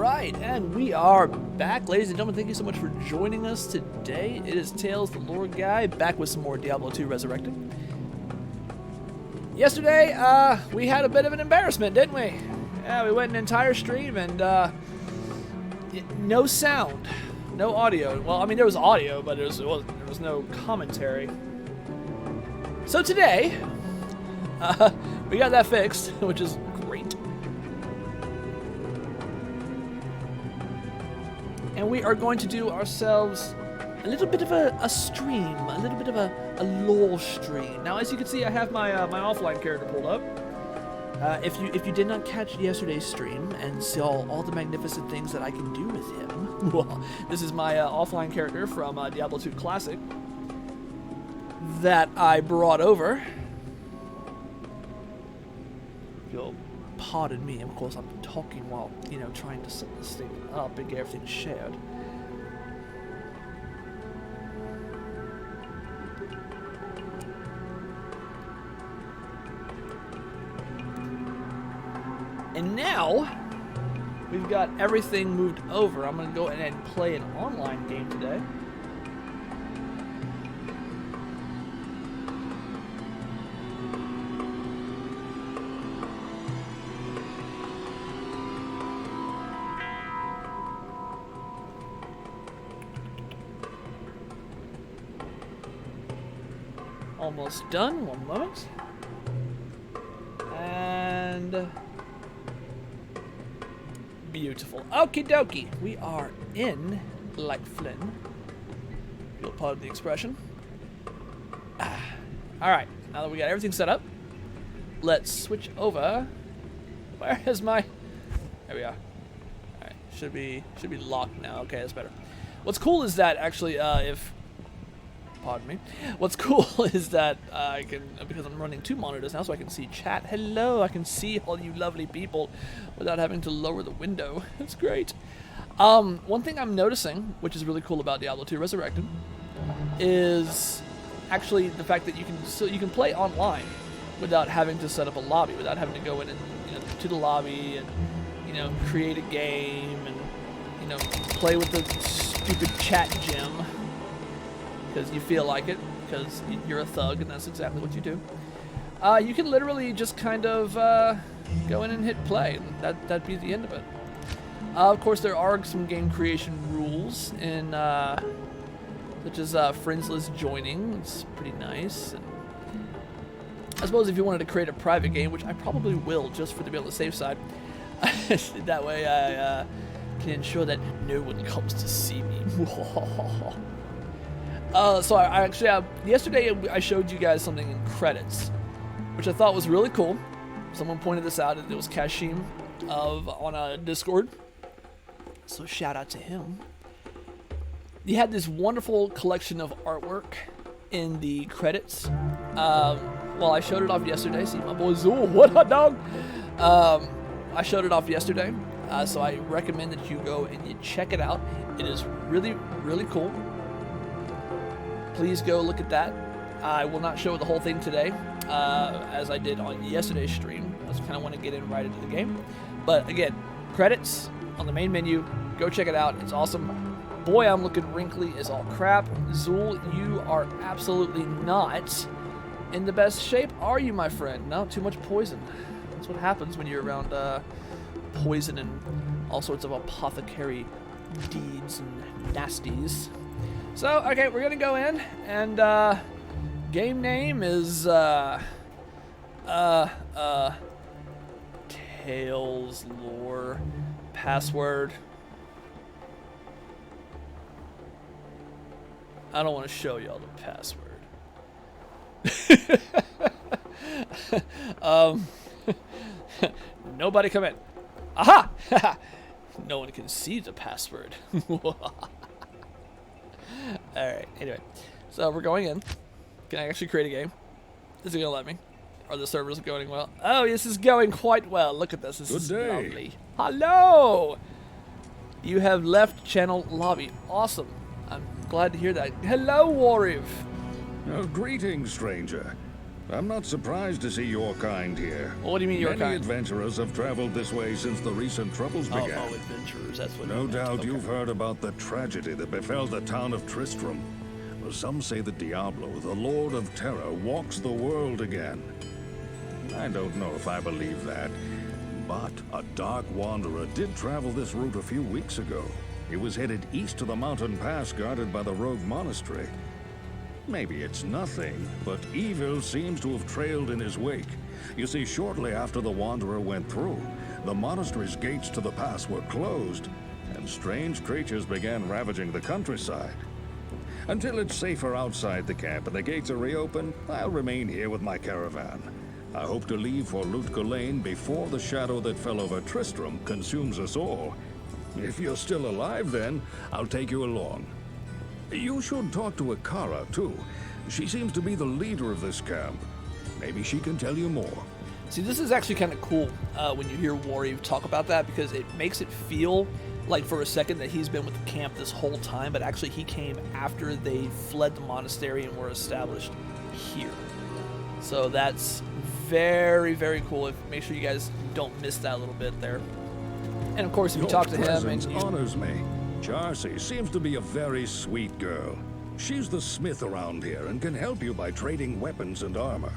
Alright, and we are back, ladies and gentlemen. Thank you so much for joining us today. It is Tails, the lore guy, back with some more Diablo 2 Resurrected. Yesterday, we had a bit of an embarrassment, didn't we? Yeah, we went an entire stream and, no sound, no audio. Well, I mean, there was audio, but there was no commentary. So today, we got that fixed, which is great. And we are going to do ourselves a little bit of a stream, a little bit of a lore stream. Now, as you can see, I have my my offline character pulled up. If you did not catch yesterday's stream and saw all the magnificent things that I can do with him, well, this is my offline character from Diablo 2 Classic that I brought over. You'll pardon me, of course I'm talking while, you know, trying to set this thing up and get everything shared. And now, we've got everything moved over. I'm going to go ahead and play an online game today. Almost done. One moment. And beautiful. Okie dokie. We are in like Flynn. You'll pardon the expression. Alright. Now that we got everything set up, let's switch over. Where is my... There we are. Alright. Should be locked now. Okay, that's better. What's cool is that actually pardon me. What's cool is that I can, because I'm running two monitors now, so I can see chat. Hello, I can see all you lovely people without having to lower the window. It's great. One thing I'm noticing, which is really cool about Diablo 2 Resurrected, is actually the fact that you can play online without having to set up a lobby, without having to go in and, you know, to the lobby and, you know, create a game and, you know, play with the stupid chat gym. Because you feel like it, because you're a thug, and that's exactly what you do. You can literally just kind of go in and hit play, and that'd be the end of it. Of course, there are some game creation rules, in, such as friendsless joining. It's pretty nice. And I suppose if you wanted to create a private game, which I probably will, just to be on the safe side, that way I can ensure that no one comes to see me. So I actually, yesterday I showed you guys something in credits, which I thought was really cool. Someone pointed this out, and it was Kashim on a Discord. So shout out to him. He had this wonderful collection of artwork in the credits. Well, I showed it off yesterday. See my boy Zool, what up, dog? I showed it off yesterday, so I recommend that you go and you check it out. It is really, really cool. Please go look at that. I will not show the whole thing today, as I did on yesterday's stream. I just kind of want to get in right into the game. But again, credits on the main menu. Go check it out. It's awesome. Boy, I'm looking wrinkly as all crap. Zool, you are absolutely not in the best shape, are you, my friend? No, too much poison. That's what happens when you're around poison and all sorts of apothecary deeds and nasties. So, okay, we're gonna go in, and, game name is, Tails Lore. Password. I don't want to show y'all the password. Nobody come in. Aha! No one can see the password. Alright, anyway. So we're going in. Can I actually create a game? Is it going to let me? Are the servers going well? Oh, this is going quite well. Look at this. This is lovely. Hello! You have left channel lobby. Awesome. I'm glad to hear that. Hello, Warriv. Oh, greetings, stranger. I'm not surprised to see your kind here. Well, what do you mean your Many kind? adventurers have traveled this way since the recent troubles began. Oh, adventurers, that's what No you meant. doubt Okay. you've heard about the tragedy that befell the town of Tristram. Well, some say that Diablo, the Lord of Terror, walks the world again. I don't know if I believe that, but a dark wanderer did travel this route a few weeks ago. He was headed east to the mountain pass guarded by the rogue monastery. Maybe it's nothing, but evil seems to have trailed in his wake. You see, shortly after the wanderer went through, the monastery's gates to the pass were closed, and strange creatures began ravaging the countryside. Until it's safer outside the camp and the gates are reopened, I'll remain here with my caravan. I hope to leave for Lutke Lane before the shadow that fell over Tristram consumes us all. If you're still alive then, I'll take you along. You should talk to Akara, too. She seems to be the leader of this camp. Maybe she can tell you more. See, this is actually kind of cool when you hear Warrior talk about that, because it makes it feel like for a second that he's been with the camp this whole time, but actually he came after they fled the monastery and were established here. So that's very, very cool. Make sure you guys don't miss that a little bit there. And of course, if you talk to him and you... honors me. Charcy seems to be a very sweet girl. She's the smith around here and can help you by trading weapons and armor.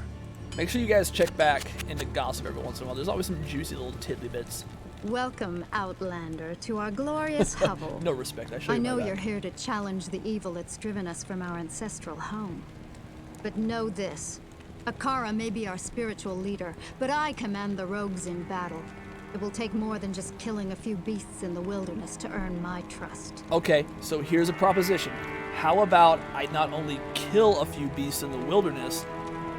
Make sure you guys check back into gossip every once in a while. There's always some juicy little tiddly bits. Welcome, Outlander, to our glorious hovel. No respect, I should. I know you're here to challenge the evil that's driven us from our ancestral home. But know this. Akara may be our spiritual leader, but I command the rogues in battle. It will take more than just killing a few beasts in the wilderness to earn my trust. Okay, so here's a proposition. How about I not only kill a few beasts in the wilderness,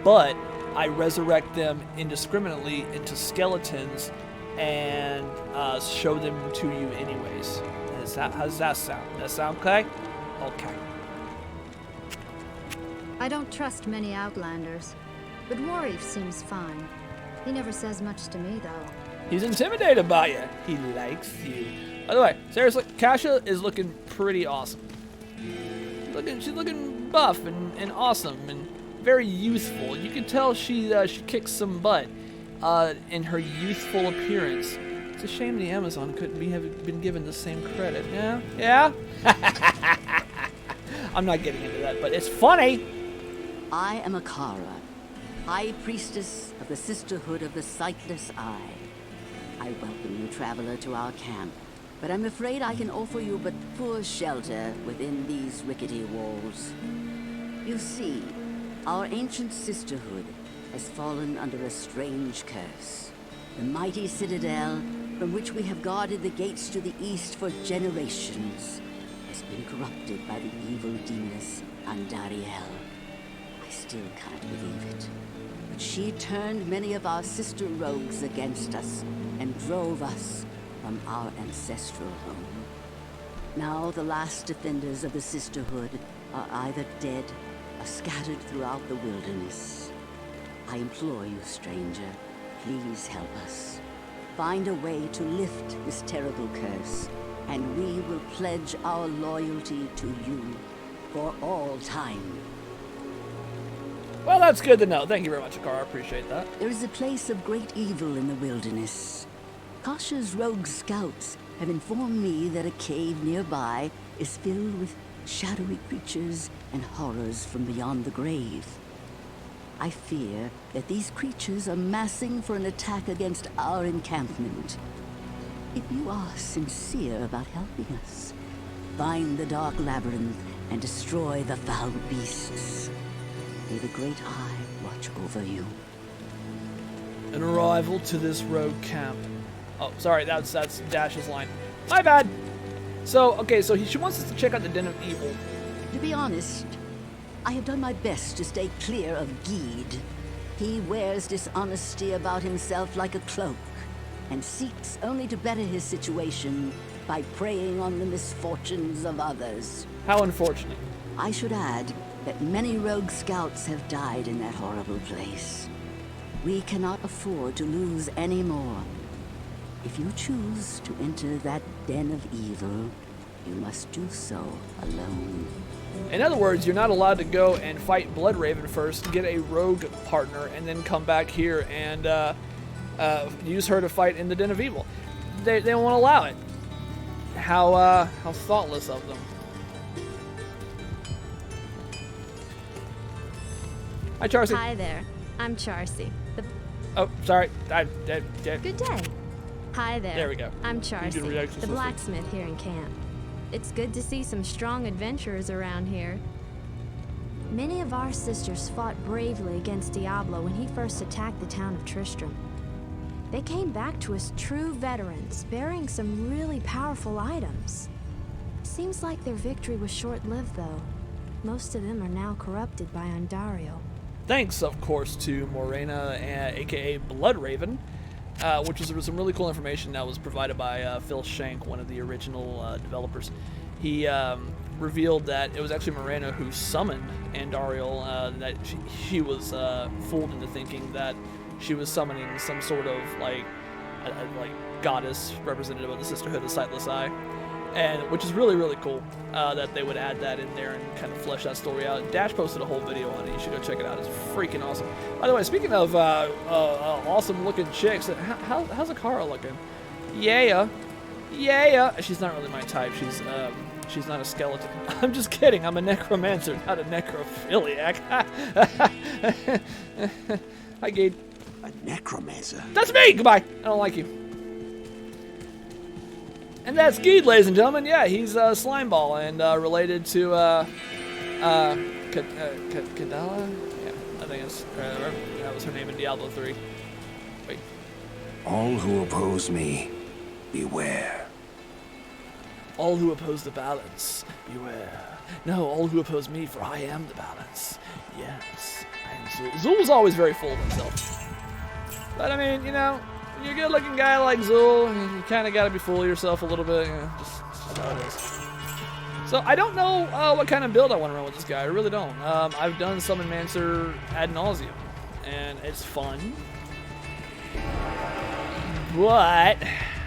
but I resurrect them indiscriminately into skeletons and show them to you anyways. How does that sound? Does that sound okay? Okay. I don't trust many Outlanders, but Warrior seems fine. He never says much to me, though. He's intimidated by you. He likes you. By the way, seriously, Kasha is looking pretty awesome. She's looking buff and awesome and very youthful. You can tell she kicks some butt in her youthful appearance. It's a shame the Amazon couldn't have been given the same credit. Yeah? Yeah? I'm not getting into that, but it's funny. I am Akara, High Priestess of the Sisterhood of the Sightless Eye. I welcome you, traveler, to our camp, but I'm afraid I can offer you but poor shelter within these rickety walls. You see, our ancient sisterhood has fallen under a strange curse. The mighty citadel, from which we have guarded the gates to the east for generations, has been corrupted by the evil demoness Andariel. I still can't believe it. But she turned many of our sister rogues against us and drove us from our ancestral home. Now the last defenders of the sisterhood are either dead or scattered throughout the wilderness. I implore you, stranger, please help us. Find a way to lift this terrible curse, and we will pledge our loyalty to you for all time. Well, that's good to know. Thank you very much, Akara. I appreciate that. There is a place of great evil in the wilderness. Kasha's rogue scouts have informed me that a cave nearby is filled with shadowy creatures and horrors from beyond the grave. I fear that these creatures are massing for an attack against our encampment. If you are sincere about helping us, find the dark labyrinth and destroy the foul beasts. May the Great Eye watch over you. An arrival to this rogue camp. Oh, sorry, that's Dash's line. My bad. So, okay, so she wants us to check out the Den of Evil. To be honest, I have done my best to stay clear of Geed. He wears dishonesty about himself like a cloak, and seeks only to better his situation by preying on the misfortunes of others. How unfortunate. I should add that many rogue scouts have died in that horrible place. We cannot afford to lose any more. If you choose to enter that den of evil, you must do so alone. In other words, you're not allowed to go and fight Bloodraven first, get a rogue partner, and then come back here and use her to fight in the Den of Evil. They won't allow it. How thoughtless of them. Hi, Charcy. Hi there. I'm Charcy. Oh, sorry. Good day. Hi there. There we go. I'm You can Charcy, react the to blacksmith here in camp. It's good to see some strong adventurers around here. Many of our sisters fought bravely against Diablo when he first attacked the town of Tristram. They came back to us true veterans, bearing some really powerful items. Seems like their victory was short-lived, though. Most of them are now corrupted by Ondario. Thanks, of course, to Morena, aka Bloodraven, which is some really cool information that was provided by Phil Shank, one of the original developers. He revealed that it was actually Morena who summoned Andariel, that she was fooled into thinking that she was summoning some sort of like goddess representative of the Sisterhood of Sightless Eye. And which is really, really cool that they would add that in there and kind of flesh that story out. Dash posted a whole video on it. You should go check it out. It's freaking awesome. By the way, speaking of awesome-looking chicks, how's Akara looking? Yeah. She's not really my type. She's not a skeleton. I'm just kidding. I'm a necromancer, not a necrophiliac. Hi, Gade. A necromancer? That's me! Goodbye. I don't like you. And that's Geed, ladies and gentlemen. Yeah, he's Slimeball and related to Kadala? Yeah, I think that was her name in Diablo 3. Wait. All who oppose me, beware. All who oppose the balance, beware. No, all who oppose me, for I am the balance. Yes. And Zul was always very full of himself. But I mean, you know, when you're a good-looking guy like Zul, you kind of got to be full of yourself a little bit. You know, just how it is. So I don't know what kind of build I want to run with this guy. I really don't. I've done Summon Mancer ad nauseum, and it's fun. But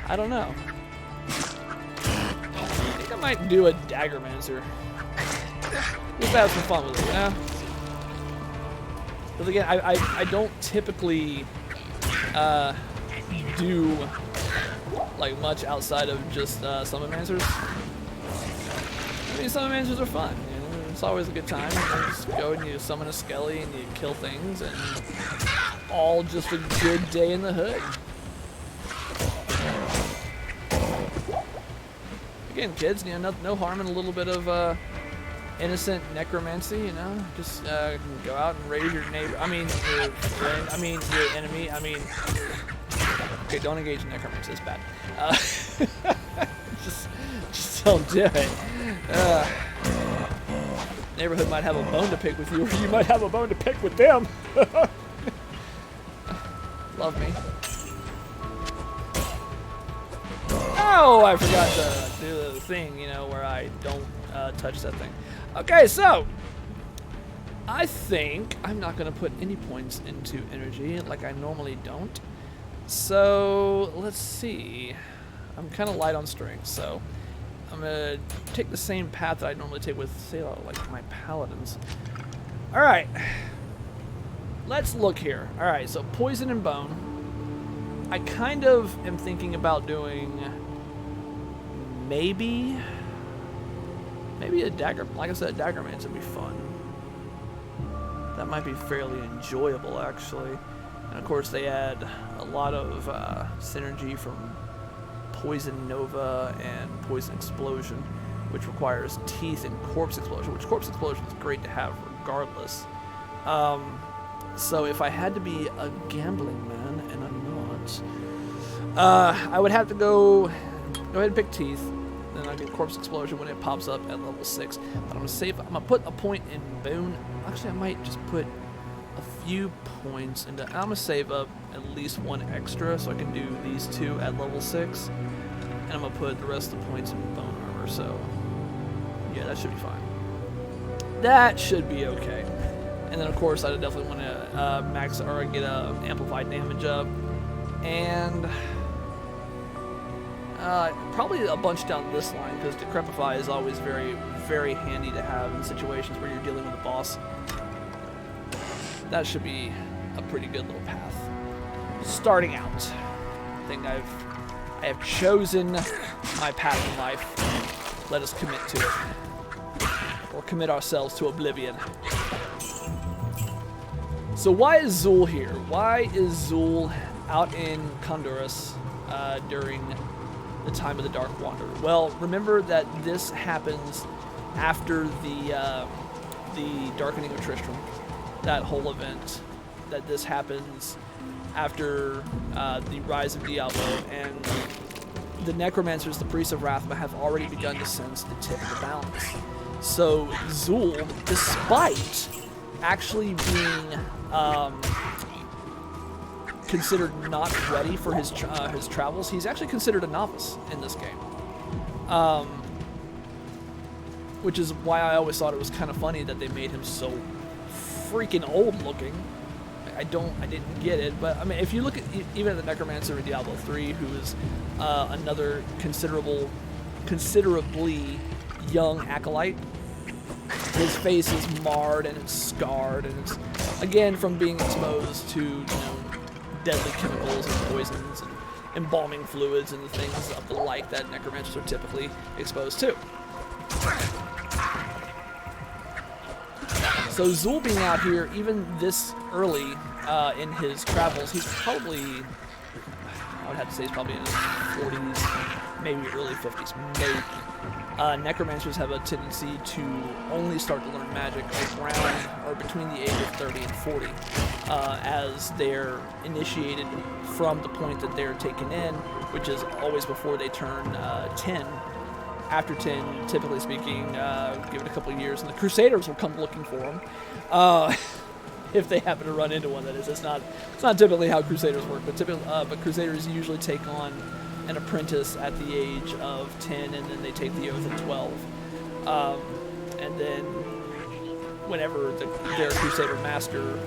I don't know. I think I might do a Dagger Mancer. Just have some fun with it, you know? Because again, I don't typically do like much outside of just Summon Mancers. I mean, Summon Mancers are fun. You know? It's always a good time. You just go and you summon a Skelly and you kill things, and all just a good day in the hood. Again, kids, you know, no harm in a little bit of innocent necromancy, you know. Just go out and raise your neighbor. I mean, your friend. I mean, your enemy. I mean, okay, don't engage in necromancy. It's bad. Just don't do it. Neighborhood might have a bone to pick with you, or you might have a bone to pick with them. Love me. Oh, I forgot to do the thing, you know, where I don't touch that thing. Okay, so I think I'm not going to put any points into energy like I normally don't. So let's see. I'm kind of light on strength, so I'm going to take the same path that I normally take with, say, like my paladins. All right. Let's look here. All right, so poison and bone. I kind of am thinking about doing maybe a dagger. Like I said, Dagger Mancer would be fun. That might be fairly enjoyable, actually. And of course, they add a lot of synergy from Poison Nova and Poison Explosion, which requires Teeth and Corpse Explosion, which Corpse Explosion is great to have regardless. So if I had to be a gambling man, and I'm not, I would have to go ahead and pick Teeth. Then I get Corpse Explosion when it pops up at level 6. But I'm gonna save. I'm gonna put a point in Bone. Actually, I might just put a few points into. I'm gonna save up at least one extra so I can do these two at level 6, and I'm gonna put the rest of the points in Bone Armor. So yeah, that should be fine. That should be okay. And then of course I definitely want to max or get amplified damage up, and Probably a bunch down this line, because Decrepify is always very, very handy to have in situations where you're dealing with a boss. That should be a pretty good little path. Starting out, I think I have chosen my path in life. Let us commit to it, or commit ourselves to oblivion. So why is Zul here? Why is Zul out in Honduras during the time of the Dark Wanderer? Well, remember that this happens after the Darkening of Tristram. That whole event. That this happens after the rise of Diablo, and the necromancers, the priests of Rathma, have already begun to sense the tip of the balance. So Zul, despite actually being considered not ready for his travels, he's actually considered a novice in this game. Which is why I always thought it was kind of funny that they made him so freaking old looking. I didn't get it, but I mean, if you look at even at the Necromancer in Diablo 3, who is another considerably young acolyte, his face is marred and it's scarred, and it's again from being exposed to deadly chemicals and poisons and embalming fluids and the things of the like that necromancers are typically exposed to. So Zul being out here even this early in his travels, he's probably, I would have to say he's probably in his 40s, maybe early 50s, maybe. Necromancers have a tendency to only start to learn magic around or between the age of 30 and 40, as they're initiated from the point that they're taken in, which is always before they turn 10. After 10, typically speaking, give it a couple of years, and the Crusaders will come looking for them. If they happen to run into one, that is. It's not typically how Crusaders work, but Crusaders usually take on an apprentice at the age of 10, and then they take the oath at 12. And then whenever their Crusader master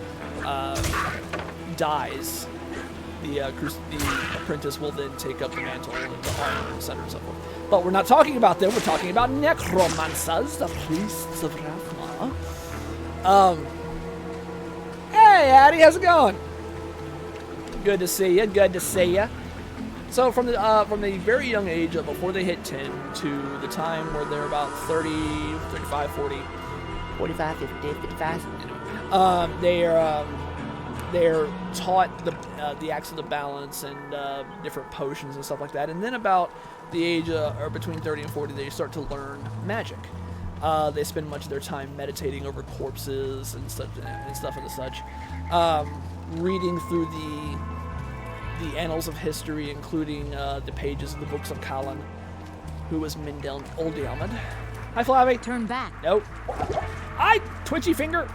dies, the apprentice will then take up the mantle and the armor and so on and so forth. But we're not talking about them. We're talking about necromancers, the priests of Rathma. Hey, Addy, how's it going? Good to see you. Good to see you. So from the very young age of before they hit 10 to the time where they're about 30, 35, 40, 45, 50, 55, they're taught the acts of the balance and different potions and stuff like that. And then about the age or between 30 and 40, they start to learn magic. They spend much of their time meditating over corpses and stuff and such, reading through the annals of history, including the pages of the books of Callan, who was Mindel Oldiamad. Hi, Flavie. Turn back. Nope. Hi, twitchy finger.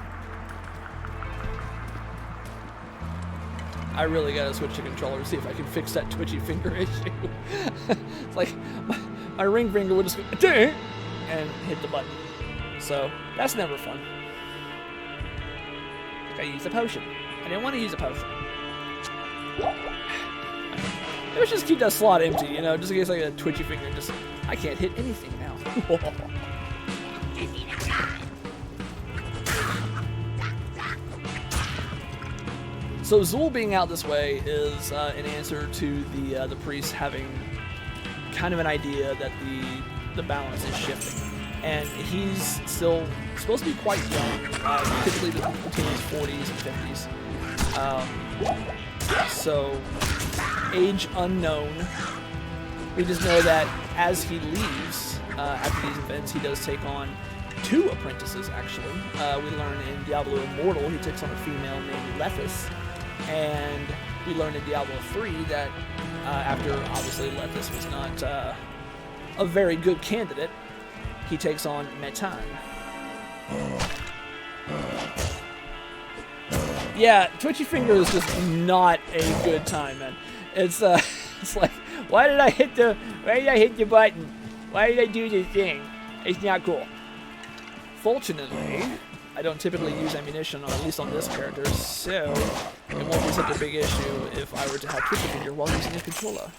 I really gotta switch the controller to see if I can fix that twitchy finger issue. It's like my ring finger would just go and hit the button. So that's never fun. I used a potion. I didn't want to use a potion. Let's just keep that slot empty, just in case I get a twitchy finger. I can't hit anything now. So Zul being out this way is an answer to the priests having kind of an idea that the balance is shifting. And he's still supposed to be quite young, typically between his 40s and 50s. So, age unknown. We just know that as he leaves after these events, he does take on 2 apprentices, actually. We learn in Diablo Immortal he takes on a female named Lethis. And we learned in Diablo 3 that after, obviously, Lethis was not a very good candidate, he takes on Metan. Yeah, twitchy finger is just not a good time, man. It's like, why did I hit the button? Why did I do this thing? It's not cool. Fortunately, I don't typically use ammunition, at least on this character, so it won't be such a big issue if I were to have twitchy finger while using a controller.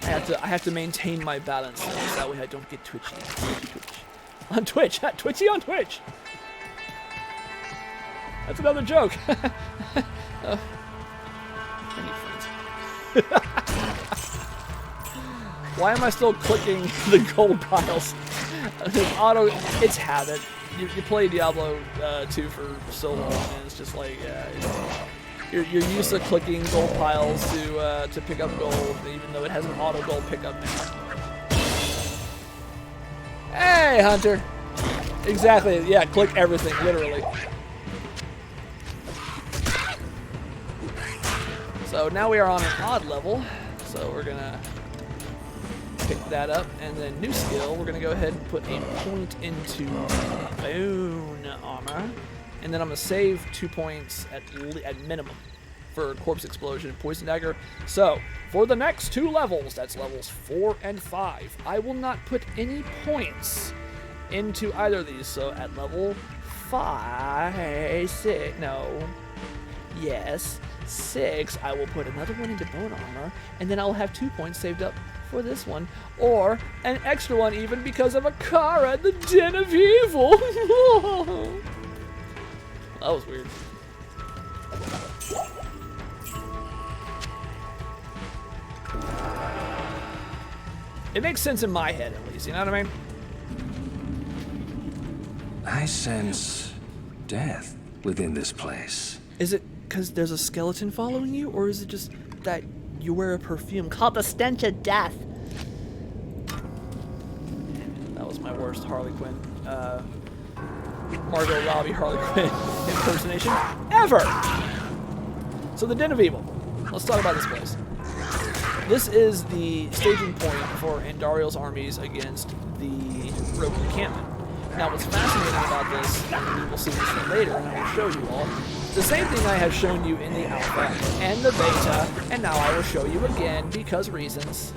I have to maintain my balance so that way I don't get twitchy. On Twitch, twitchy on Twitch. That's another joke. I need friends. Why am I still clicking the gold piles? It's habit. You play Diablo 2 for so long, and it's just like, you're used to clicking gold piles to pick up gold, even though it has an auto gold pickup now. Hey, Hunter! Exactly, yeah, click everything, literally. So now we are on an odd level, so we're gonna pick that up, and then new skill, we're gonna go ahead and put a point into bone armor, and then I'm gonna save 2 points at minimum for corpse explosion and poison dagger. So for the next 2 levels, that's levels 4 and 5, I will not put any points into either of these. So at level 6, I will put another one into bone armor, and then I'll have 2 points saved up for this one, or an extra one even because of Akara, the Den of Evil. That was weird. It makes sense in my head, at least, you know what I mean? I sense death within this place. Is it because there's a skeleton following you, or is it just that you wear a perfume called the Stench of Death? That was my worst Harley Quinn, Margot Robbie Harley Quinn impersonation ever! So the Den of Evil. Let's talk about this place. This is the staging point for Andario's armies against the Rogue encampment. Now what's fascinating about this, and we will see this later, and I will show you all, the same thing I have shown you in the alpha and the beta, and now I will show you again because reasons,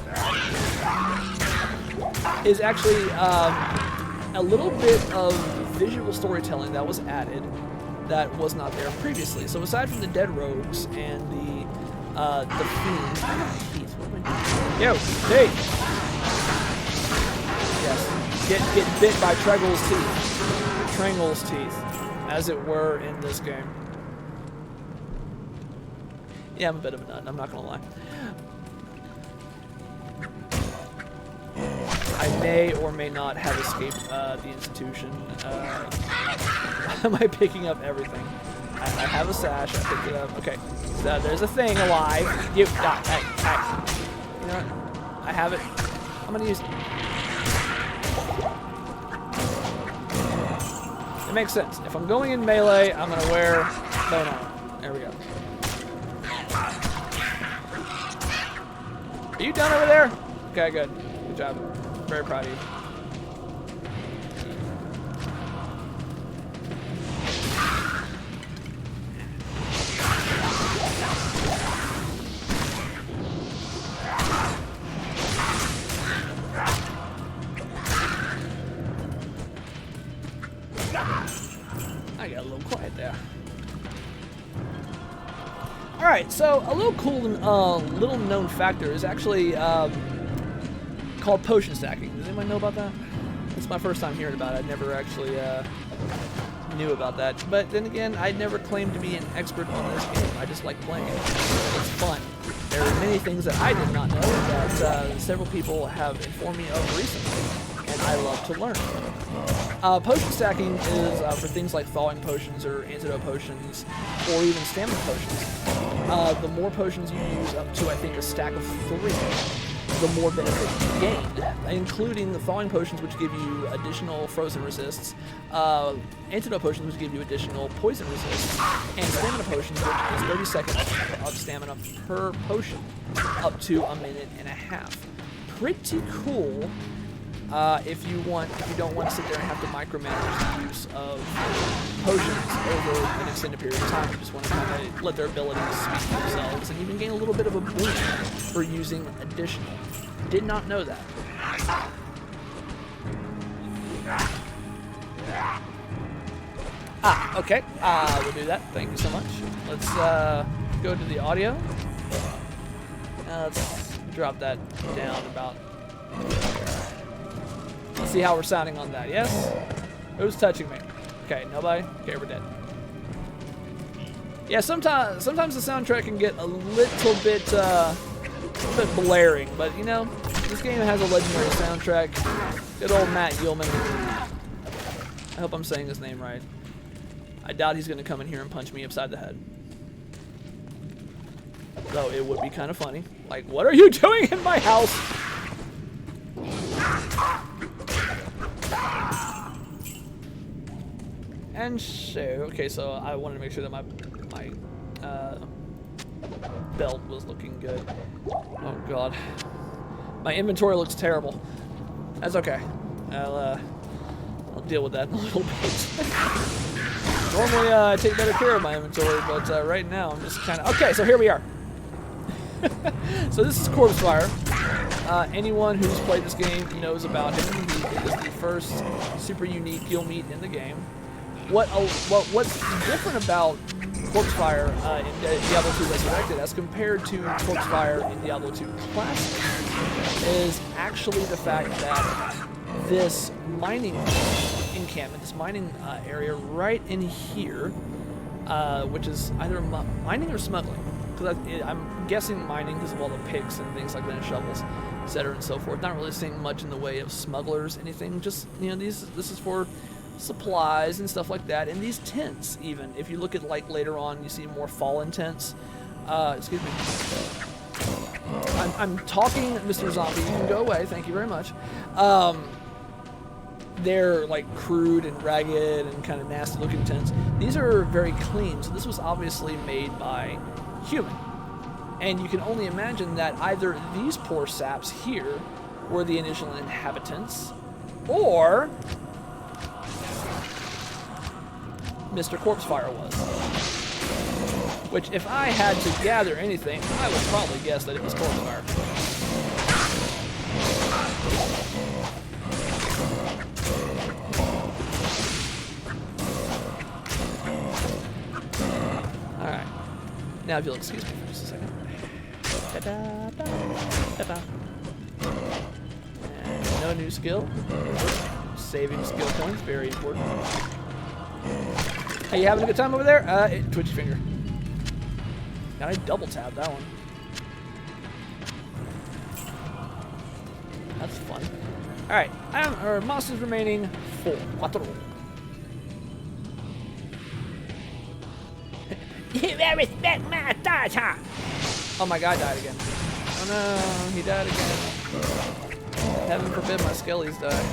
is actually a little bit of visual storytelling that was added that was not there previously. So aside from the dead rogues and the fiends, yo, hey, yes, get bit by Trangle's teeth, as it were in this game. Yeah, I'm a bit of a nut, I'm not gonna lie. I may or may not have escaped the institution. Am I picking up everything? I have a sash, I picked it up. Okay, so there's a thing alive. You, hey. You know what? I have it. I'm gonna use it. It makes sense. If I'm going in melee, I'm gonna wear bone armor. There we go. Are you done over there? Okay, good. Good job. Very proud of you. I got a little quiet there. Alright, so a little cool, little known factor is actually called potion stacking. Does anyone know about that? It's my first time hearing about it. I never actually knew about that. But then again, I never claimed to be an expert on this game. I just like playing it. It's fun. There are many things that I did not know that several people have informed me of recently, and I love to learn. Potion stacking is for things like thawing potions or antidote potions, or even stamina potions. The more potions you use, up to I think a stack of 3, the more benefit you gain, including the thawing potions, which give you additional frozen resists, antidote potions, which give you additional poison resists, and stamina potions, which is 30 seconds of stamina per potion, up to a minute and a half. Pretty cool. If you don't want to sit there and have to micromanage the use of potions over an extended period of time, you just want to kind of let their abilities speak for themselves, and even gain a little bit of a boost for using additional. Did not know that. Okay. We'll do that. Thank you so much. Let's go to the audio. Let's drop that down about. Let's see how we're sounding on that. Yes? Who's touching me? Okay, nobody? Okay, we're dead. Yeah, sometimes the soundtrack can get a little bit blaring, but you know, this game has a legendary soundtrack. Good old Matt Uelmen. I hope I'm saying his name right. I doubt he's gonna come in here and punch me upside the head. Though it would be kind of funny. Like, what are you doing in my house? And so, okay, so I wanted to make sure that my belt was looking good. Oh god, my inventory looks terrible. That's okay. I'll deal with that in a little bit. Normally, I take better care of my inventory, but right now I'm just kind of okay. So here we are. So this is Corpse Fire. Anyone who's played this game knows about him. He is the first super unique you'll meet in the game. What's different about Corpse Fire in Diablo 2 Resurrected as compared to Corpse Fire in Diablo 2 Classic is actually the fact that this mining encampment, this mining area right in here, which is either mining or smuggling. Because I'm guessing mining because of all the picks and things like that, and shovels, etc. and so forth. Not really seeing much in the way of smugglers, anything. Just this is for supplies and stuff like that. And these tents, even if you look at like later on, you see more fallen tents. Excuse me. I'm talking, Mr. Zombie. You can go away. Thank you very much. They're like crude and ragged and kind of nasty looking tents. These are very clean. So this was obviously made by human. And you can only imagine that either these poor saps here were the initial inhabitants, or Mr. Corpsefire was. Which, if I had to gather anything, I would probably guess that it was Corpsefire. Alright. Now if you'll excuse me for just a second. And no new skill. Saving skill points, very important. Are you having a good time over there? Twitch finger. Now I double tap that one. That's fun. Alright, our monsters remaining 4. You respect my daughter! Oh, my guy died again. Oh no, he died again. Heaven forbid my skellies die.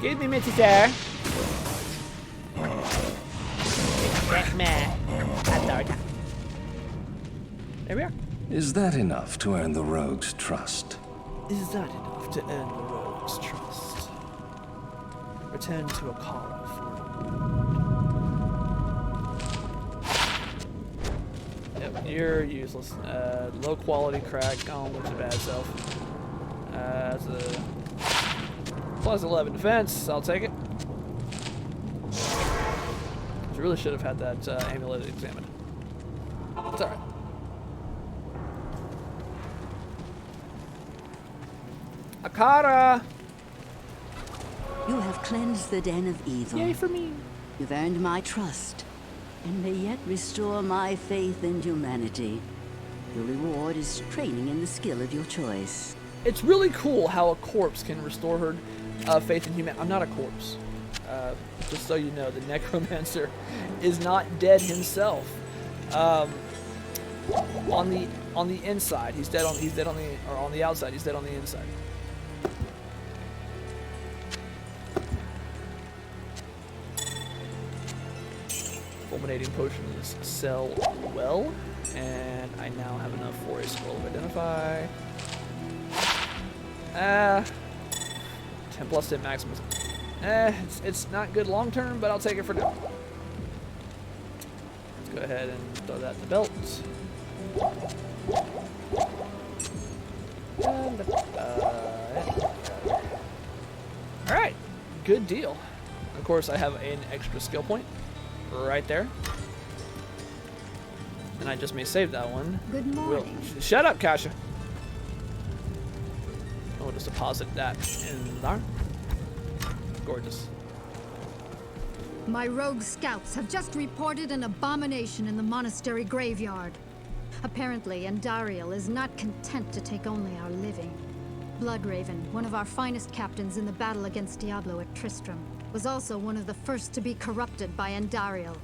Give me Mitty, sir. Respect my daughter. There we are. Is that enough to earn the rogue's trust? Is that enough to earn the rogue's trust? Return to a car Yep, you're useless. Low quality crack. Oh, looks a bad self. That's a plus 11 defense. I'll take it. I really should have had that amulet examined. It's alright. Akara! You have cleansed the den of evil. Yay for me. You've earned my trust, and may yet restore my faith in humanity. Your reward is training in the skill of your choice. It's really cool how a corpse can restore her faith in humanity. I'm not a corpse. Just so you know, the necromancer is not dead himself. On the inside, he's dead on the outside. He's dead on the inside. Fulminating potions sell well, and I now have enough for a scroll of identify. 10 plus 10 maximus. It's not good long term, but I'll take it for now. Let's go ahead and throw that in the belt. Alright, good deal. Of course, I have an extra skill point. right there. And I just may save that one. Good morning. Shut up, Kasha. We'll just deposit that in there. Gorgeous. My rogue scouts have just reported an abomination in the monastery graveyard. Apparently, Andariel is not content to take only our living. Bloodraven, one of our finest captains in the battle against Diablo at Tristram, was also one of the first to be corrupted by Andariel.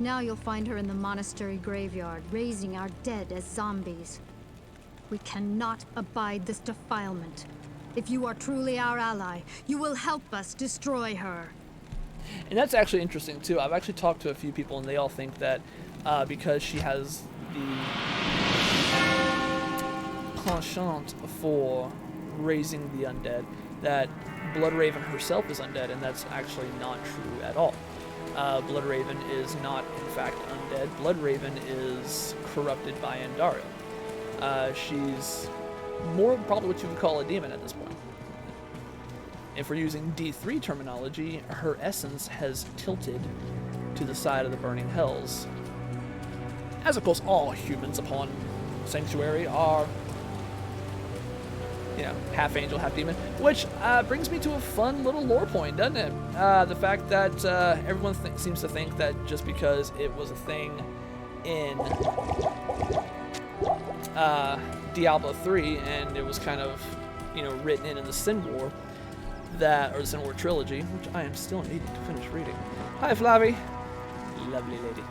Now you'll find her in the monastery graveyard, raising our dead as zombies. We cannot abide this defilement. If you are truly our ally, you will help us destroy her. And that's actually interesting too. I've actually talked to a few people, and they all think that because she has the penchant for raising the undead, that Bloodraven herself is undead, and that's actually not true at all. Bloodraven is not, in fact, undead. Bloodraven is corrupted by Andariel. She's more probably what you would call a demon at this point. If we're using D3 terminology, her essence has tilted to the side of the burning hells. As of course all humans upon Sanctuary are, you know, half angel, half demon, which brings me to a fun little lore point, doesn't it? The fact that everyone seems to think that just because it was a thing in Diablo 3 and it was kind of, you know, written in the Sin War, or the Sin War trilogy, which I am still needing to finish reading. Hi, Flavie. Lovely lady.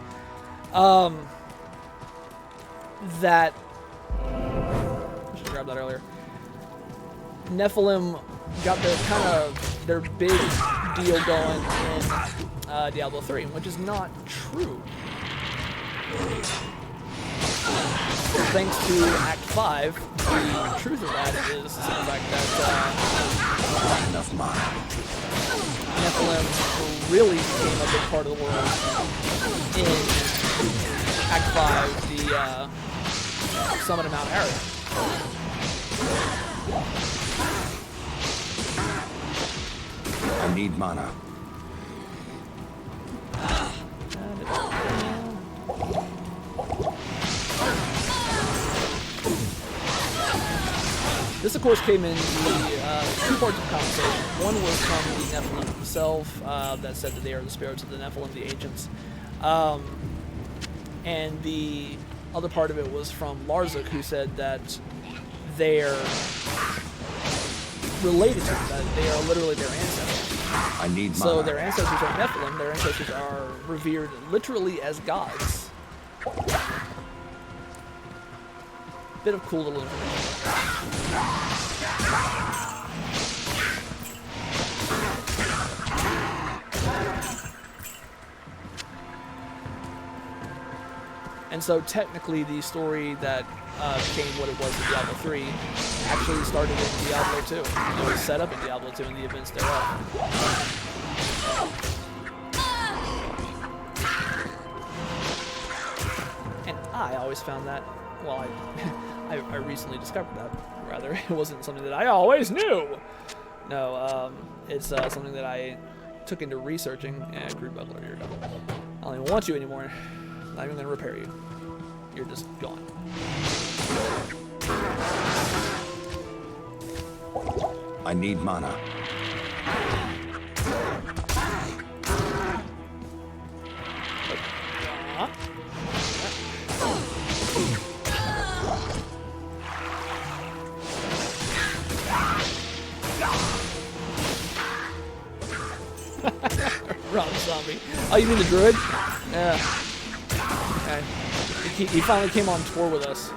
That I should grab that earlier. Nephilim got their big deal going in Diablo 3, which is not true. Thanks to Act 5, the truth of that is the fact that Enough mana. Nephilim really became a big part of the world in Act 5, the summit of Mount Arad. I need mana. This, of course, came in the two parts of conversation. One was from the Nephilim themselves, that said that they are the spirits of the Nephilim, the agents. And the other part of it was from Larzuk, who said that they're related to them, that they are literally their ancestors. I need mana. So their ancestors are Nephilim, their ancestors are revered literally as gods. Bit of cool little information. And so technically the story that became what it was in Diablo 3 actually started in Diablo 2. It was set up in Diablo 2 and the events thereof. And I always found that, well, I recently discovered that, rather. It wasn't something that I always knew. No, it's something that I took into researching. Crude bubbler, you're done. I don't even want you anymore. I'm not even going to repair you. You're just gone. I need mana. Wrong zombie. Oh, you mean the druid? Yeah. Okay. He finally came on tour with us.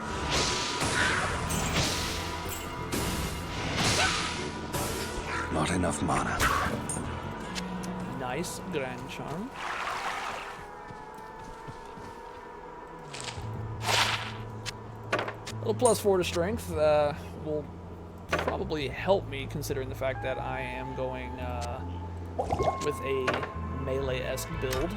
Not enough mana. Nice. Grand charm. A little +4 to strength will probably help me, considering the fact that I am going with a melee-esque build.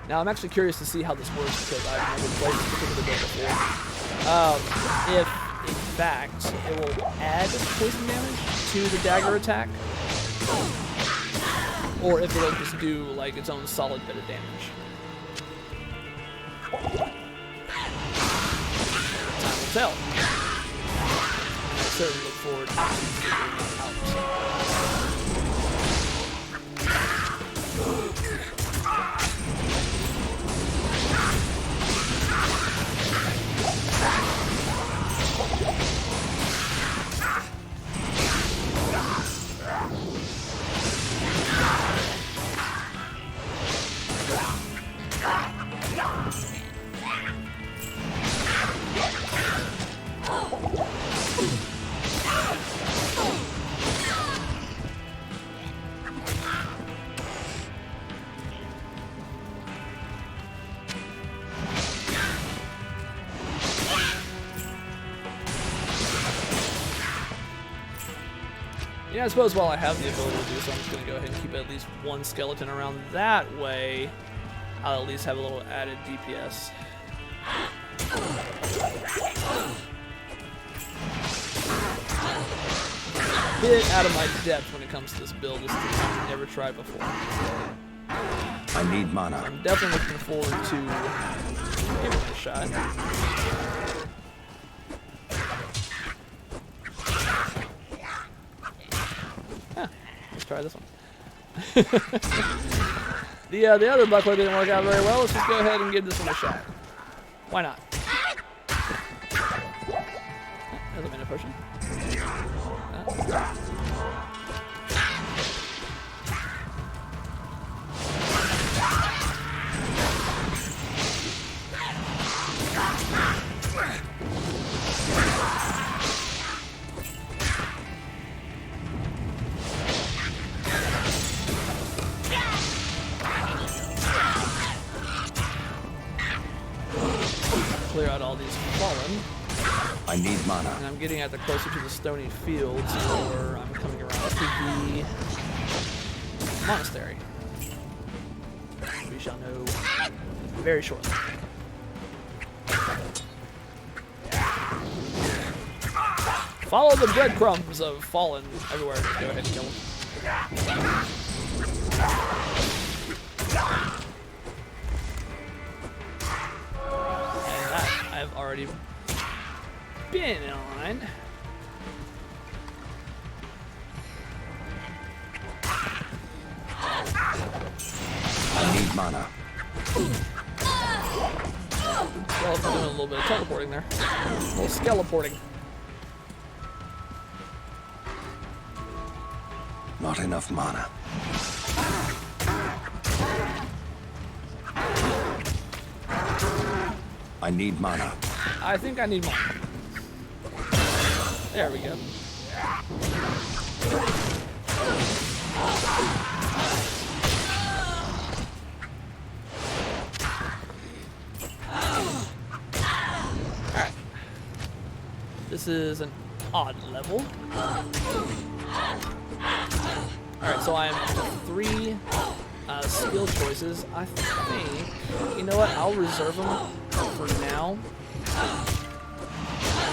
Now I'm actually curious to see how this works because I've never played this particular build before. If in fact it will add poison damage into the dagger attack, or if it'll just do like its own solid bit of damage. Time will tell. I certainly look forward to figuring it out. Yeah, I suppose while I have the ability to do so, I'm just going to go ahead and keep at least one skeleton around that way. I'll at least have a little added DPS. Bit out of my depth when it comes to this build. This is something I've never tried before. I need mana. I'm definitely looking forward to giving it a shot. Let's try this one. The other buckler didn't work out very well. Let's just go ahead and give this one a shot. Why not? There's a mana potion. Clear out all these fallen. I need mana. And I'm getting at the closer to the stony fields, or I'm coming around to the monastery. We shall know very shortly. Follow the breadcrumbs of fallen everywhere. Go ahead and kill them. And that I've already been on. I need mana. Well, I'm doing a little bit of teleporting there. A little skeleporting. Not enough mana. I need mana. I think I need more. There we go. Alright. This is an odd level. Alright, so I'm up to 3 skill choices. I think, you know what, I'll reserve them for now.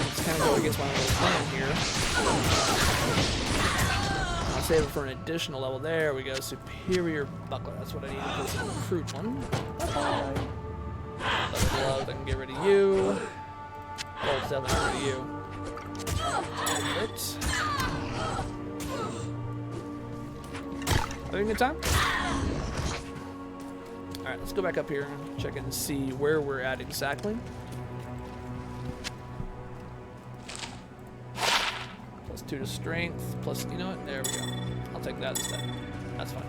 Just kind of go against my little plan here. I'll save it for an additional level. There we go, superior buckler. That's what I need for this recruit one. Leather gloves, I can get rid of you. Gold's definitely get rid of you. Perfect. Having a good time? Alright, let's go back up here and check and see where we're at exactly. Plus 2 to strength, plus, you know what? There we go. I'll take that instead. That's fine.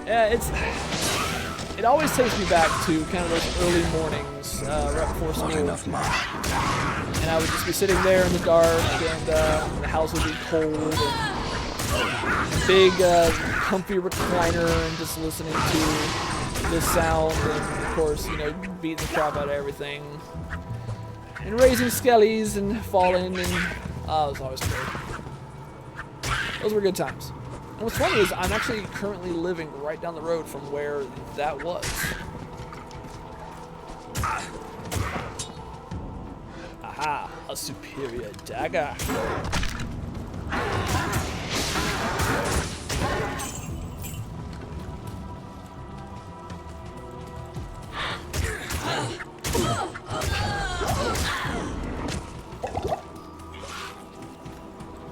Yeah, it always takes me back to kind of those early mornings right before school. Not enough mana. And I would just be sitting there in the dark, and the house would be cold, and big, comfy recliner, and just listening to the sound, and of course, you know, beating the crap out of everything, and raising skellies and falling, and it was always great. Those were good times. And what's funny is I'm actually currently living right down the road from where that was. Aha, a superior dagger.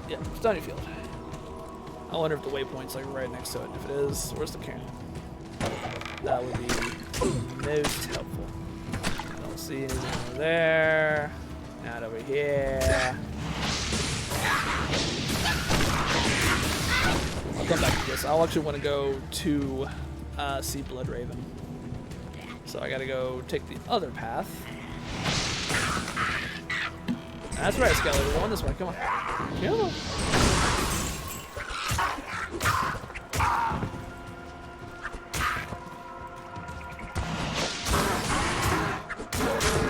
Yeah, Stony Field. I wonder if the waypoint's like right next to it. If it is, where's the camera? That would be most helpful. I don't see anything over there. Not over here. I'll come back to this. I'll actually want to go to see Bloodraven. So I gotta go take the other path. That's right, Skelly. We're going this way. Come on. Come on.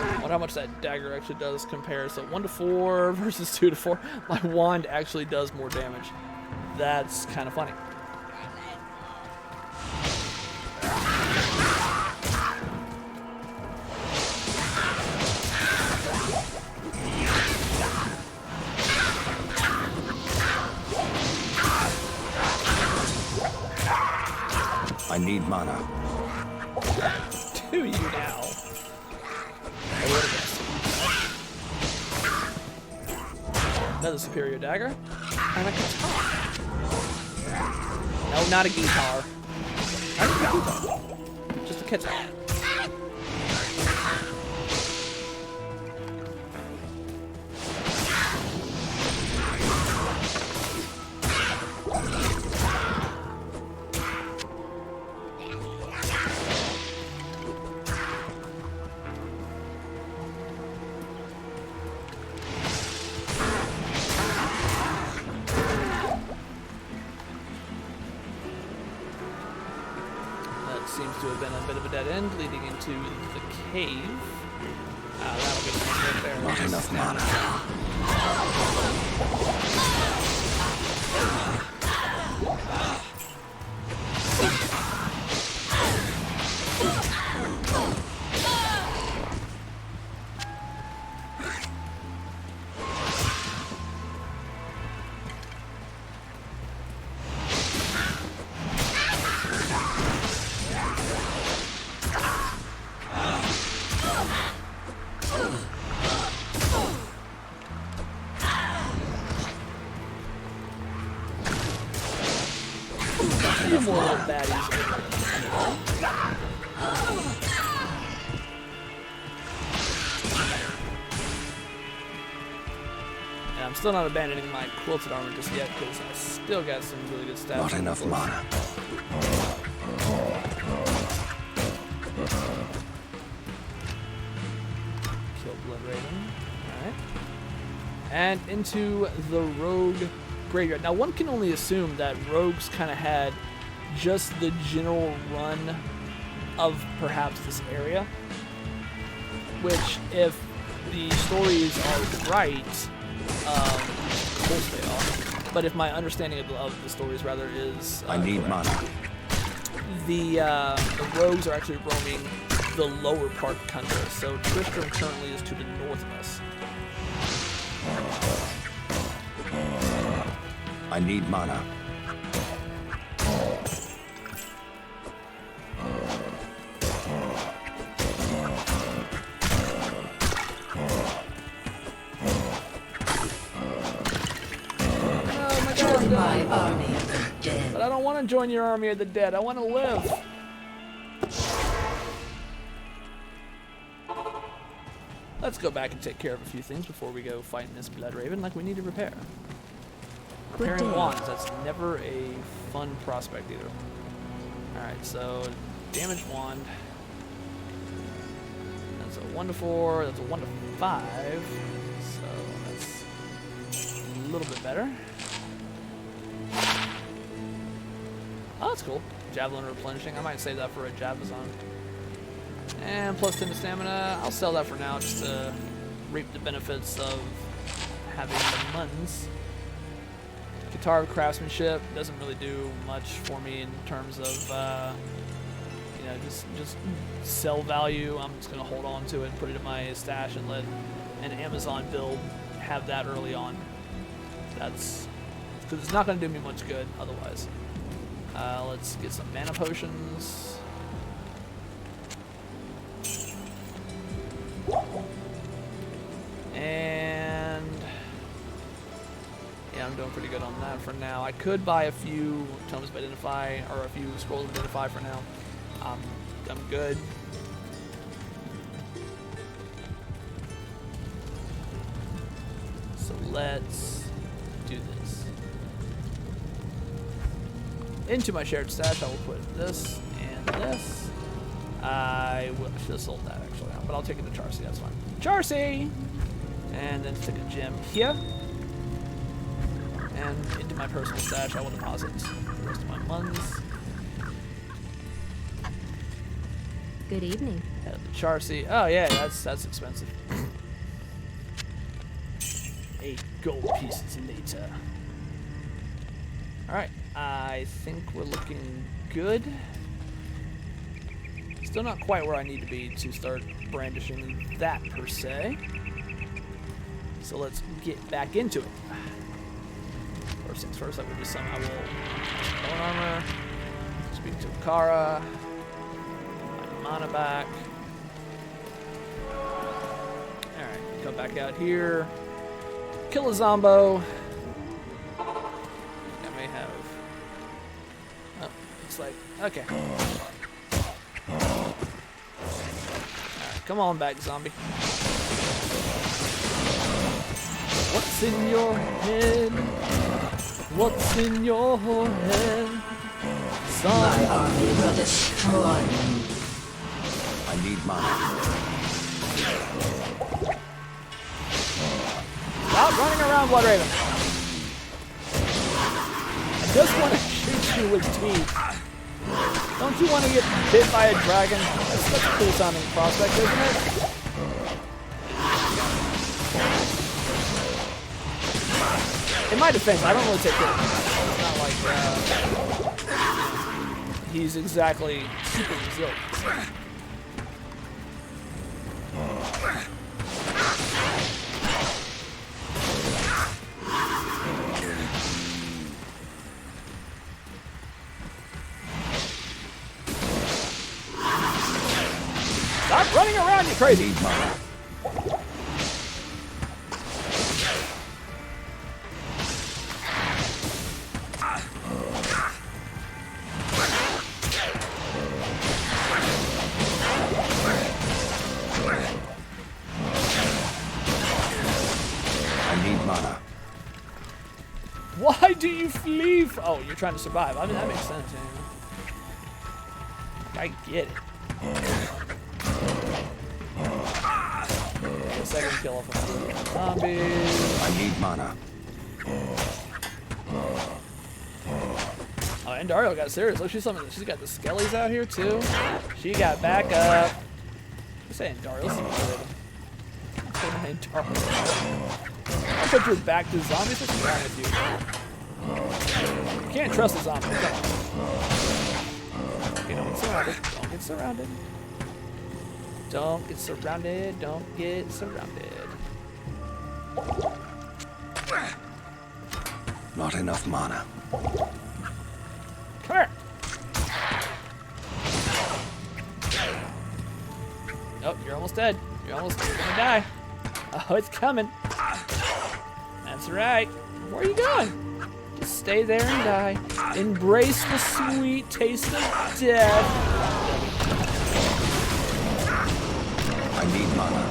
I wonder how much that dagger actually does compare. So 1 to 4 versus 2 to 4. My wand actually does more damage. That's kind of funny. I need mana. Do you now? Another superior dagger. And a guitar. No, not a guitar. Not a guitar. Just a guitar. Seems to have been a bit of a dead end leading into the cave. That'll be right there. Not enough mana. More little baddies. And I'm still not abandoning my quilted armor just yet because I still got some really good stats. Not enough mana. Kill Bloodraven. Alright. And into the rogue graveyard. Now, one can only assume that rogues kind of had just the general run of perhaps this area, which, if the stories are right, of course they are, but if my understanding of the stories rather is I need correct, mana. the rogues are actually roaming the lower part of Tundra, so Tristram currently is to the north of us. I need mana. My army of the dead. But I don't want to join your army of the dead. I want to live. Let's go back and take care of a few things before we go fight Miss Bloodraven, like we need to repair. Repairing wands, that's never a fun prospect either. Alright, so damage wand. That's a 1 to 4, that's a 1 to 5. So that's a little bit better. Oh, that's cool. Javelin replenishing. I might save that for a Javazon. And plus 10 to stamina. I'll sell that for now just to reap the benefits of having the muns. Guitar craftsmanship doesn't really do much for me in terms of, you know, just sell value. I'm just gonna hold on to it and put it in my stash and let an Amazon build have that early on. That's because it's not gonna do me much good otherwise. Let's get some mana potions. And yeah, I'm doing pretty good on that for now. I could buy a few tomes of identify or a few scrolls of identify for now. I'm good. So let's do this. Into my shared stash, I will put this and this. I should have sold that actually, but I'll take it to Charcy. That's fine. Charcy, and then stick a gem here. And into my personal stash, I will deposit the rest of my muns. Good evening. Head up to Charcy. Oh yeah, that's expensive. 8 gold pieces later. All right, I think we're looking good. Still not quite where I need to be to start brandishing that per se. So let's get back into it. First things first, I will just somehow will bone armor. Speak to Akara. My mana back. Alright, come back out here. Kill a Zombo. I may have. Oh, looks like. Okay. Alright, come on back, zombie. What's in your head? What's in your head? My army will destroy you. I need mana. Stop running around, Blood Raven. I just want to shoot you with teeth. Don't you want to get bit by a dragon? That's such a cool sounding prospect, isn't it? In my defense, I don't really take care of him. It's not like he's exactly super resilient. Stop running around, you crazy! Why do you flee? Oh, you're trying to survive. I mean, that makes sense. Yeah. I get it. Second kill off of zombies. I need mana. Oh, and Dario got serious. Look, she's got the skellies out here too. She got backup. I'm saying Dario. I'll put your back to zombies. What's wrong with you? You can't trust the zombie. Come on. Okay, don't get surrounded. Don't get surrounded. Don't get surrounded. Don't get surrounded. Not enough mana. Come here. Oh, you're almost dead. You're gonna die. Oh, it's coming. That's right. Where are you going? Just stay there and die. Embrace the sweet taste of death. I need mana.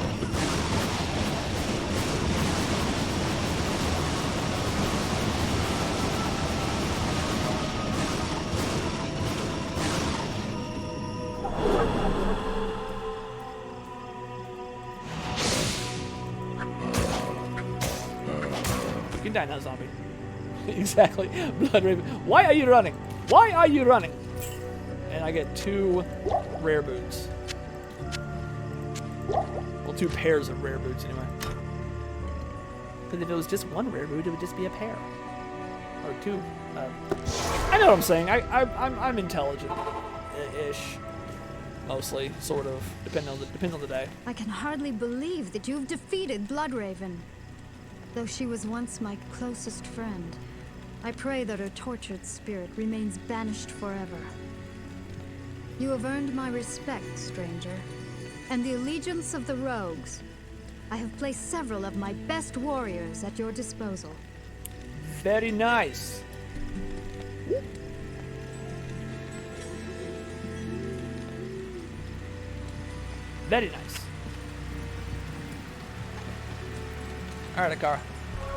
You can die now, zombie. Exactly. Blood Raven. Why are you running? Why are you running? And I get 2 rare boots. Well, 2 pairs of rare boots anyway. Because if it was just 1 rare boot, it would just be a pair. or 2. I know what I'm saying. I'm intelligent-ish, mostly, sort of. Depends on the day. I can hardly believe that you've defeated Bloodraven. Though she was once my closest friend, I pray that her tortured spirit remains banished forever. You have earned my respect, stranger, and the allegiance of the rogues. I have placed several of my best warriors at your disposal. Very nice. Very nice. All right, Akara.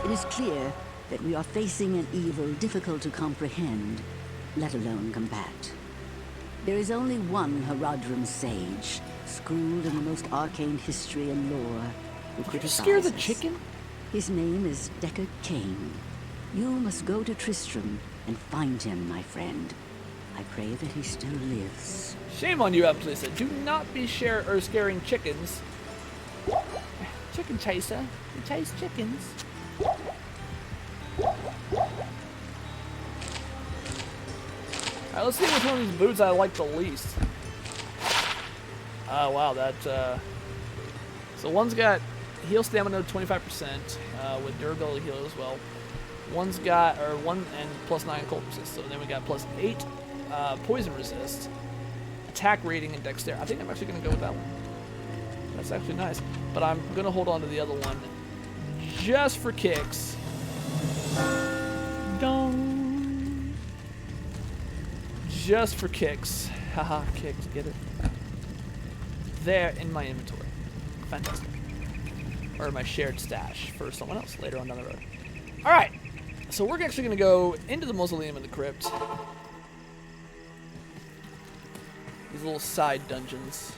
It is clear that we are facing an evil difficult to comprehend, let alone combat. There is only one Haradrim sage, schooled in the most arcane history and lore, who Did you scare the criticizes. chicken? His name is Deckard Cain. You must go to Tristram and find him, my friend. I pray that he still lives. Shame on you, Aplisa. Do not be scaring chickens. Chicken chaser. You chase chickens. Alright, let's see which one of these boots I like the least. Oh, wow, that, So one's got heal stamina 25%, with durability heal as well. One's got, or 1 and +9 cold resist, so then we got +8 poison resist, attack rating, and dexterity. I think I'm actually going to go with that one. That's actually nice. But I'm going to hold on to the other one just for kicks. Dong. Just for kicks. Haha, kicks, get it? There in my inventory. Fantastic. Or my shared stash for someone else later on down the road. Alright, so we're actually going to go into the mausoleum in the crypt. These little side dungeons.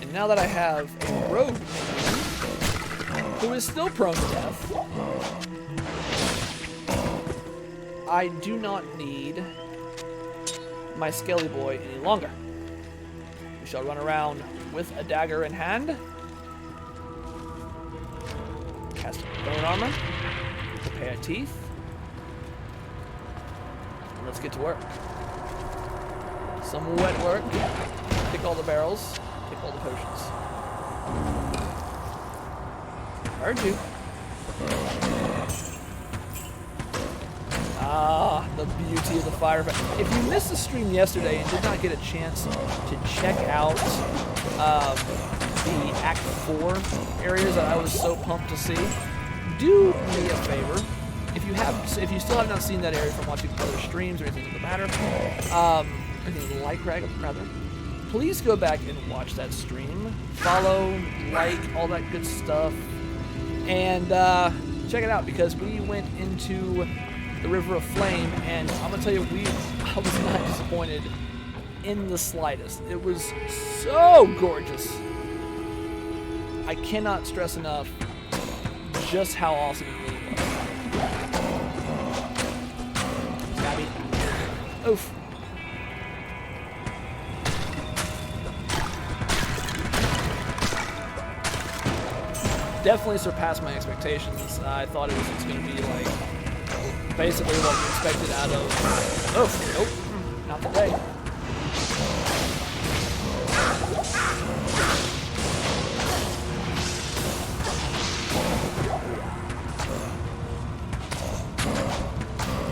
And now that I have a rogue who is still prone to death, I do not need my Skelly Boy any longer. We shall run around with a dagger in hand, cast bone armor, prepare teeth, and let's get to work. Some wet work. Pick all the barrels, pick all the potions. Heard you. Ah, the beauty of the fire. If you missed the stream yesterday and did not get a chance to check out the Act 4 areas that I was so pumped to see, do me a favor. If you still have not seen that area from watching other streams or anything of the matter, anything like rather, please go back and watch that stream. Follow, like, all that good stuff, and check it out because we went into the River of Flame, and I'm gonna tell you, I was not disappointed in the slightest. It was so gorgeous. I cannot stress enough just how awesome it really was. Stabby. Oof. Definitely surpassed my expectations. I thought it was just gonna be like basically what we expected out of... Oh, nope, not today.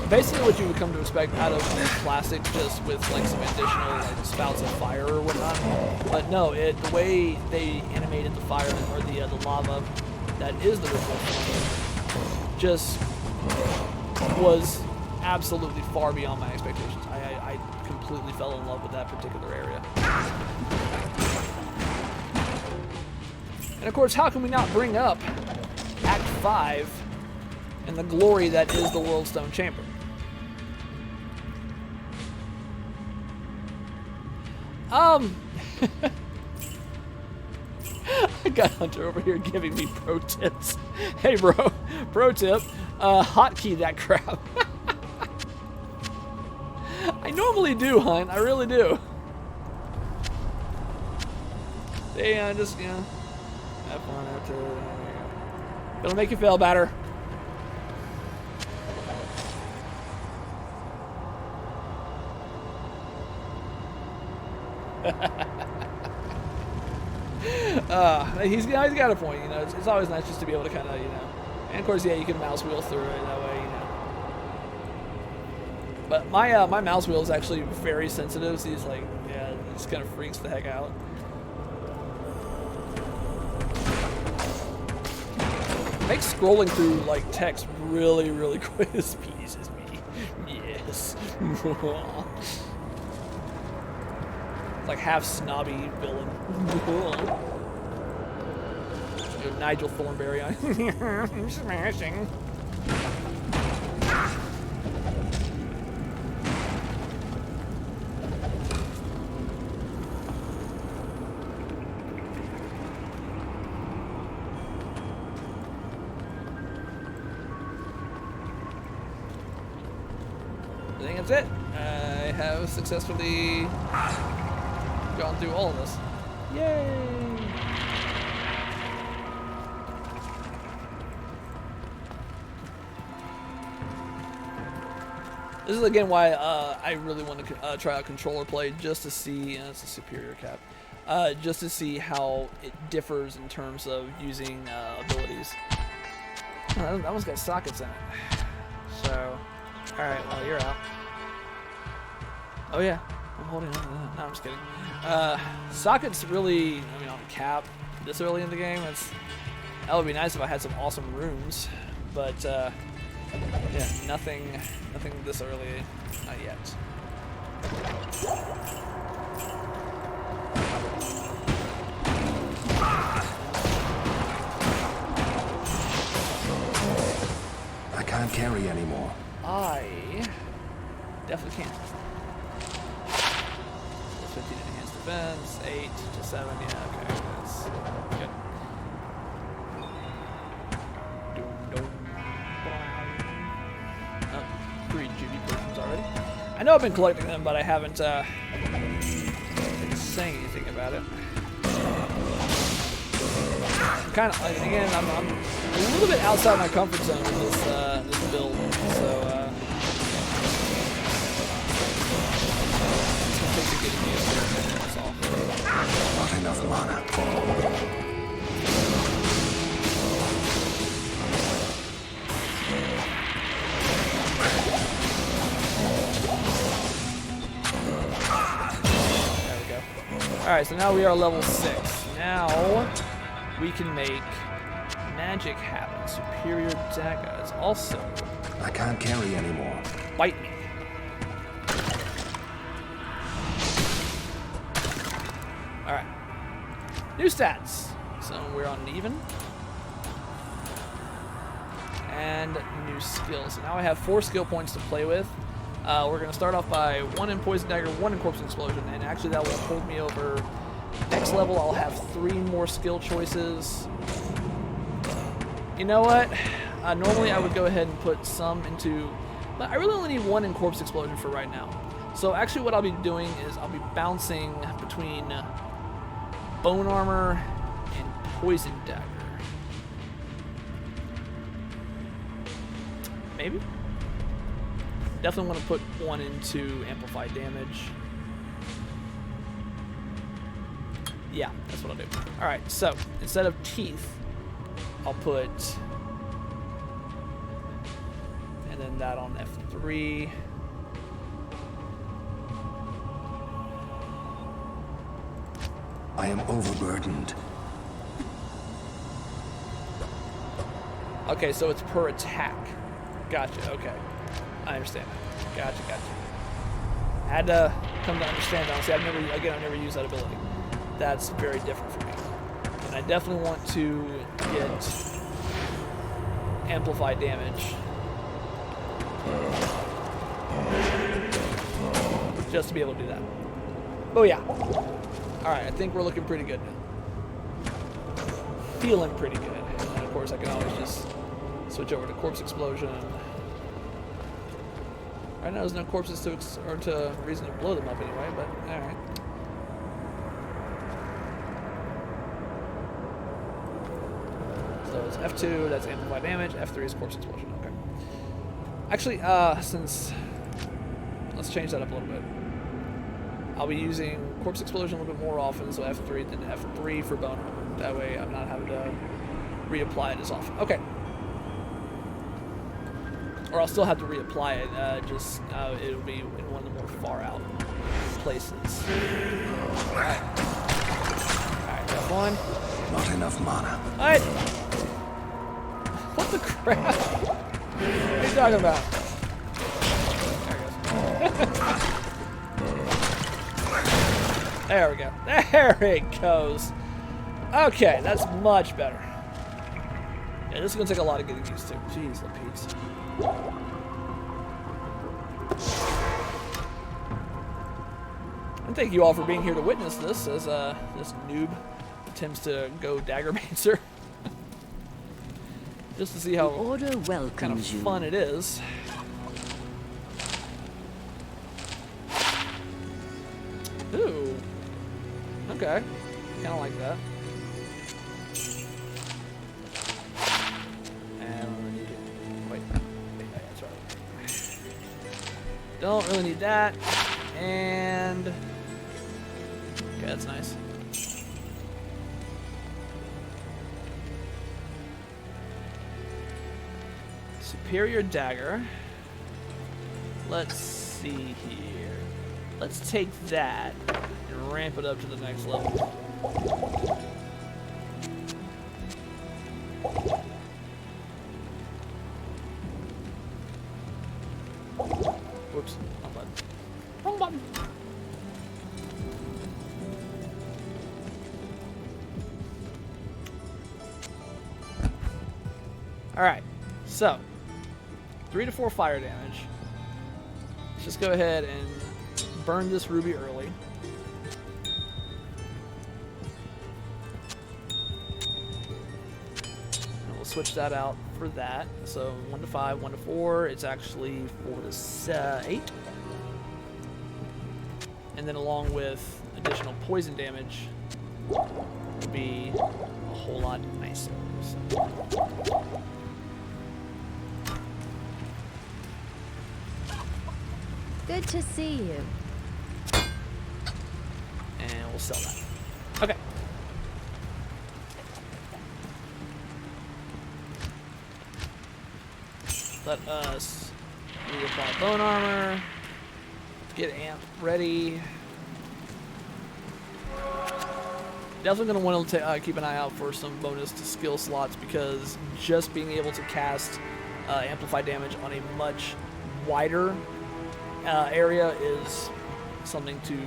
Basically what you would come to expect out of the classic, just with like some additional like spouts of fire or whatnot. But no, the way they animated the fire, or the lava that is the River of Flame, just was absolutely far beyond my expectations. I completely fell in love with that particular area. And of course, how can we not bring up Act 5 and the glory that is the Worldstone Chamber? I got Hunter over here giving me pro tips. Hey bro, pro tip, hotkey that crap. I normally do, Hunt, I really do. Yeah, just, have fun after. It'll make you feel better. He's got a point, you know. It's always nice just to be able to kind of, you know. And of course, yeah, you can mouse wheel through it that way, you know. But my my mouse wheel is actually very sensitive, so he's like, yeah, it just kind of freaks the heck out. Makes scrolling through like text really, really quick. This pleases me. Yes. Like half snobby villain. Nigel Thornberry on smashing. I think that's it. I have successfully gone through all of this. Yay! This is again why I really want to try out controller play, just to see, and it's a superior cap, just to see how it differs in terms of using abilities. Oh, that one's got sockets in it. So, alright, well, you're out. Oh yeah, I'm holding on to that. No, I'm just kidding. Sockets really, I mean, on a cap this early in the game, that would be nice if I had some awesome rooms, but yeah, nothing this early, not yet. I can't carry anymore. I definitely can. 15 enhanced defense, 8 to 7, yeah, okay, that's good. Oh, 3 Judy potions already. I know I've been collecting them, but I haven't been saying anything about it. I'm kind of, again, I'm a little bit outside my comfort zone with this build, so Not enough mana. There we go. Alright, so now we are level 6. Now we can make magic happen. Superior dagger is also I can't carry anymore. bite me. Alright. New stats. So we're on an even. And new skills. So now I have 4 skill points to play with. We're going to start off by 1 in Poison Dagger, 1 in Corpse Explosion, and actually that will hold me over. Next level, I'll have 3 more skill choices. You know what? Normally I would go ahead and put some into, but I really only need 1 in Corpse Explosion for right now. So actually what I'll be doing is I'll be bouncing between Bone Armor and Poison Dagger. Maybe? Definitely want to put 1 into Amplify Damage. Yeah, that's what I'll do. Alright, so instead of Teeth, I'll put, and then that on F3. I am overburdened. Okay, so it's per attack. Gotcha, okay. I understand. Gotcha. I had to come to understand that. See, I've never used that ability. That's very different for me. And I definitely want to get Amplify Damage. Just to be able to do that. Oh yeah. Alright, I think we're looking pretty good now. Feeling pretty good. And of course I can always just switch over to Corpse Explosion. Right now there's no corpses to reason to blow them up anyway, but alright. So it's F2, that's Amplify Damage, F3 is Corpse Explosion, okay. Actually, let's change that up a little bit. I'll be using Corpse Explosion a little bit more often, so F3 than F3 for bone armor. That way I'm not having to reapply it as often. Okay. Or I'll still have to reapply it, it'll be in one of the more far out places. Alright. Alright, got one. Not enough mana. Alright. What the crap? What are you talking about? There we go. There it goes. Okay, that's much better. Yeah, this is going to take a lot of getting used to. Jeez Louise. And thank you all for being here to witness this as this noob attempts to go dagger banter. Just to see how Order welcomes kind of you. fun it is. Ooh. Okay. Kind of like that. And we need to wait. That's right. Don't really need that. And okay, that's nice. Superior dagger. Let's see here. Let's take that and ramp it up to the next level. Whoops, wrong button. Wrong button. Alright, so 3 to 4 fire damage. Let's just go ahead and burn this ruby early. And we'll switch that out for that. So 1 to 5, 1 to 4. It's actually 4 to 8. And then along with additional poison damage will be a whole lot nicer. So. Good to see you. And we'll sell that. Okay. Let us reapply bone armor. Get amp ready. Definitely going to want to keep an eye out for some bonus to skill slots, because just being able to cast amplify damage on a much wider area is something to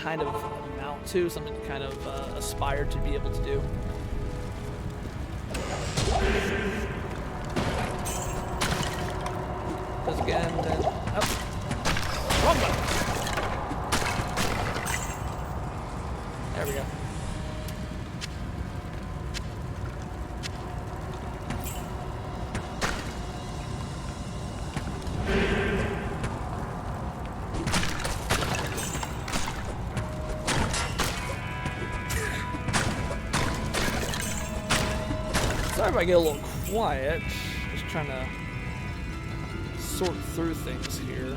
kind of amount to, something to kind of aspire to be able to do. Because again, then, oh, wrong button. There we go. Sorry if I get a little quiet. Just trying to sort through things here.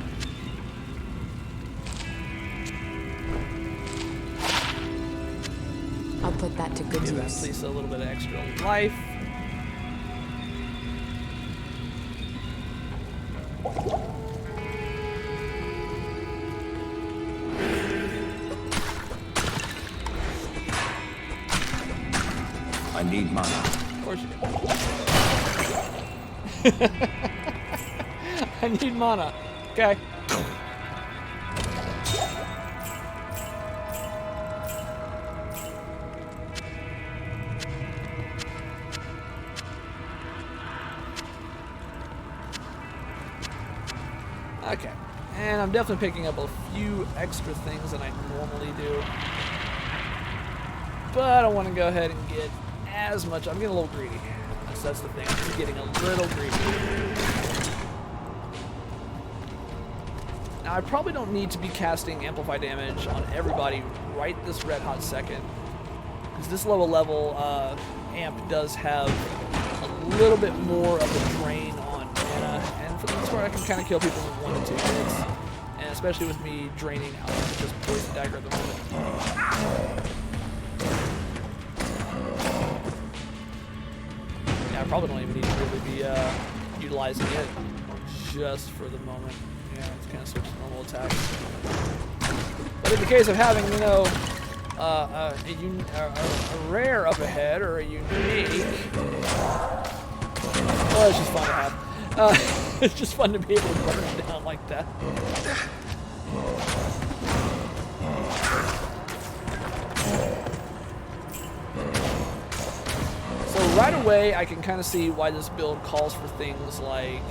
I'll put that to good Give use. Lisa a little bit of extra life. I need mana. Of course you do. I need mana. Okay. Okay. And I'm definitely picking up a few extra things than I normally do. But I don't want to go ahead and get as much. I'm getting a little greedy. That's the thing. I'm just getting a little greedy. Now, I probably don't need to be casting amplify damage on everybody right this red hot second, because this lower level amp does have a little bit more of a drain on mana, and for the most part I can kind of kill people in 1 to 2 hits and especially with me draining out just poison dagger at the moment. Yeah, I probably don't even need to really be utilizing it just for the moment. Yeah, it's kind of switch to normal attacks. But in the case of having, you know, a rare up ahead or a unique, well, it's just fun to have. It's just fun to be able to burn it down like that. So right away, I can kind of see why this build calls for things like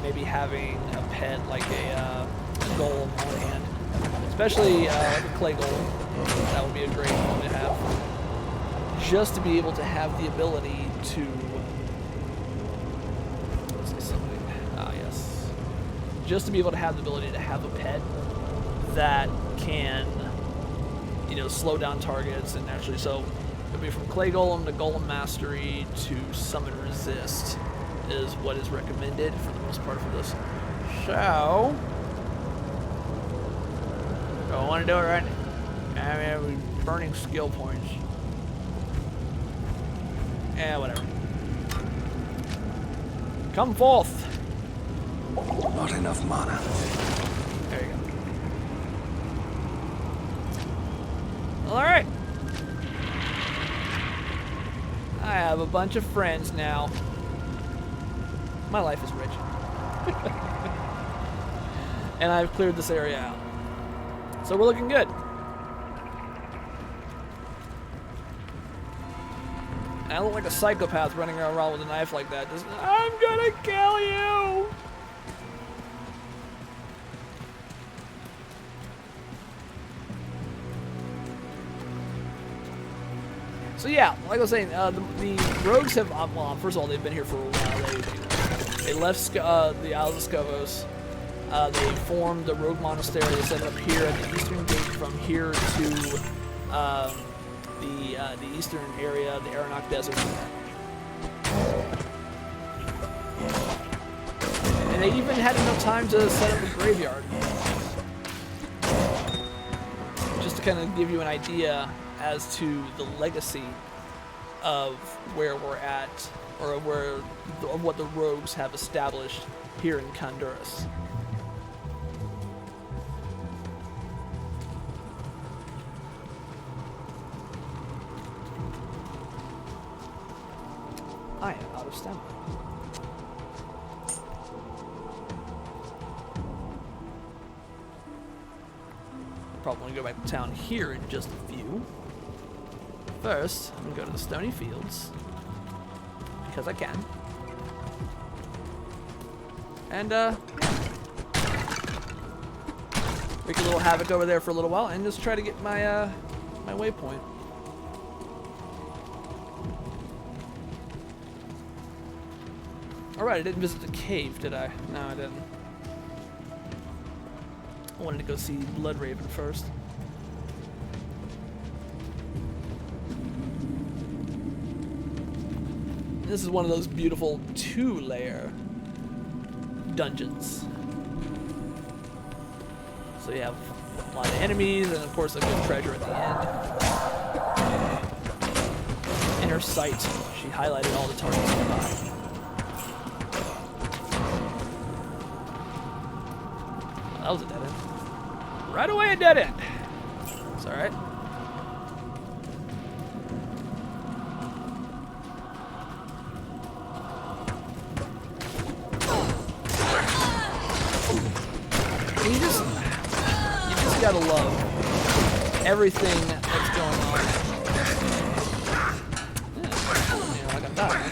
maybe having a pet like a golem on one hand, especially like a clay golem. That would be a great one to have, just to be able to have the ability to. Just to be able to have the ability to have a pet that can, you know, slow down targets and actually, so it'll be from Clay Golem to Golem Mastery to Summon Resist is what is recommended for the most part for this. So, do I want to do it right? I mean, we're burning skill points. Yeah, whatever. Come forth. Not enough mana. There you go. Alright. I have a bunch of friends now. My life is rich. And I've cleared this area out. So we're looking good. I look like a psychopath running around with a knife like that. Just, I'm gonna kill you! So yeah, like I was saying, the rogues have, well, first of all, they've been here for a while. They left the Isles of Scovos. They formed the rogue monastery. They set it up here at the eastern gate from here to the eastern area, the Aranok Desert. And they even had enough time to set up a graveyard. Just to kind of give you an idea as to the legacy of where we're at, or of what the rogues have established here in Honduras. I am out of stamina. Probably want to go back to town here in just a few. First, I'm gonna go to the Stony Fields because I can, and wreak a little havoc over there for a little while, and just try to get my my waypoint. All right, I didn't visit the cave, did I? No, I didn't. I wanted to go see Bloodraven first. This is one of those beautiful 2-layer dungeons. So you have a lot of enemies and of course a good treasure at the end. In her sight, she highlighted all the targets nearby. That was a dead end. Right away a dead end. It's alright. You just gotta love everything that's going on. Yeah, like I'm dying.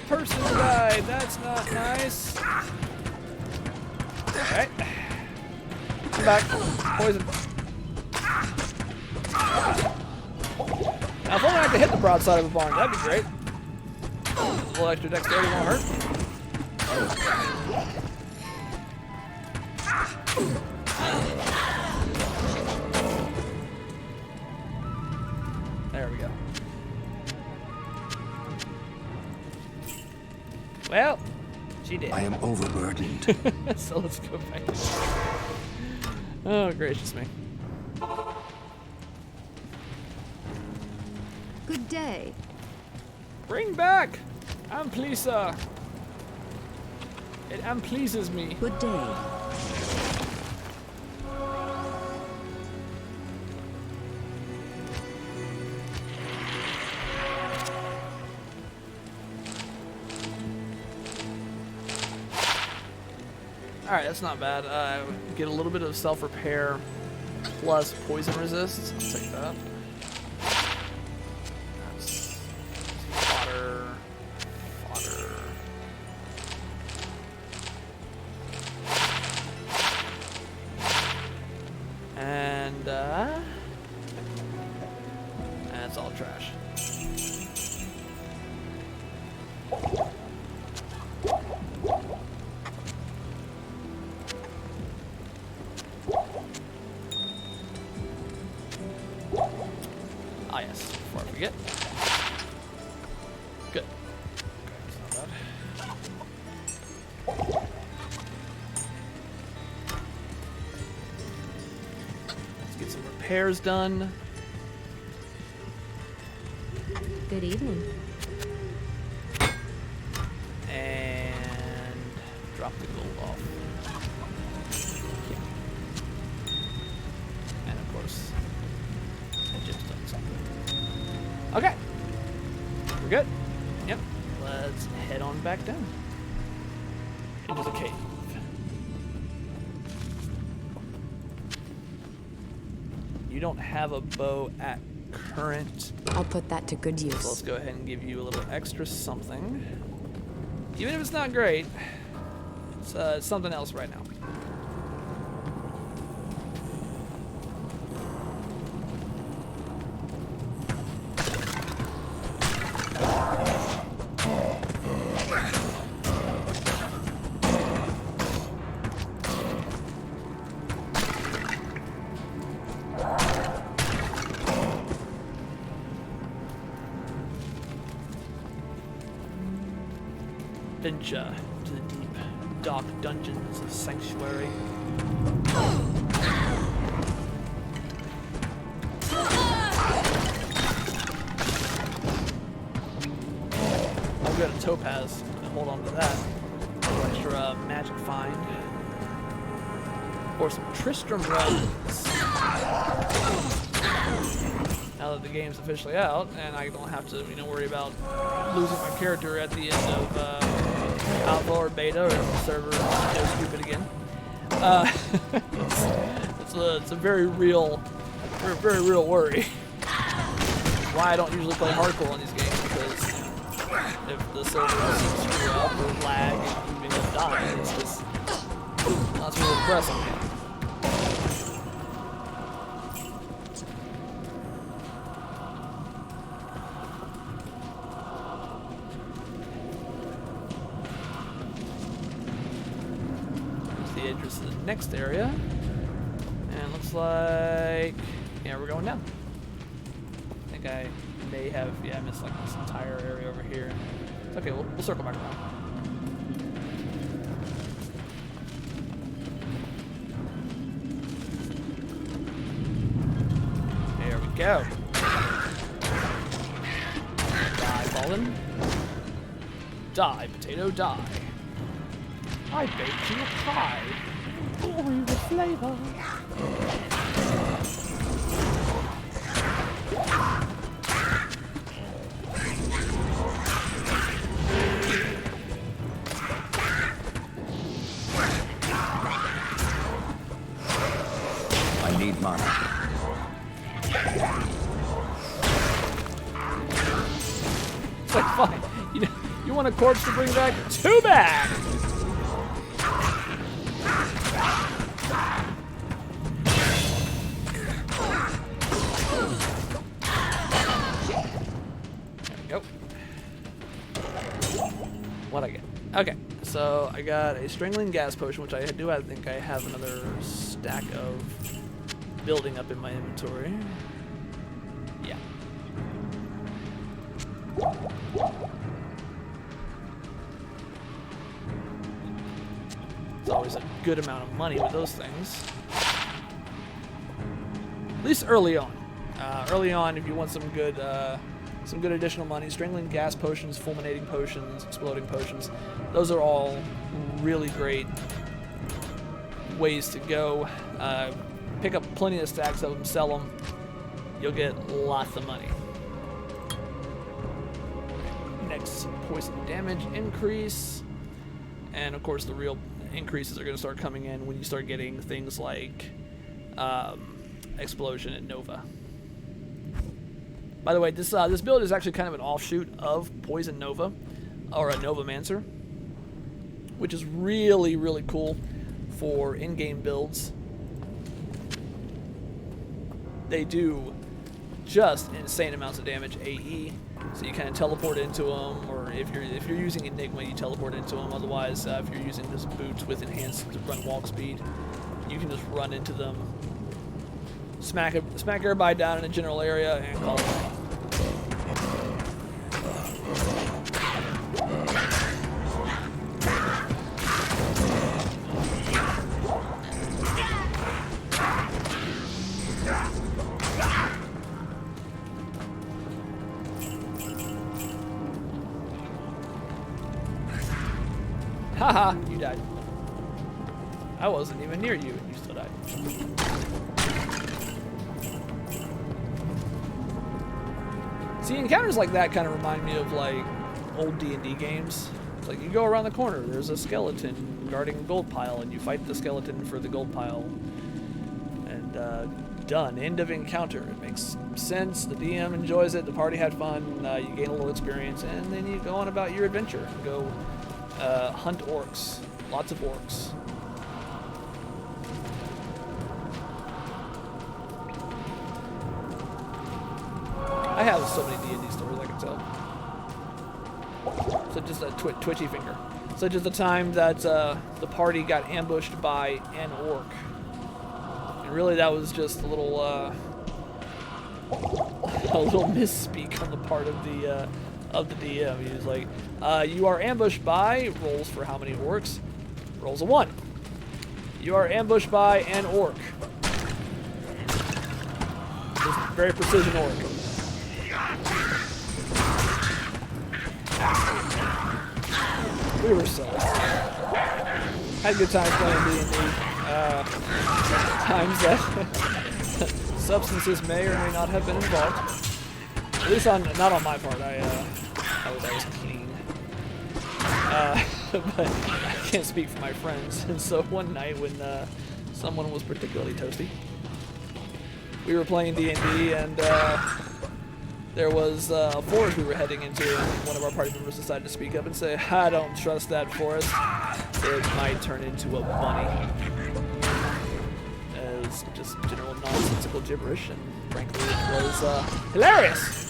Person died. That's not nice. Alright. Come back. Poison. Now, if only I could hit the broadside of a barn, that'd be great. A little extra dexterity won't hurt. There we go. Well, she did. I am overburdened. So let's go back. Oh, gracious me. Good day. Bring back Amplisa. It pleases me. Good day. Alright, that's not bad. Get a little bit of self-repair plus poison resist. I'll take that. That's fodder. Fodder. And, that's all trash. Ah, yes, before I forget. Good. Okay, that's not bad. Let's get some repairs done. Good evening. And drop the gold off. Yeah. And of course, Jim's done something. Okay. We're good. Yep. Let's head on back down. Into the cave. You don't have a bow at current. I'll put that to good So let's use. go ahead and give you a little extra something. Even if it's not great, it's something else right now. Venture to the deep, dark dungeons of Sanctuary. I'll go to Topaz and hold on to that. A little extra magic find. Or some Tristram runs. Now that the game's officially out, and I don't have to, worry about losing my character at the end of Alpha or Beta, or if the server goes stupid again. It's a very real worry. Why I don't usually play hardcore on these games, because if the server screw up or lag and you end up dying, it's just not really depressing. Entrance to the next area, and looks like we're going down. I think I may have I missed like this entire area over here. It's okay, we'll circle back around. There we go. Die, fallen. Die, potato, die. I baked you a pie. Glory with flavor. I need mana. It's like, fine. You want a corpse to bring back? Too bad! There we go. What I get? Okay, so I got a strangling gas potion, which I do. I think I have another stack of building up in my inventory. Yeah. It's always a good amount of money with those things. At least early on. Early on, if you want some good additional money, strangling gas potions, fulminating potions, exploding potions, those are all really great ways to go. Pick up plenty of stacks of them, sell them, you'll get lots of money. Next, poison damage increase, and of course the real increases are going to start coming in when you start getting things like explosion and nova. By the way, this build is actually kind of an offshoot of Poison Nova, or a Novamancer, which is really, really cool for in-game builds. They do just insane amounts of damage AE, so you kind of teleport into them, or if you're using Enigma, you teleport into them. Otherwise, if you're using this boots with enhanced run walk speed, you can just run into them, smack everybody down in a general area, and call it. Haha, you died. I wasn't even near you, and you still died. See, encounters like that kind of remind me of like old D&D games. It's like you go around the corner, there's a skeleton guarding a gold pile, and you fight the skeleton for the gold pile. And done. End of encounter. It makes sense. The DM enjoys it. The party had fun. You gain a little experience, and then you go on about your adventure. Go hunt orcs. Lots of orcs. I have so many D&D stories I can tell. So just a twitchy finger. Such as the time that the party got ambushed by an orc. And really that was just a little misspeak on the part of the DM. He was like, you are ambushed by, rolls for how many orcs? Rolls a 1. You are ambushed by an orc. Just very precision orc. We were so had a good time playing D&D. Times that substances may or may not have been involved. At least not on my part. I was clean. But I can't speak for my friends. And so one night when someone was particularly toasty, we were playing D&D, and there was a forest we were heading into, and one of our party members decided to speak up and say, I don't trust that forest. It might turn into a bunny. As just general nonsensical gibberish, and frankly it was hilarious.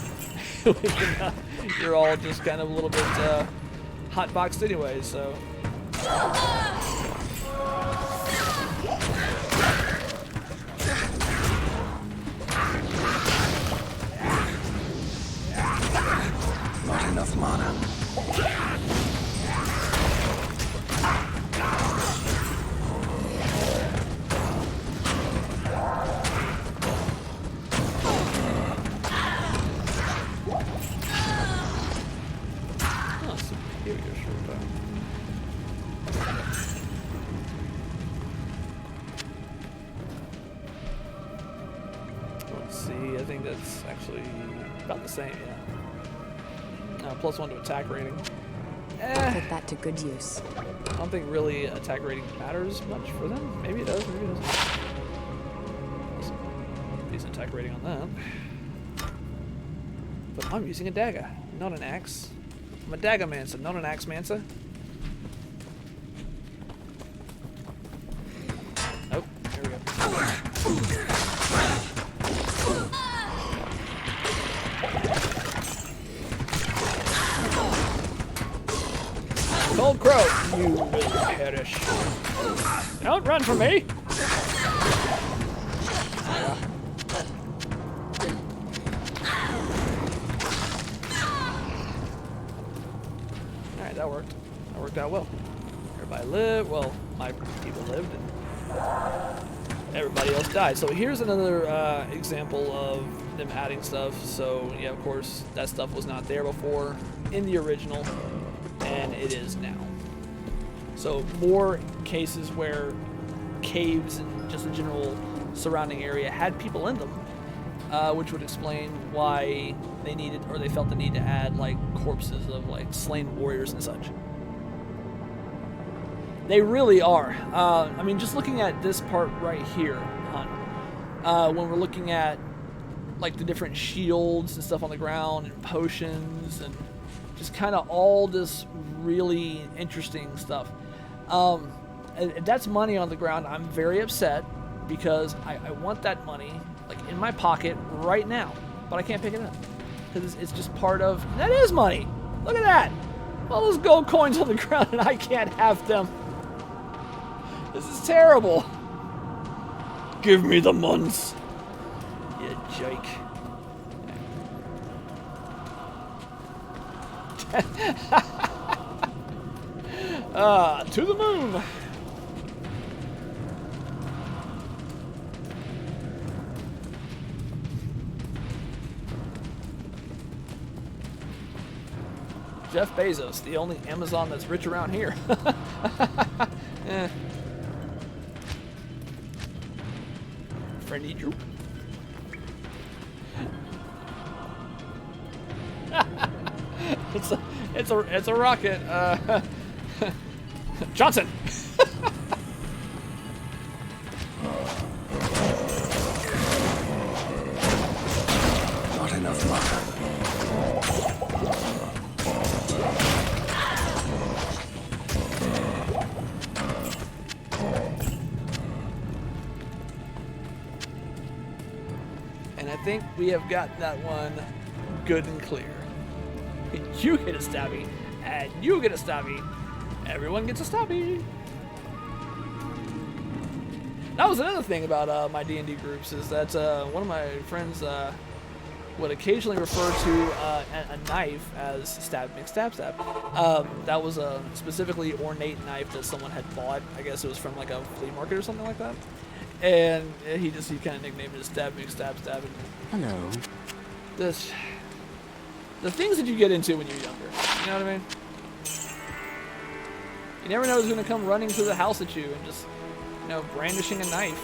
You're all just kind of a little bit hotboxed anyway, so. Not enough mana. Let's see, I think that's actually about the same, yeah. +1 to attack rating. Put that to good use. I don't think really attack rating matters much for them. Maybe it does, maybe it doesn't. Decent attack rating on that. But I'm using a dagger, not an axe. I'm a dagger mancer, not an axe mancer. Oh, here we go. old crow, you will perish. Don't run from me! Alright, that worked. That worked out well. Everybody lived. Well, my people lived, and everybody else died. So here's another example of them adding stuff. So yeah, of course, that stuff was not there before in the original, and it is now. So more cases where caves and just the general surrounding area had people in them, which would explain why they needed, or they felt the need to add like corpses of like slain warriors and such. They really are. I mean, just looking at this part right here, when we're looking at like the different shields and stuff on the ground and potions and just kind of all this really interesting stuff. That's money on the ground. I'm very upset because I want that money like in my pocket right now, but I can't pick it up because it's just part of, that is money. Look at that. All those gold coins on the ground and I can't have them. This is terrible. Give me the munts, you jake. To the moon. Jeff Bezos, the only Amazon that's rich around here. Friendly Drew. It's a rocket. Johnson. Not enough mana. And I think we have got that one good and clear. You get a stabby, and you get a stabby. Everyone gets a stabby. That was another thing about my D&D groups, is that one of my friends would occasionally refer to a knife as stab, make, stab, stab. That was a specifically ornate knife that someone had bought. I guess it was from like a flea market or something like that. And he kind of nicknamed it stab, make, stab, stab. And Hello. the things that you get into when you're younger. You know what I mean? You never know who's going to come running through the house at you and just, you know, brandishing a knife.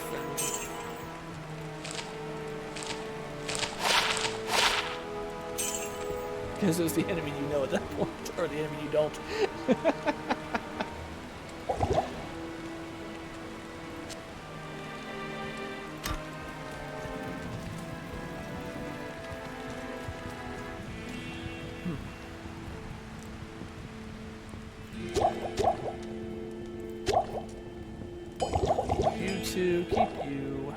Because it was the enemy you know at that point, or the enemy you don't. To keep you,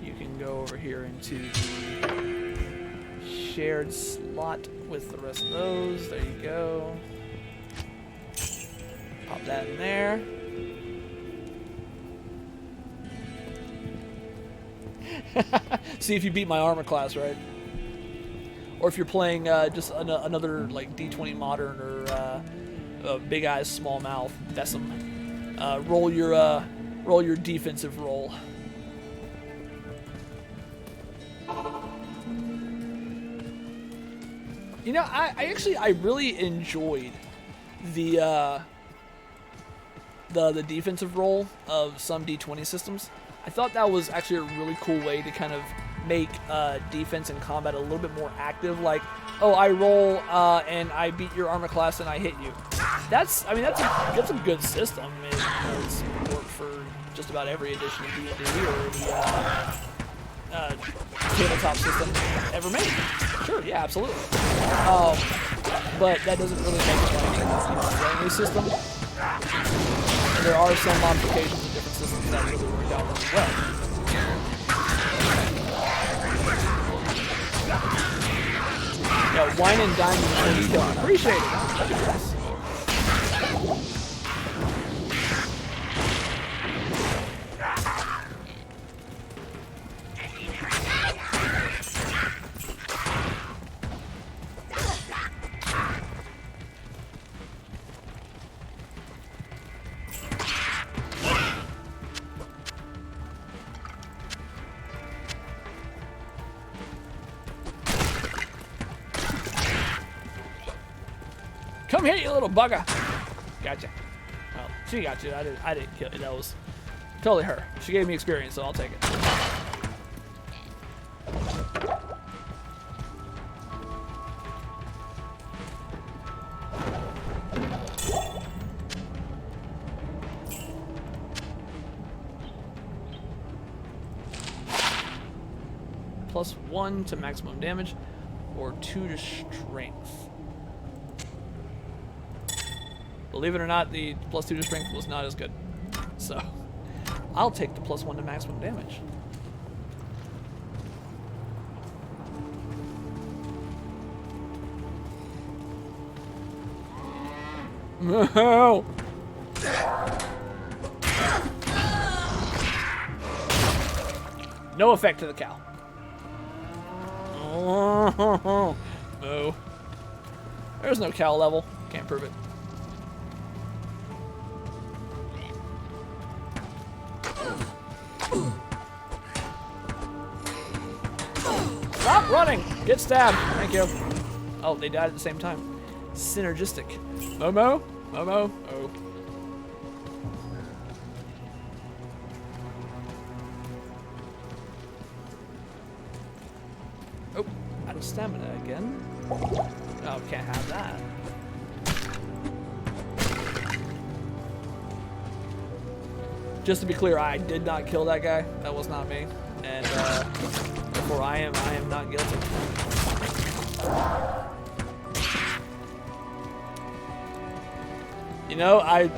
you can go over here into the shared slot with the rest of those. There you go. Pop that in there. See if you beat my armor class, right? Or if you're playing just another like D20 modern or big eyes, small mouth, that's some. Roll your defensive roll. You know, I really enjoyed the defensive roll of some D20 systems. I thought that was actually a really cool way to kind of make defense and combat a little bit more active. Like, oh, I roll and I beat your armor class and I hit you. That's a good system. It's worked for just about every edition of D&D or the tabletop system ever made. Sure, yeah, absolutely. But that doesn't really make it like a new system. And there are some modifications of different systems that really worked out really well. Yeah, wine and dine before you kill. Appreciate it. Come here, you little bugger. Gotcha. Well, she got you. I didn't kill you. That was totally her. She gave me experience, so I'll take it. +1 to maximum damage, or 2 to strength. Believe it or not, the +2 to strength was not as good. So, I'll take the +1 to maximum damage. No! No effect to the cow. Oh, no. There's no cow level. Can't prove it. Stop running! Get stabbed. Thank you. Oh, they died at the same time. Synergistic. Momo? Momo? Oh. Oh, out of stamina again. Oh, can't have that. Just to be clear, I did not kill that guy. That was not me. And therefore I am not guilty. You know, I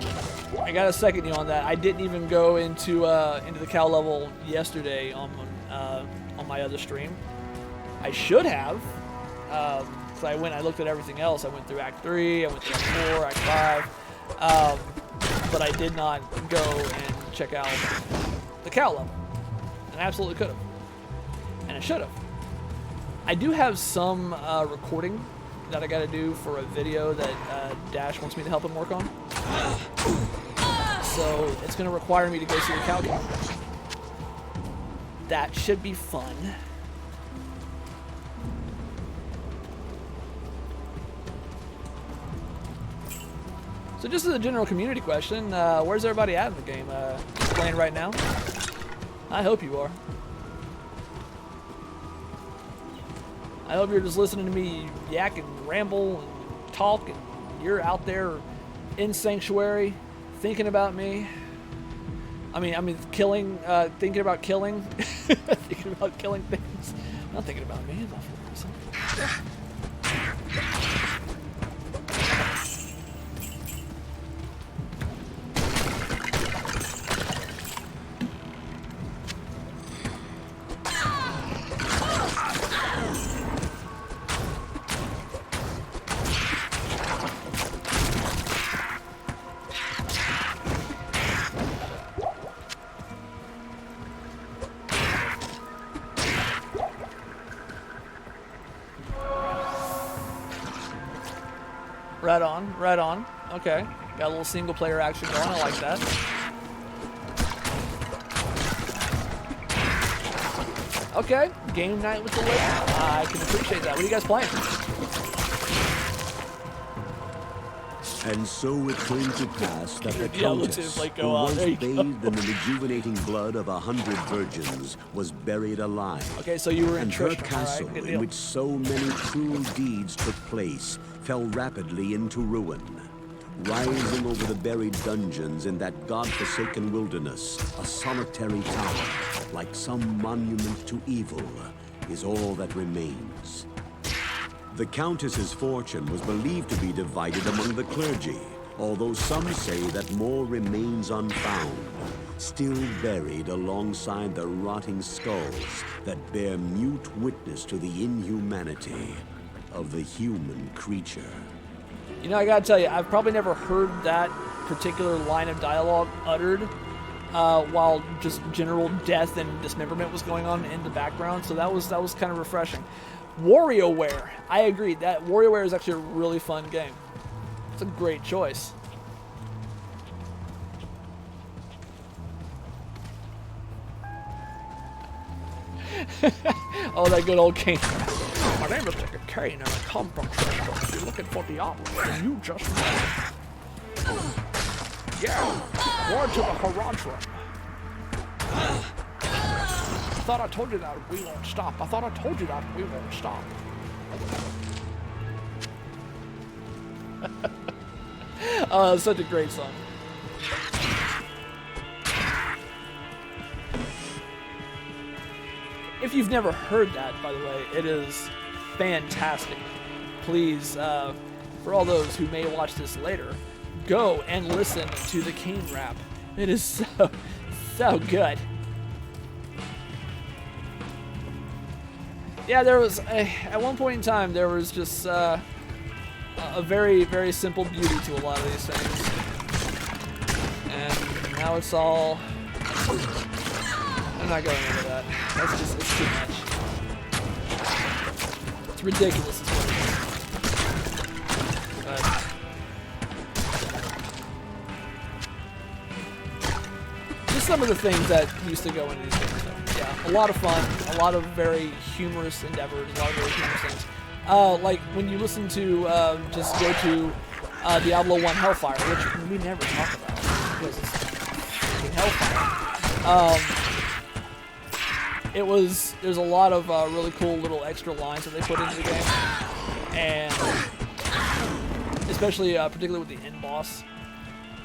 gotta second you on that. I didn't even go into the cow level yesterday on my other stream. I should have. So I looked at everything else. I went through Act 3, I went through Act 4, Act 5. But I did not go and check out the cow level. And I absolutely could have. And I should have. I do have some recording that I gotta do for a video that Dash wants me to help him work on. So it's gonna require me to go see the cow camp. That should be fun. So just as a general community question, where's everybody at in the game? Playing right now? I hope you are. I hope you're just listening to me yak and ramble and talk, and you're out there in Sanctuary thinking about me. I mean, killing, thinking about killing, thinking about killing things. Not thinking about me. I'm not for myself. Right on, right on. Okay, got a little single player action going. I like that. Okay, game night with the lake. I can appreciate that. What are you guys playing? And so it came to pass that the Yeah, let's see Countess, if, like, who go on. was There you bathed go. in the rejuvenating blood of 100 virgins, was buried alive. Okay, so you were in And her Tristram, castle, alright, good in deal. which so many cruel deeds took place, fell rapidly into ruin. Rising over the buried dungeons in that god-forsaken wilderness, a solitary tower, like some monument to evil, is all that remains. The Countess's fortune was believed to be divided among the clergy, although some say that more remains unfound, still buried alongside the rotting skulls that bear mute witness to the inhumanity of the human creature. You know, I gotta tell you, I've probably never heard that particular line of dialogue uttered while just general death and dismemberment was going on in the background. So that was kind of refreshing. WarioWare, I agree. That WarioWare is actually a really fun game. It's a great choice. Oh, that good old Kane. My name is Kane, and I come from Tristan. If you're looking for Diablo, then you just know. Yeah, word to the Horadrim. I thought I told you that we won't stop. I thought I told you that we won't stop. Oh, it's such a great song. If you've never heard that, by the way, it is fantastic. Please, for all those who may watch this later, go and listen to the Kane rap. It is so good. Yeah, there was, at one point in time, there was just a very, very simple beauty to a lot of these things. And now it's all... I'm not going into that. That's just, it's too much. It's ridiculous. But just some of the things that used to go into these games. So, yeah, a lot of fun, a lot of very humorous endeavors, a lot of very humorous things. Like when you listen to, just go to Diablo 1 Hellfire, which we never talk about because it's fucking Hellfire. There's a lot of really cool little extra lines that they put into the game, and especially particularly with the end boss,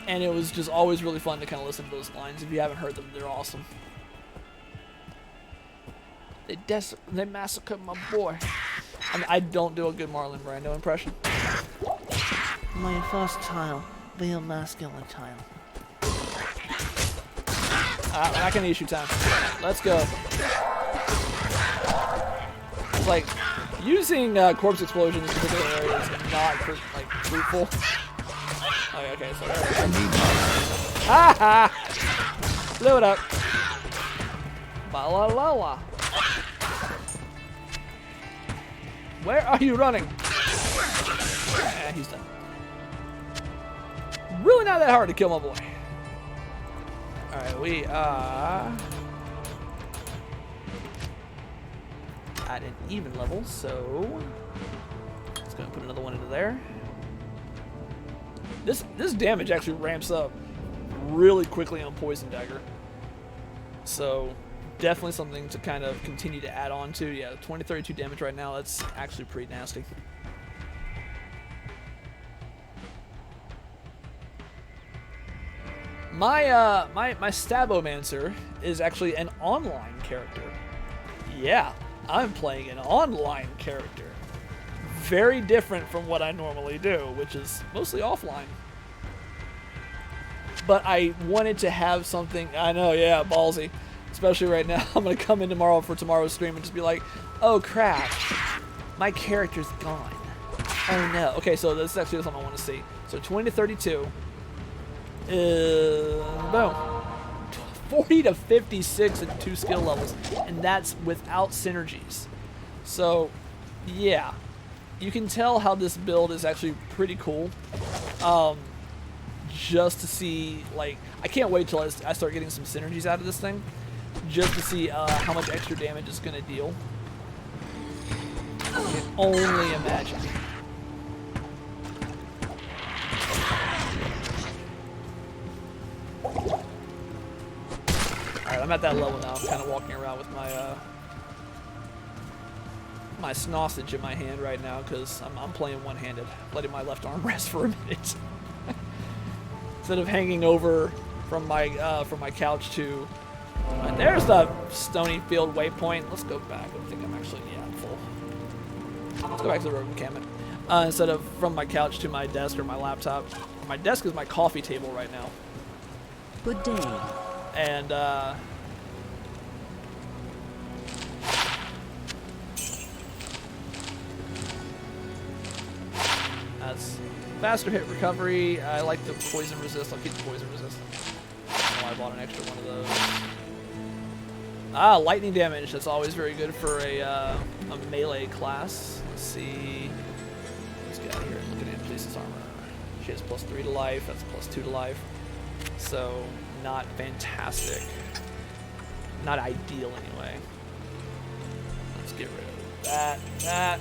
and it was just always really fun to kind of listen to those lines. If you haven't heard them, they're awesome. They massacred my boy. I mean, I don't do a good Marlon Brando impression. My first child, be a masculine child. I can issue time. Let's go. It's like using corpse explosions in particular areas is not like fruitful. Oh, okay, so ha ha! Blew it up. Ba-la-la-la. Where are you running? He's done. Really not that hard to kill my boy. Alright, we are at an even level, so let's go and put another one into there. This damage actually ramps up really quickly on Poison Dagger. So definitely something to kind of continue to add on to. Yeah, 20-32 damage right now, that's actually pretty nasty. My my Stabomancer is actually an online character. Yeah, I'm playing an online character. Very different from what I normally do, which is mostly offline. But I wanted to have something, I know, yeah, ballsy. Especially right now, I'm gonna come in tomorrow for tomorrow's stream and just be like, oh crap, my character's gone. Oh no. Okay, so this is actually something I want to see. So 20-32. Boom. 40 to 56 at 2 skill levels, and that's without synergies. So, yeah, you can tell how this build is actually pretty cool. Just to see, like, I can't wait till I start getting some synergies out of this thing, just to see how much extra damage it's gonna deal. I can only imagine. Alright, I'm at that level now. I'm kind of walking around with my my snossage in my hand right now because I'm playing one-handed, letting my left arm rest for a minute. Instead of hanging over from my couch to... there's the Stony Field waypoint. Let's go back. I think I'm actually, yeah, full. Let's go back to the road encampment. Instead of from my couch to my desk or my laptop. My desk is my coffee table right now. Good day. And, that's faster hit recovery. I like the poison resist. I'll keep the poison resist. I don't know why I bought an extra one of those. Ah, lightning damage. That's always very good for a melee class. Let's see. Let's get out of here and look at Annalise's armor. She has +3 to life. That's +2 to life. So, not fantastic. Not ideal, anyway. Let's get rid of that.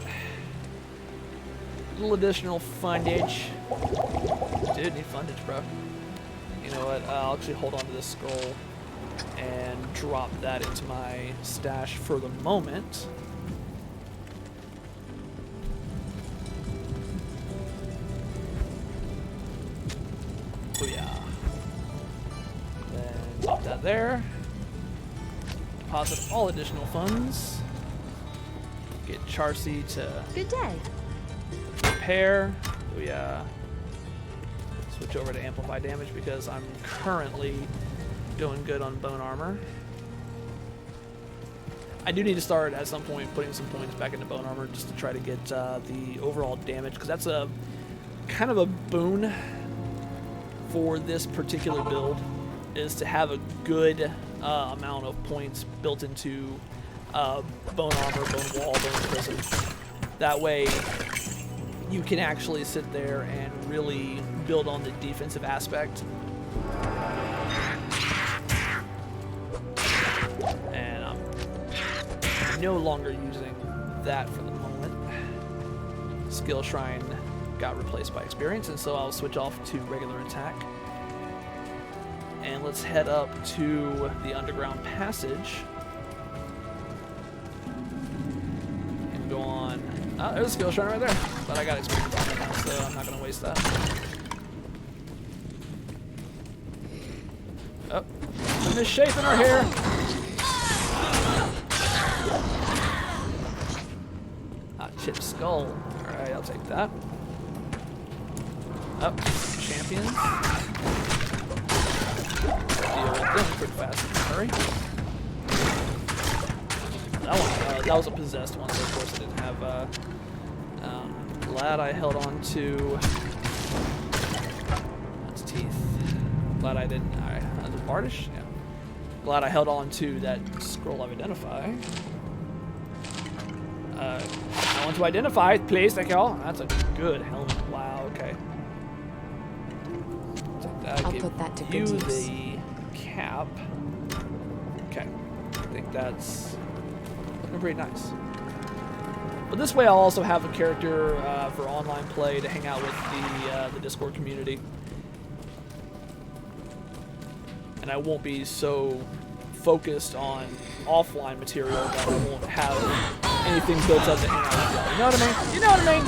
A little additional fundage. Dude, need fundage, bro. You know what? I'll actually hold on to this scroll and drop that into my stash for the moment. Oh yeah. Then pop that there. Deposit all additional funds. Get Charcy to Good day. repair. Oh yeah. Switch over to amplify damage because I'm currently doing good on bone armor. I do need to start at some point putting some points back into bone armor just to try to get the overall damage, because that's a kind of a boon for this particular build, is to have a good amount of points built into bone armor, bone wall, bone prison. That way you can actually sit there and really build on the defensive aspect. And I'm no longer using that for the moment. Skill Shrine got replaced by experience, and so I'll switch off to regular attack. And let's head up to the underground passage. And go on. Oh, there's a skill shrine right there. But I got experience on it now, so I'm not going to waste that. Oh, some misshapen our hair. Ah, chip skull. Alright, I'll take that. Up, champions. Deal with them pretty fast. Hurry. That one, that was a possessed one, so of course I didn't have. Glad I held on to. That's teeth. Glad I didn't. Alright, that was Bardish? Yeah. Glad I held on to that scroll of identify. I want to identify, please, thank y'all. That's a good helmet. Wow, okay. Take that. I'll Give put that to you good use. the cap. Okay. I think that's looking pretty nice. But this way I'll also have a character for online play to hang out with the Discord community. And I won't be so focused on offline material that I won't have anything built up to hang out with y'all. You know what I mean? You know what I mean?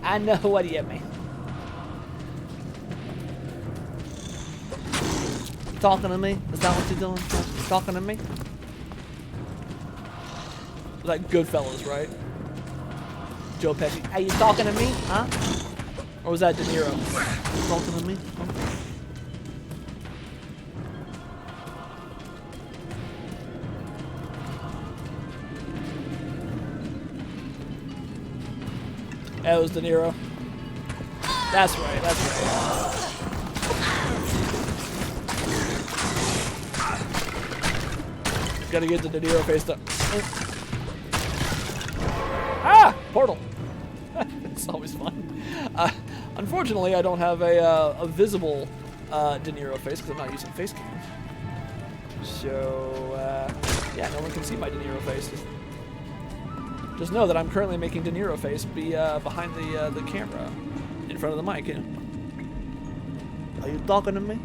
I know what you mean. You talking to me? Is that what you're doing? You talking to me? Like Goodfellas, right? Joe Pesci. Are you talking to me? Huh? Or was that De Niro? You talking to me? Huh? That was De Niro. That's right, that's right. Gotta get the De Niro face up. Ah! Portal! It's always fun. Unfortunately, I don't have a visible De Niro face because I'm not using face cam. So, yeah, no one can see my De Niro face. Just know that I'm currently making De Niro face be behind the camera, in front of the mic. Are you talking to me?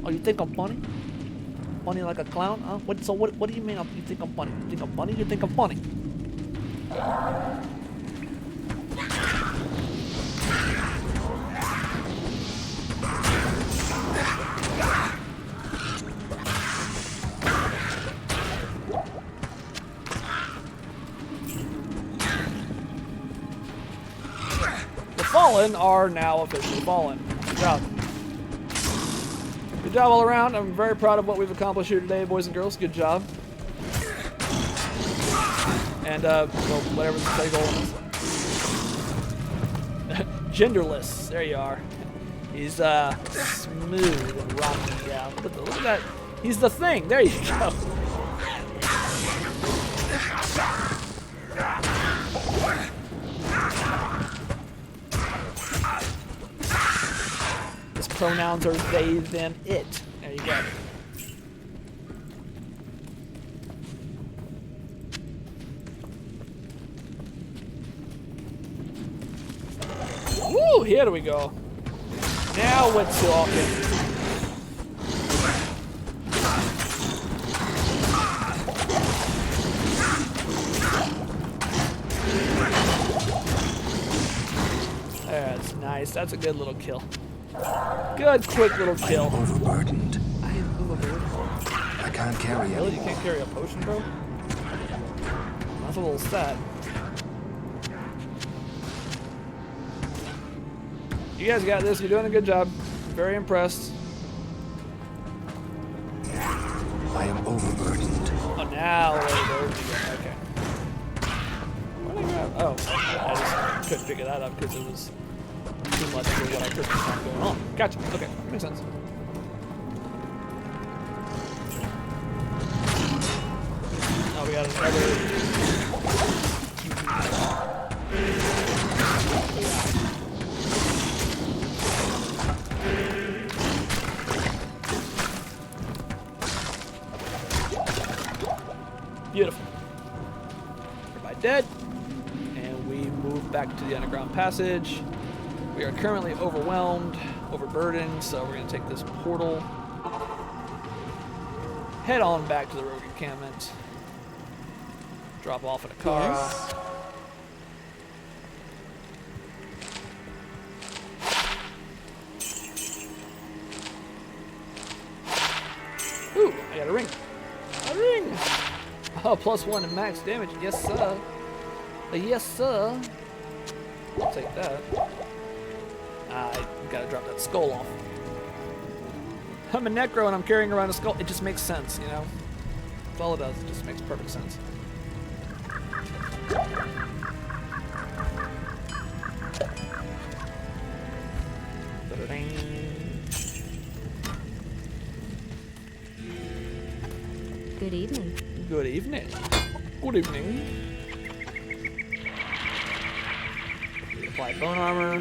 Oh, you think I'm funny? Funny like a clown? Huh? What do you mean? You think I'm funny? You think I'm funny? You think I'm funny? fallen are now officially fallen. Good job. Good job all around. I'm very proud of what we've accomplished here today, boys and girls. Good job. And, well, whatever the play goal is. Genderless. There you are. He's, smooth and rocking. Yeah, look at that. He's the thing. There you go. His pronouns are they, them, it. There you go. Woo, here we go. Now we're talking. That's nice. That's a good little kill. Good, quick little kill. I am overburdened. I am overburdened. I can't carry Really? it. You can't carry a potion, bro? That's a little sad. You guys got this. You're doing a good job. Very impressed. I am overburdened. Oh, now we're over. Okay. What did I grab? Oh, I just couldn't figure that up because it was too much for what I could have going on. Gotcha. Okay, makes sense. Now we got another. Beautiful. Everybody dead. And we move back to the underground passage. We are currently overwhelmed, overburdened, so we're going to take this portal. Head on back to the rogue encampment. Drop off at a car. Yes? Ooh, I got a ring. A ring! Oh, +1 in max damage. Yes, sir. Yes, sir. I'll take that. I gotta drop that skull off. I'm a necro and I'm carrying around a skull. It just makes sense, you know? That's all it does. It just makes perfect sense. Good evening. Good evening. Good evening. Apply bone armor.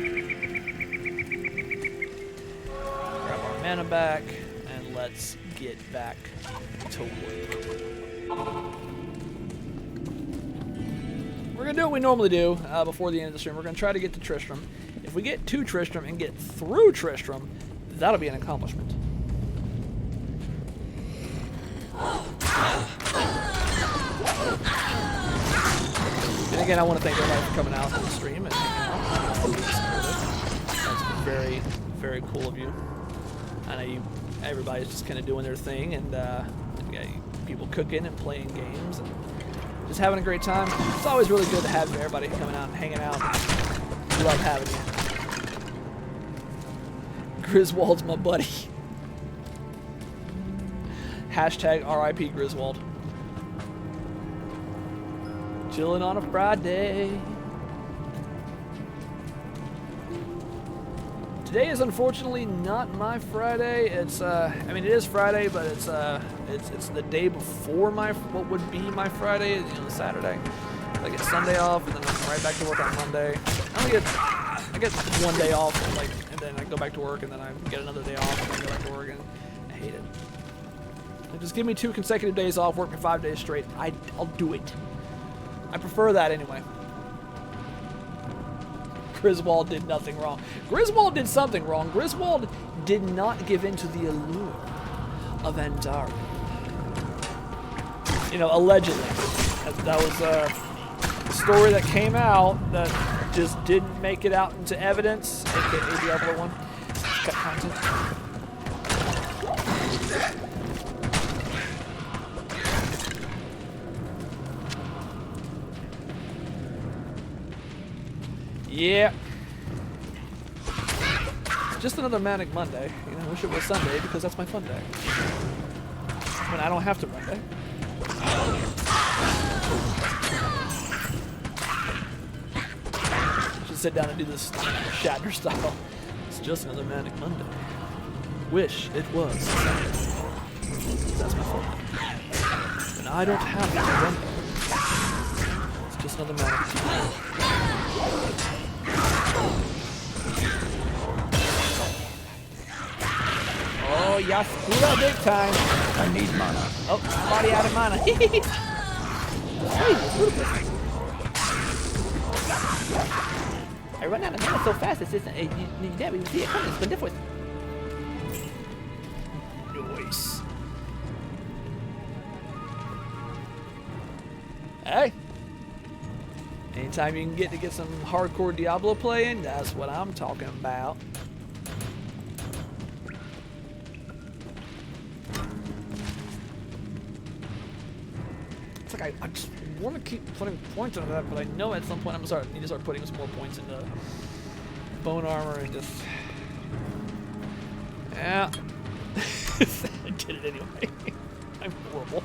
Grab our mana back, and let's get back to work. We're gonna do what we normally do before the end of the stream. We're gonna try to get to Tristram. If we get to Tristram and get through Tristram, that'll be an accomplishment. And again, I want to thank everybody for coming out to the stream and hanging out. That's very, very cool of you. I know everybody's just kind of doing their thing, and you got people cooking and playing games and just having a great time. It's always really good to have everybody coming out and hanging out. We love having you. Griswold's my buddy. Hashtag RIP Griswold. Chilling on a Friday. Today is unfortunately not my Friday. It's I mean it is Friday, but it's the day before what would be my Friday, you know, Saturday. I get Sunday off and then I'm right back to work on Monday. I get one day off and then I go back to work and then I get another day off and then go back to work and I hate it. Just give me 2 consecutive days off, work me 5 days straight. I'll do it. I prefer that anyway. Griswold did nothing wrong. Griswold did something wrong. Griswold did not give in to the allure of Andarian. You know, allegedly. That was a story that came out that just didn't make it out into evidence, aka Diablo 1. Cut content. Yeah. Just another manic Monday. You know, I wish it was Sunday because that's my fun day. When I don't have to Monday. Should sit down and do this Shatner style. It's just another manic Monday. Wish it was Sunday. That's my fun day. When I don't have to Monday. It's just another manic Monday. Oh, y'all screwed up big time. I need mana. Oh, somebody out of mana. I run out of mana so fast, it's just, you never even see it coming. It's been different. Nice. Hey. Anytime you can get some hardcore Diablo playing, that's what I'm talking about. It's like I just want to keep putting points on that, but I know at some point I'm gonna need to start putting some more points into bone armor and just yeah. I did it anyway. I'm horrible.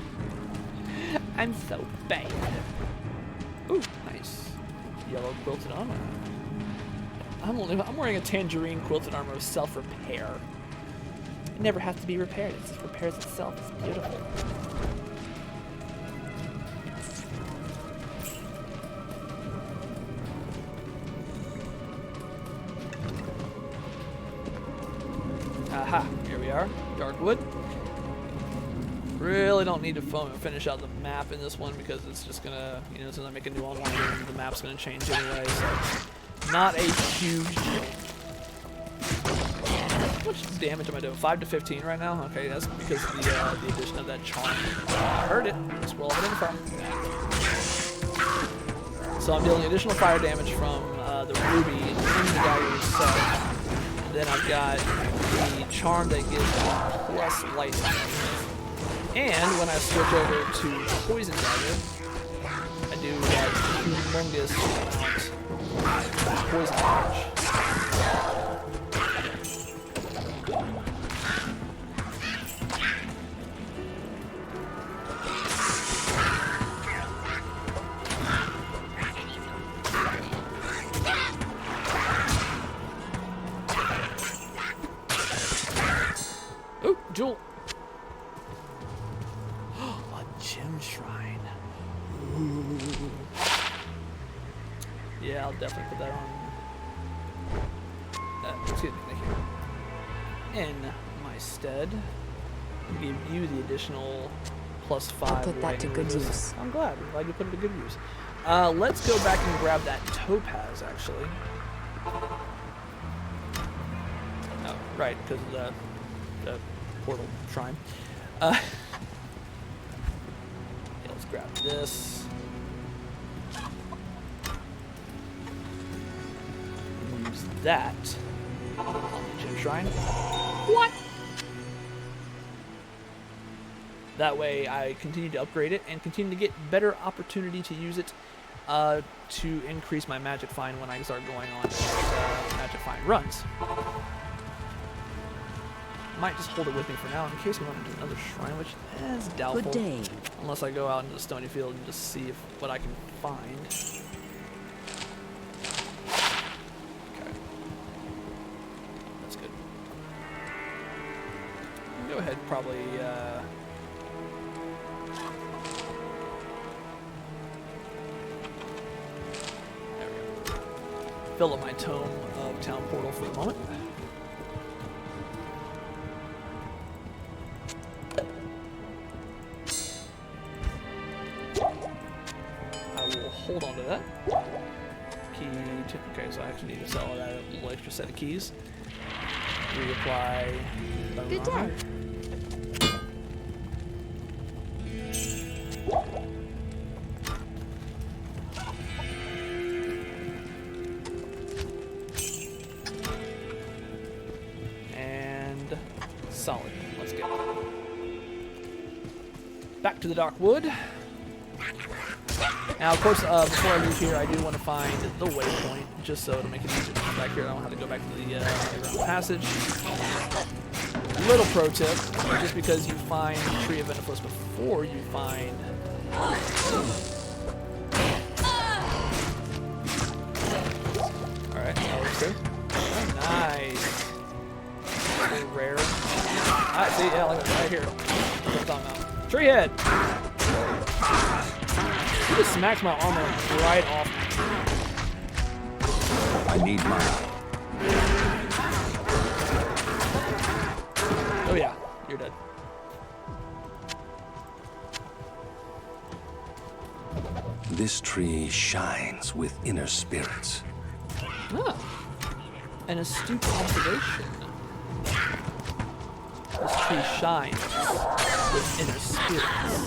I'm so bad. Ooh, nice. Yellow quilted armor. I'm wearing a tangerine quilted armor of self-repair. It never has to be repaired. It just repairs itself. It's beautiful. Aha, here we are, Darkwood. Really don't need to finish out the map in this one because it's just gonna, you know, as soon as I make a new online game, the map's gonna change anyway, so not a huge deal. How much damage am I doing? 5 to 15 right now? Okay, that's because of the addition of that charm. I heard it. Let's roll it in from. So I'm dealing additional fire damage from the ruby in the dagger itself. Then I've got the charm that gives plus light damage. And when I switch over to poison dagger, I do that humongous amount of poison damage. Ooh, jewel. A gem shrine. Ooh. Yeah, I'll definitely put that on. Excuse me, thank you. In my stead, give you the additional +5. I'll put that to good use. I'm glad. I'm glad you put it to good use. Let's go back and grab that topaz, actually. Oh, right, because of the portal shrine. Yeah, let's grab this. Use that on the gem shrine. What? That way I continue to upgrade it and continue to get better opportunity to use it to increase my magic find when I start going on magic find runs. Might just hold it with me for now in case we run into another shrine, which is doubtful. Good day. Unless I go out into the stony field and just see what I can find. Okay. That's good. Go ahead, probably, there we go. Fill up my tome of town portal for the moment. Hold on to that. Key to, okay, so I actually need to sell that little extra set of keys. Reapply. Good day. And solid. Let's get back to the dark wood. Now, of course, before I leave here, I do want to find the waypoint, just so to make it easier to come back here. I don't have to go back to the underground passage. Little pro tip, just because you find Tree of Veniflos before you find... Alright, that works too. Oh, nice. Very rare. Ah, see, yeah, look at it right here. That's what I'm talking about. Tree head! He just smacks my armor right off. I need mine. Oh yeah, you're dead. This tree shines with inner spirits. Ah, an astute observation. This tree shines with inner spirits.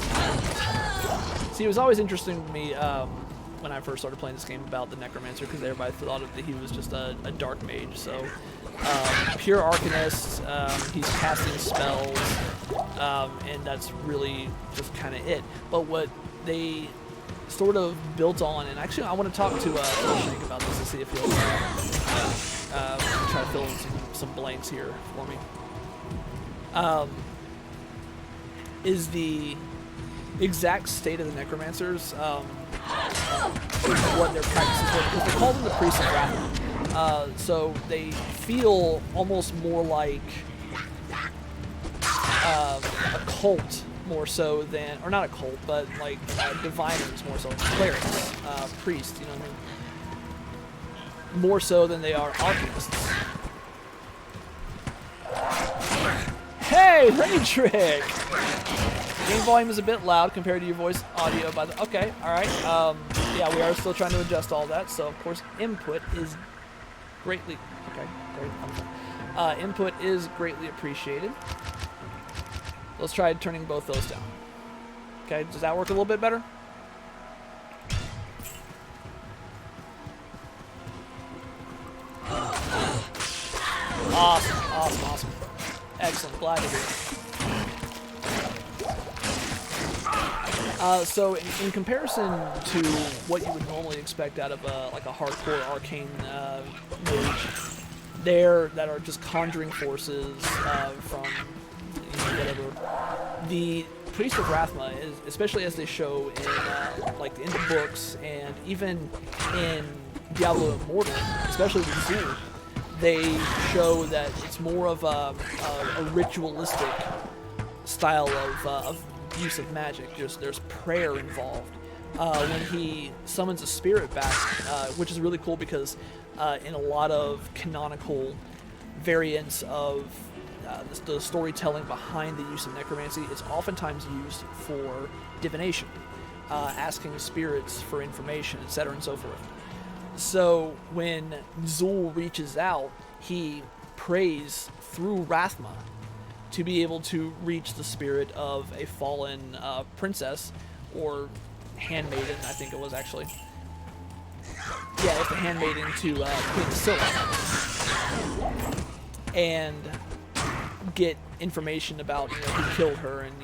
See, it was always interesting to me when I first started playing this game about the Necromancer, because everybody thought that he was just a dark mage. So, pure Arcanist, he's casting spells, and that's really just kind of it. But what they sort of built on, and actually I want to talk to Shank about this to see if he'll try to fill in some blanks here for me. Is the exact state of the Necromancers, what their practices were, because they call them the Priests of Wrath. So they feel almost more like a cult, more so than, or not a cult, but like diviners more so, clerics, priests, you know what I mean? More so than they are alchemists. Hey, Rain Trick! Game volume is a bit loud compared to your voice audio, by the... Okay, alright. Yeah, we are still trying to adjust all that, so of course input is greatly... Okay, great. Input is greatly appreciated. Let's try turning both those down. Okay, does that work a little bit better? Awesome, awesome, awesome. Excellent, glad to hear it. So in comparison to what you would normally expect out of like a hardcore arcane mage, that are just conjuring forces from whatever, the Priest of Rathma is, especially as they show in like in the books and even in Diablo Immortal, especially with Zool, they show that it's more of a ritualistic style of use of magic. There's prayer involved. When he summons a spirit back, which is really cool because in a lot of canonical variants of the storytelling behind the use of necromancy, it's oftentimes used for divination, asking spirits for information, etc. and so forth. So when Zool reaches out, he prays through Rathma to be able to reach the spirit of a fallen princess, or handmaiden, I think it was actually. Yeah, it's the handmaiden to Queen Scylla. And get information about, who killed her, and,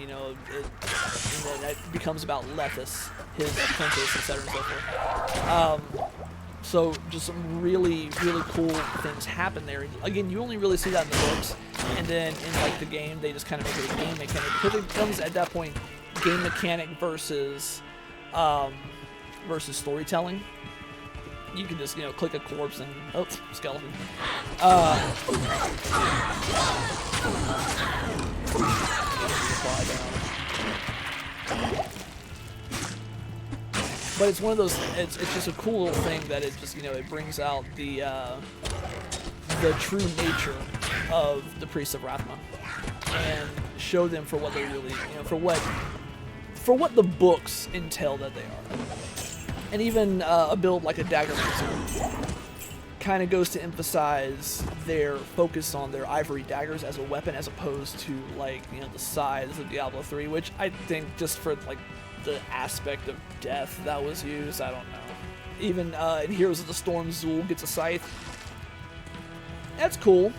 that becomes about Lethis, his apprentice, etc. and so forth. So just some really, really cool things happen there. Again, you only really see that in the books, and then in like the game, they just kind of make it a game mechanic, because it becomes at that point game mechanic versus storytelling. You can just click a corpse and skeleton. But it's one of those. It's just a cool little thing that it just it brings out the true nature of the Priests of Rathma, and show them for what they really for what the books entail that they are. And even a build like a Daggermancer kind of goes to emphasize their focus on their ivory daggers as a weapon, as opposed to like the size of Diablo 3, which I think just for like the aspect of death that was used, I don't know. Even in Heroes of the Storm, Zool gets a scythe. That's cool,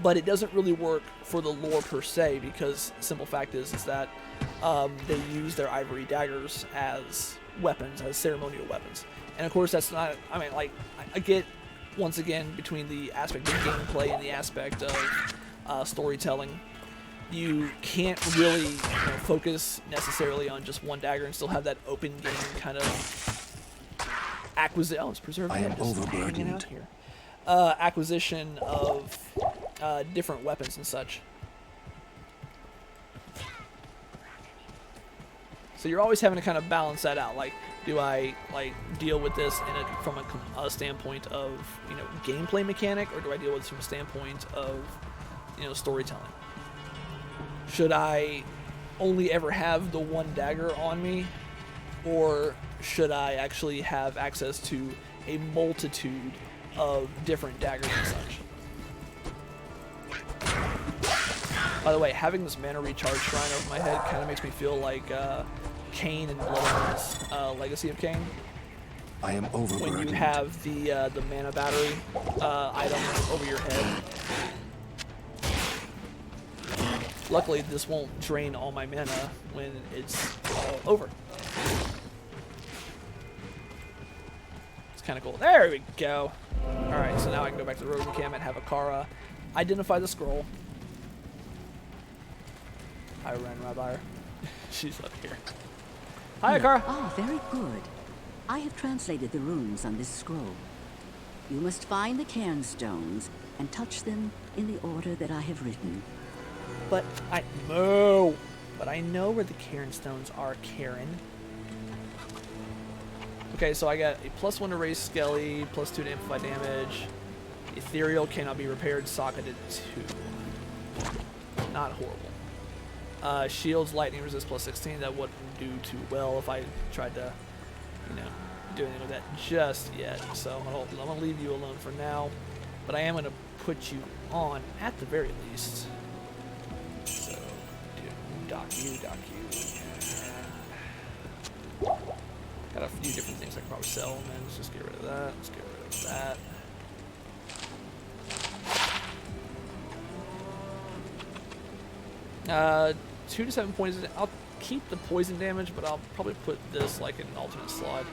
but it doesn't really work for the lore per se, because simple fact is that they use their ivory daggers as weapons, as ceremonial weapons. And of course, that's not, I mean, like, I get, once again, between the aspect of gameplay and the aspect of storytelling, you can't really focus necessarily on just one dagger and still have that open game kind of acquisition. Oh, it's preserved. I am just hanging overburdened. out here. Acquisition of different weapons and such. So you're always having to kind of balance that out. Like, do I deal with this from a standpoint of gameplay mechanic, or do I deal with this from a standpoint of storytelling? Should I only ever have the one dagger on me, or should I actually have access to a multitude of different daggers and such? By the way, having this mana recharge shrine over my head kind of makes me feel like Cain and Bloodborne's Legacy of Cain. I am overburdened. When you have the mana battery item over your head. Luckily, this won't drain all my mana when it's all over. It's kind of cool. There we go. Alright, so now I can go back to the Rogue Camp and have Akara identify the scroll. Hi, Ren Rabbi. She's up here. Hi, Akara. Ah, very good. I have translated the runes on this scroll. You must find the cairn stones and touch them in the order that I have written. But I know where the Cairn stones are, Karen. Okay, so I got a +1 to raise Skelly, +2 to amplify damage. Ethereal cannot be repaired, socketed 2. Not horrible. Shields, lightning resist +16. That wouldn't do too well if I tried to, do anything with that just yet. So I'm gonna leave you alone for now. But I am gonna put you on at the very least. So, dock you. Got a few different things I can probably sell, and then let's just get rid of that. Let's get rid of that. 2 to 7 poison. I'll keep the poison damage, but I'll probably put this like in an alternate slot,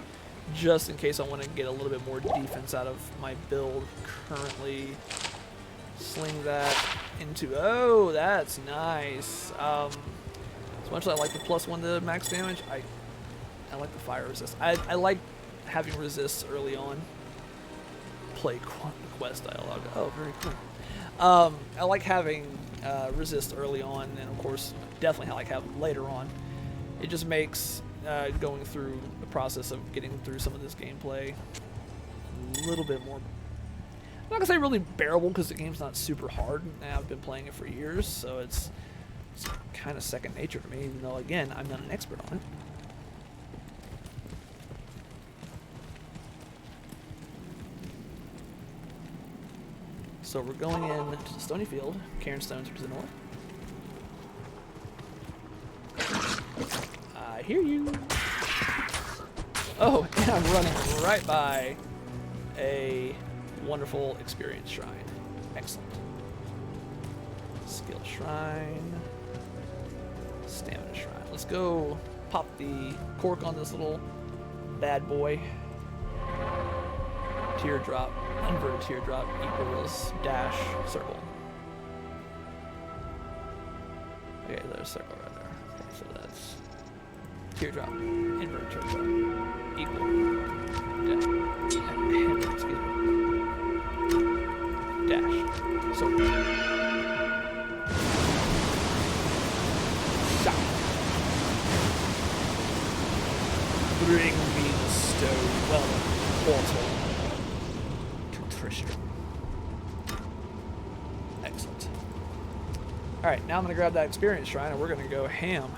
just in case I want to get a little bit more defense out of my build currently. Sling that into. Oh, that's nice. As much as I like the +1 to max damage, I like the fire resist. I like having resists early on. Play quest dialogue. Oh, very cool. I like having resist early on, and of course, definitely I like having later on. It just makes going through the process of getting through some of this gameplay a little bit more. I'm not gonna say really bearable because the game's not super hard, and I've been playing it for years, so it's kind of second nature to me, even though, again, I'm not an expert on it. So we're going in to the Stony Field, Cairn Stones to the north. I hear you. Oh, and I'm running right by a wonderful experience shrine. Excellent. Skill shrine. Stamina shrine. Let's go pop the cork on this little bad boy. Teardrop. Inverted teardrop equals dash circle. Okay, there's a circle right there. Okay, so that's teardrop. Inverted teardrop equal dash. So shot. Bring me the stone. Well, portal to Tristram. Excellent. All right, now I'm gonna grab that experience shrine and we're gonna go ham.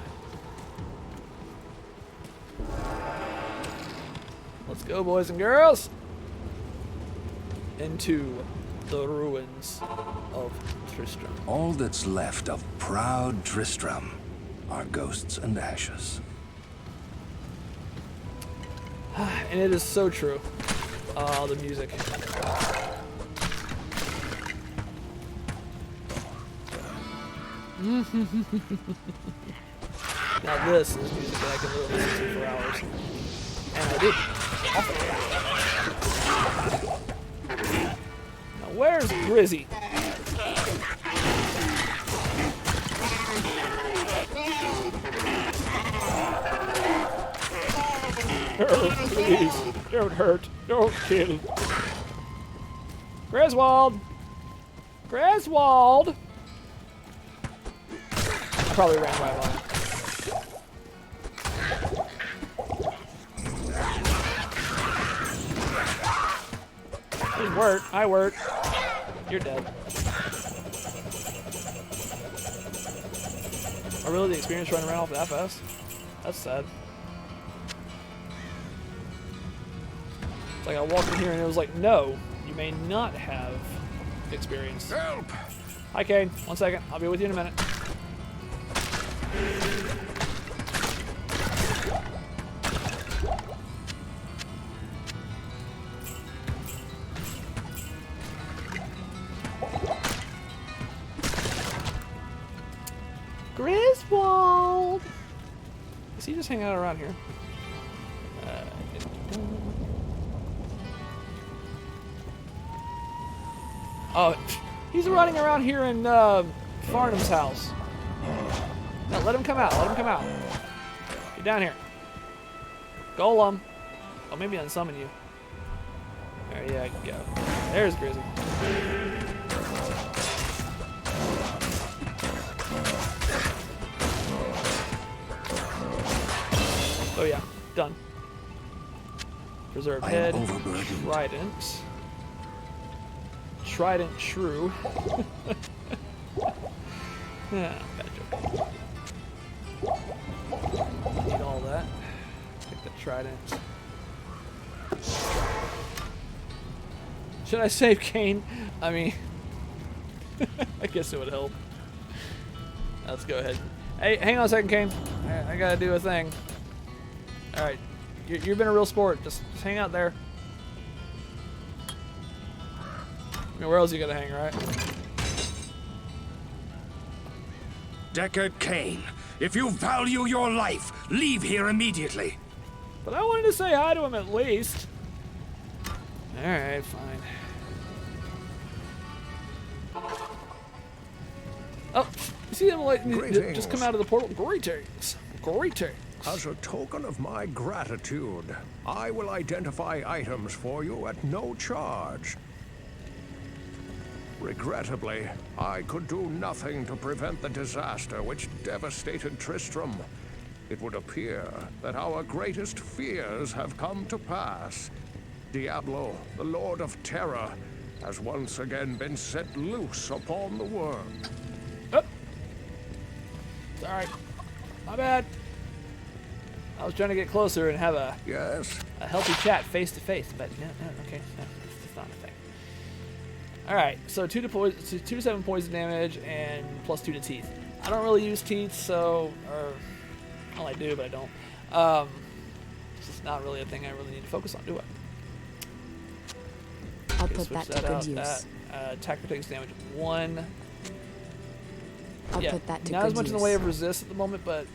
Let's go, boys and girls, into the ruins of Tristram. All that's left of proud Tristram are ghosts and ashes. And it is so true. Oh, the music. Now this is music that I can literally listen to for hours. And I did. Awesome. Now where's Grizzy? Please, don't hurt. Don't kill. Griswold! Griswold! I probably ran right by him. Didn't work. I worked. You're dead. Oh, really? The experience running around off the FS? That's sad. It's like I walked in here and it was like, no, you may not have experience. Help! Hi, Kane. 1 second. I'll be with you in a minute. Griswold! Is he just hanging out around here? Oh, he's running around here in Farnham's house. No, let him come out. Let him come out. Get down here. Golem. Oh, maybe unsummon you. There you go. There's Grizzy. Oh yeah, done. Preserve head. Trident. Trident true. Yeah, bad joke. Need all that. Take the trident. Should I save Kane? I mean, I guess it would help. Let's go ahead. Hey, hang on a second, Kane. I gotta do a thing. All right, you've been a real sport. Just hang out there. I mean, where else are you gonna hang, right? Deckard Cain, if you value your life, leave here immediately. But I wanted to say hi to him at least. All right, fine. Oh, you see him like just come out of the portal? Greetings, greetings. As a token of my gratitude, I will identify items for you at no charge. Regrettably, I could do nothing to prevent the disaster which devastated Tristram. It would appear that our greatest fears have come to pass. Diablo, the Lord of Terror, has once again been set loose upon the world. Oh. Sorry. My bad. I was trying to get closer and have a healthy chat face to face, but no, okay, no, that's not a thing. All right, so 2 to 7 poison damage and +2 to teeth. I don't really use teeth, so well, I do, but I don't. It's just not really a thing I really need to focus on, do I? I'll put that to good use. Attack takes damage 1. I'll put that to good use. Not as much in the way of resist at the moment, but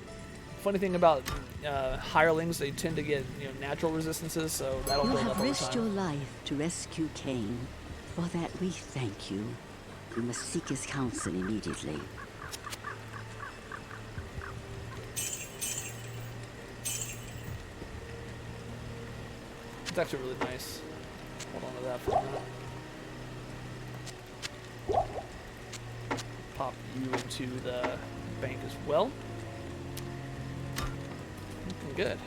funny thing about hirelings, they tend to get natural resistances, so that'll build up over time. You have risked your life to rescue Cain. For that we thank you. You must seek his counsel immediately. It's actually really nice. Hold on to that for a minute. Pop you into the bank as well. Looking good.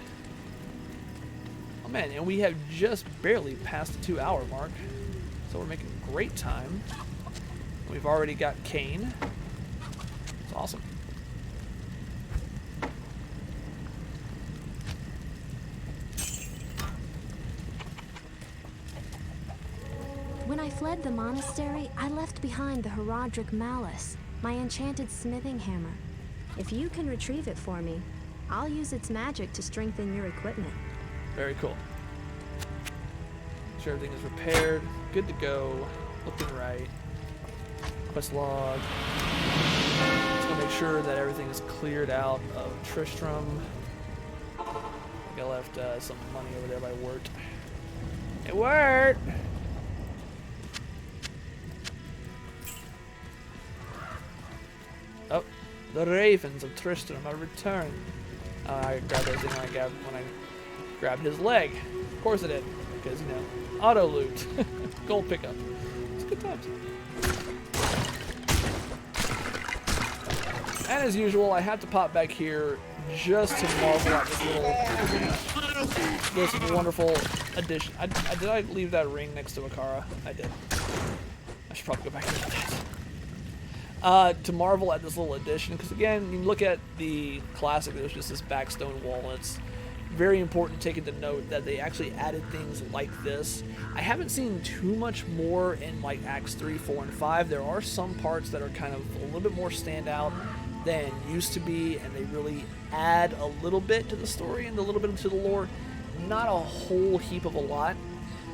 Oh man, and we have just barely passed the 2-hour mark. So we're making great time. We've already got Cain. It's awesome. When I fled the monastery, I left behind the Herodric Mallet, my enchanted smithing hammer. If you can retrieve it for me, I'll use its magic to strengthen your equipment. Very cool. Make sure everything is repaired. Good to go. Looking right. Quest log. Let's go make sure that everything is cleared out of Tristram. I think I left some money over there by Wirt. Hey, Wirt! Oh, the ravens of Tristram are returned. I grabbed everything when I grabbed his leg. Of course I did, because, you know, auto loot. Gold pickup. It's good times. And as usual, I had to pop back here just to marvel at this wonderful addition. Did I leave that ring next to Akara? I did. I should probably go back and look at that. To marvel at this little addition, because again, you look at the classic, there's just this backstone wall, and it's very important taking to note that they actually added things like this. I haven't seen too much more in like Acts 3, 4, and 5. There are some parts that are kind of a little bit more standout than used to be, and they really add a little bit to the story and a little bit to the lore. Not a whole heap of a lot,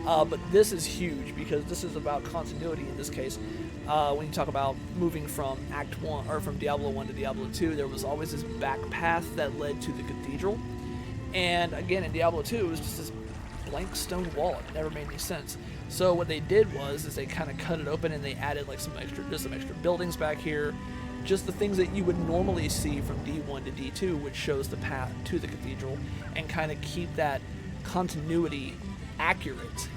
but this is huge because this is about continuity in this case. When you talk about moving from Act 1 or from Diablo 1 to Diablo 2, there was always this back path that led to the cathedral. And again, in Diablo 2, it was just this blank stone wall. It never made any sense. So what they did was they kind of cut it open and they added like some extra buildings back here. Just the things that you would normally see from D1 to D2, which shows the path to the cathedral, and kind of keep that continuity accurate,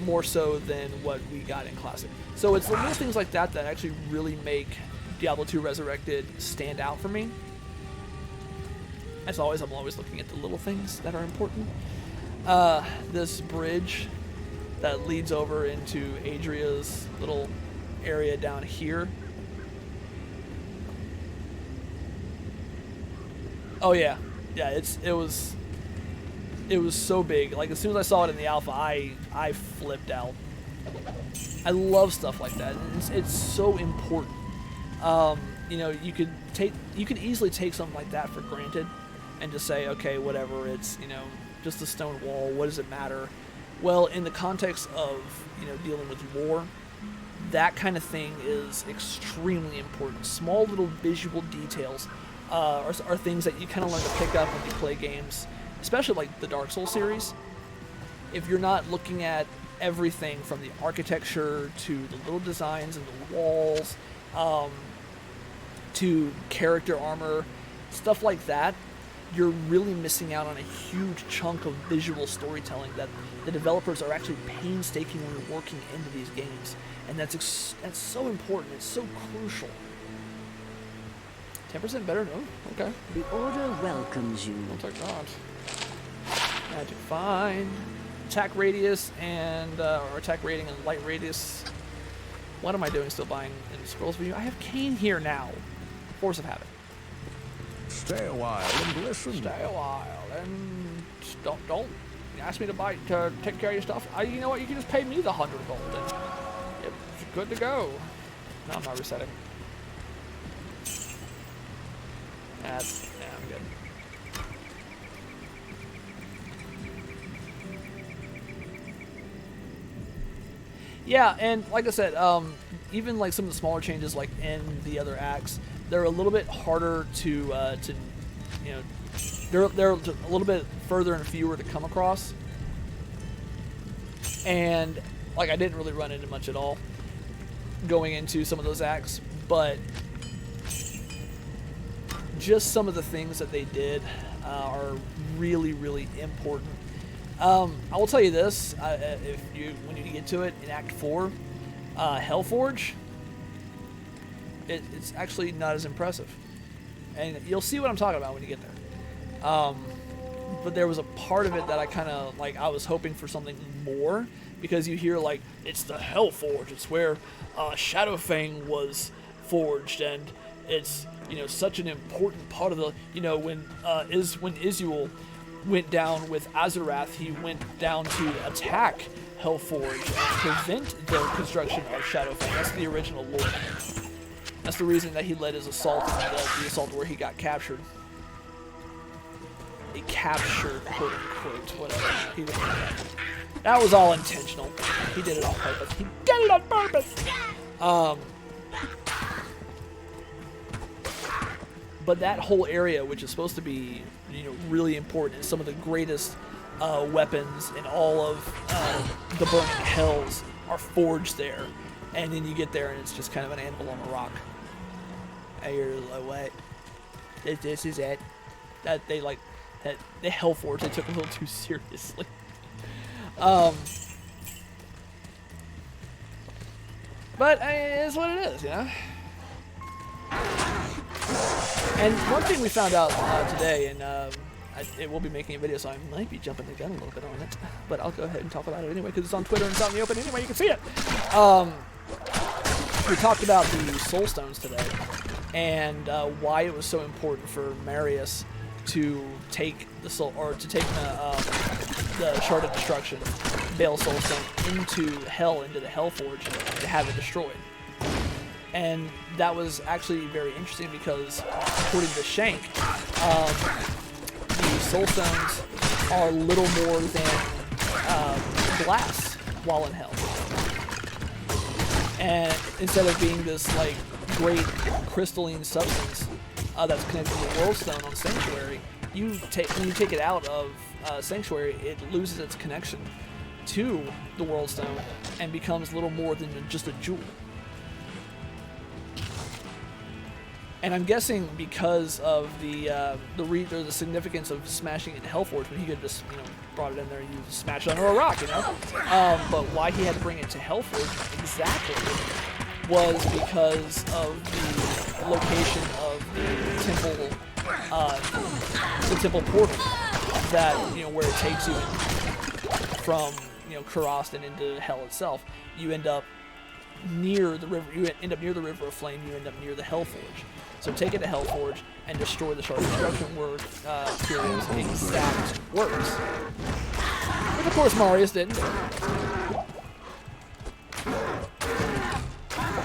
more so than what we got in Classic. So it's the little things like that that actually really make Diablo 2 Resurrected stand out for me. As always, I'm always looking at the little things that are important. This bridge that leads over into Adria's little area down here. Oh yeah, it was so big. Like as soon as I saw it in the alpha, I flipped out. I love stuff like that. It's so important. You know, you could easily take something like that for granted, and just say, okay, whatever. It's, you know, just a stone wall. What does it matter? Well, in the context of, you know, dealing with lore, that kind of thing is extremely important. Small little visual details are things that you kind of learn to pick up when you play games, especially like the Dark Souls series. If you're not looking at everything from the architecture to the little designs and the walls, to character armor, stuff like that, you're really missing out on a huge chunk of visual storytelling that the developers are actually painstakingly working into these games, and that's so important. It's so crucial. 10% better? No? Okay. The Order welcomes you. I'll take that. Magic Find. Attack radius and, or attack rating and light radius. What am I doing still buying in Scrolls View? I have Kane here now. Force of Habit. Stay a while and listen. Stay a while and don't ask me to take care of your stuff. You know what? You can just pay me the 100 gold and it's good to go. No, I'm not resetting. I'm good. Yeah, and like I said, even like some of the smaller changes, like in the other acts, they're a little bit harder to you know, they're a little bit further and fewer to come across. And like I didn't really run into much at all going into some of those acts, but just some of the things that they did are really, really important. I will tell you this: when you get to it in Act 4, Hellforge, it's actually not as impressive, and you'll see what I'm talking about when you get there. But there was a part of it that I kind of like. I was hoping for something more, because you hear like it's the Hellforge. It's where Shadowfang was forged, and it's, you know, such an important part of the, you know, when Izuel went down with Azarath, he went down to attack Hellforge and prevent the construction of Shadowfang. That's the original lore. That's the reason that he led his assault, the assault where he got captured. He captured, quote unquote, whatever. He was that was all intentional. He did it on purpose. He did it on purpose! But that whole area, which is supposed to be, you know, really important, and some of the greatest weapons in all of the Burning Hells are forged there. And then you get there, and it's just kind of an anvil on a rock. And you're like, what? This is it. That they like that the Hellforge they took a little too seriously. But it is what it is, you know. And one thing we found out today, and it will be making a video, so I might be jumping the gun a little bit on it, but I'll go ahead and talk about it anyway because it's on Twitter and it's out in the open anyway. You can see it. We talked about the Soul Stones today and why it was so important for Marius to take the soul, or to take the Shard of Destruction, Bale Soul Stone, into Hell, into the Hellforge, to have it destroyed. And that was actually very interesting because, according to Shank, the Soul Stones are little more than glass while in Hell. And instead of being this like great crystalline substance that's connected to the World Stone on Sanctuary, when you take it out of Sanctuary, it loses its connection to the World Stone and becomes little more than just a jewel. And I'm guessing because of the significance of smashing it in Hellforge, when he could just, you know, brought it in there and you smash it under a rock, you know. But why he had to bring it to Hellforge exactly was because of the location of the temple portal, that, you know, where it takes you from, you know, Kurast and into Hell itself. You end up near the river. You end up near the River of Flame. You end up near the Hellforge. So take it to Hellforge and destroy the Shard of Destruction word Tyrion's exact words. Which of course Marius didn't do.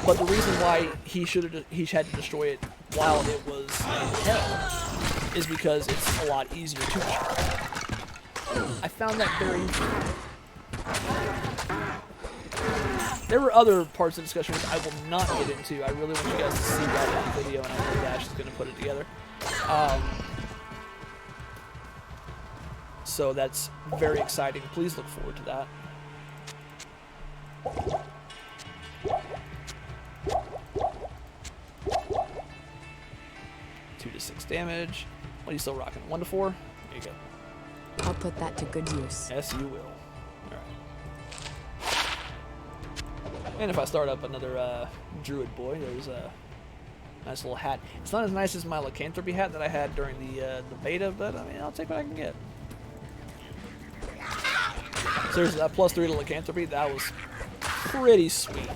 But the reason why he had to destroy it while it was in Hell is because it's a lot easier to destroy. I found that very interesting. There were other parts of the discussion which I will not get into. I really want you guys to see that in the video, and I know Dash is going to put it together. So that's very exciting. Please look forward to that. 2 to 6 damage. What are you still rocking? 1 to 4? There you go. I'll put that to good use. Yes, you will. And if I start up another druid boy, there's a nice little hat. It's not as nice as my lycanthropy hat that I had during the beta, but I mean, I'll take what I can get. So there's a +3 to lycanthropy. That was pretty sweet.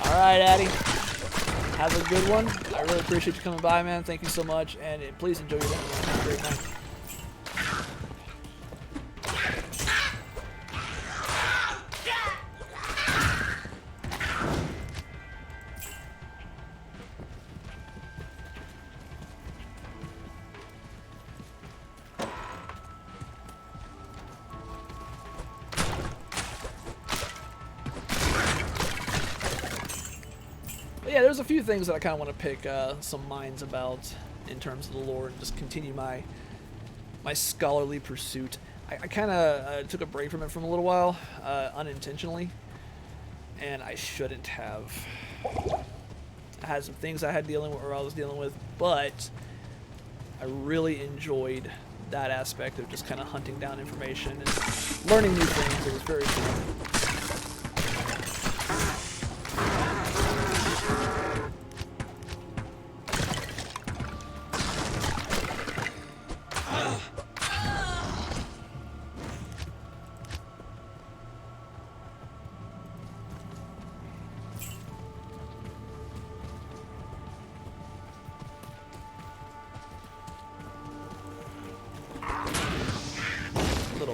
All right, Addy. Have a good one. I really appreciate you coming by, man. Thank you so much, and please enjoy your day. Have a great night. Yeah, there's a few things that I kind of want to pick some minds about in terms of the lore and just continue my scholarly pursuit. I kind of took a break from it for a little while, unintentionally, and I shouldn't have. I had some things I was dealing with, but I really enjoyed that aspect of just kind of hunting down information and learning new things. It was very cool.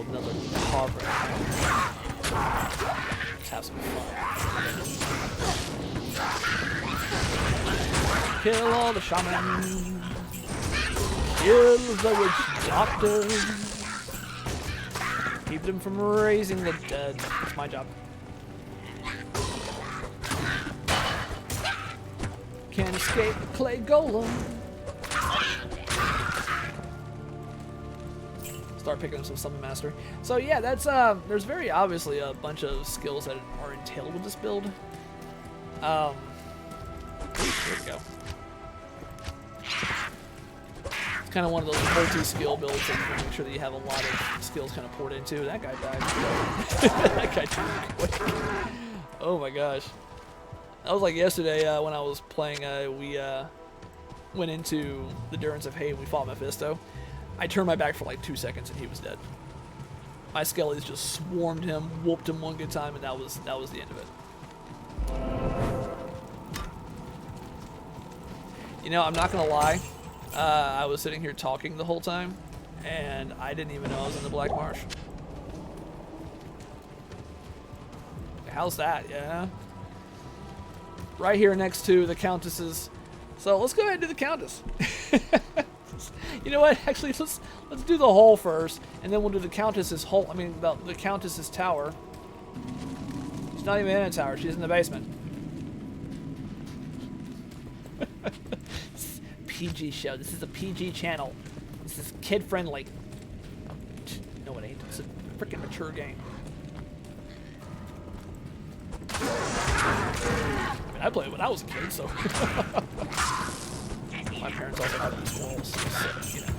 Another hover. Let's have some fun. Kill all the shamans. Kill the witch doctor. Keep them from raising the dead. That's my job. Can't escape the clay golem. Start picking up some summon mastery. So yeah, that's there's very obviously a bunch of skills that are entailed with this build. Here we go. It's kind of one of those multi-skill builds that you want to make sure that you have a lot of skills kind of poured into. That guy died. That guy died quick. Oh my gosh. That was like yesterday when I was playing. We went into the Durance of Hate and we fought Mephisto. I turned my back for like 2 seconds and he was dead. My skellies just swarmed him, whooped him one good time, and that was the end of it. You know, I'm not gonna lie. I was sitting here talking the whole time, and I didn't even know I was in the Black Marsh. How's that? Yeah. Right here next to the Countess's. So let's go ahead and do the Countess. You know what? Actually, let's do the hole first, and then we'll do the Countess's hole. I mean, the Countess's tower. She's not even in a tower. She's in the basement. PG show. This is a PG channel. This is kid friendly. No, it ain't. It's a freaking mature game. I mean, I played when I was a kid, so. My parents also had these walls, so, you know.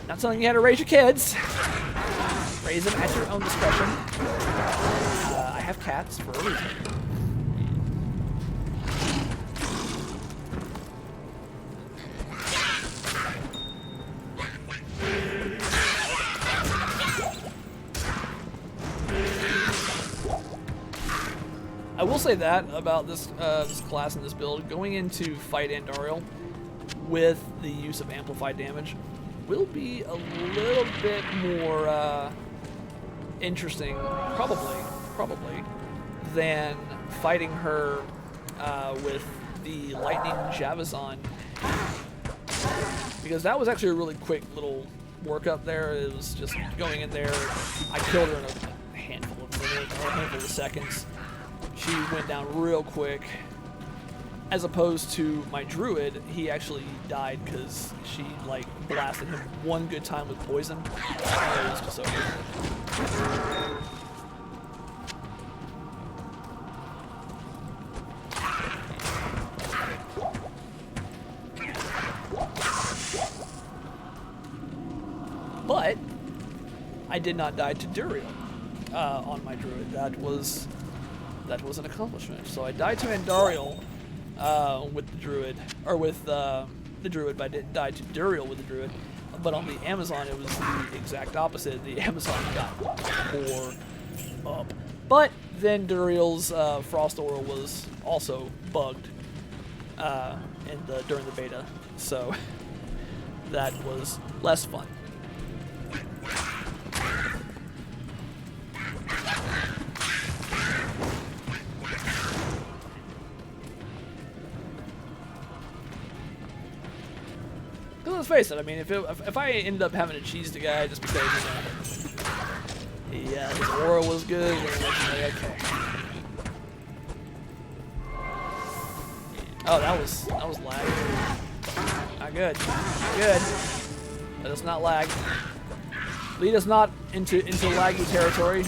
Not telling you how to raise your kids. Raise them at your own discretion. I have cats for a reason. I will say that about this this class and this build, going into fight Andariel with the use of amplified damage will be a little bit more interesting, probably, than fighting her with the Lightning Javazon, because that was actually a really quick little workup there. It was just going in there. I killed her in a handful of minutes, or a handful of seconds. She went down real quick, as opposed to my druid. He actually died because she like blasted him one good time with poison, and it was just over. But I did not die to Duriel on my druid. That was an accomplishment. So I died to Andariel with the druid, or with the druid, but I didn't die to Duriel with the druid. But on the Amazon, it was the exact opposite. The Amazon got tore up. But then Duriel's Frost Aura was also bugged during the beta, so that was less fun. Let's face it, I mean, if I ended up having to cheese the guy just because, you know, his aura was good, then like, okay. Oh, that was lag. Not good. Not good. Let us not lag. Lead us not into laggy territory,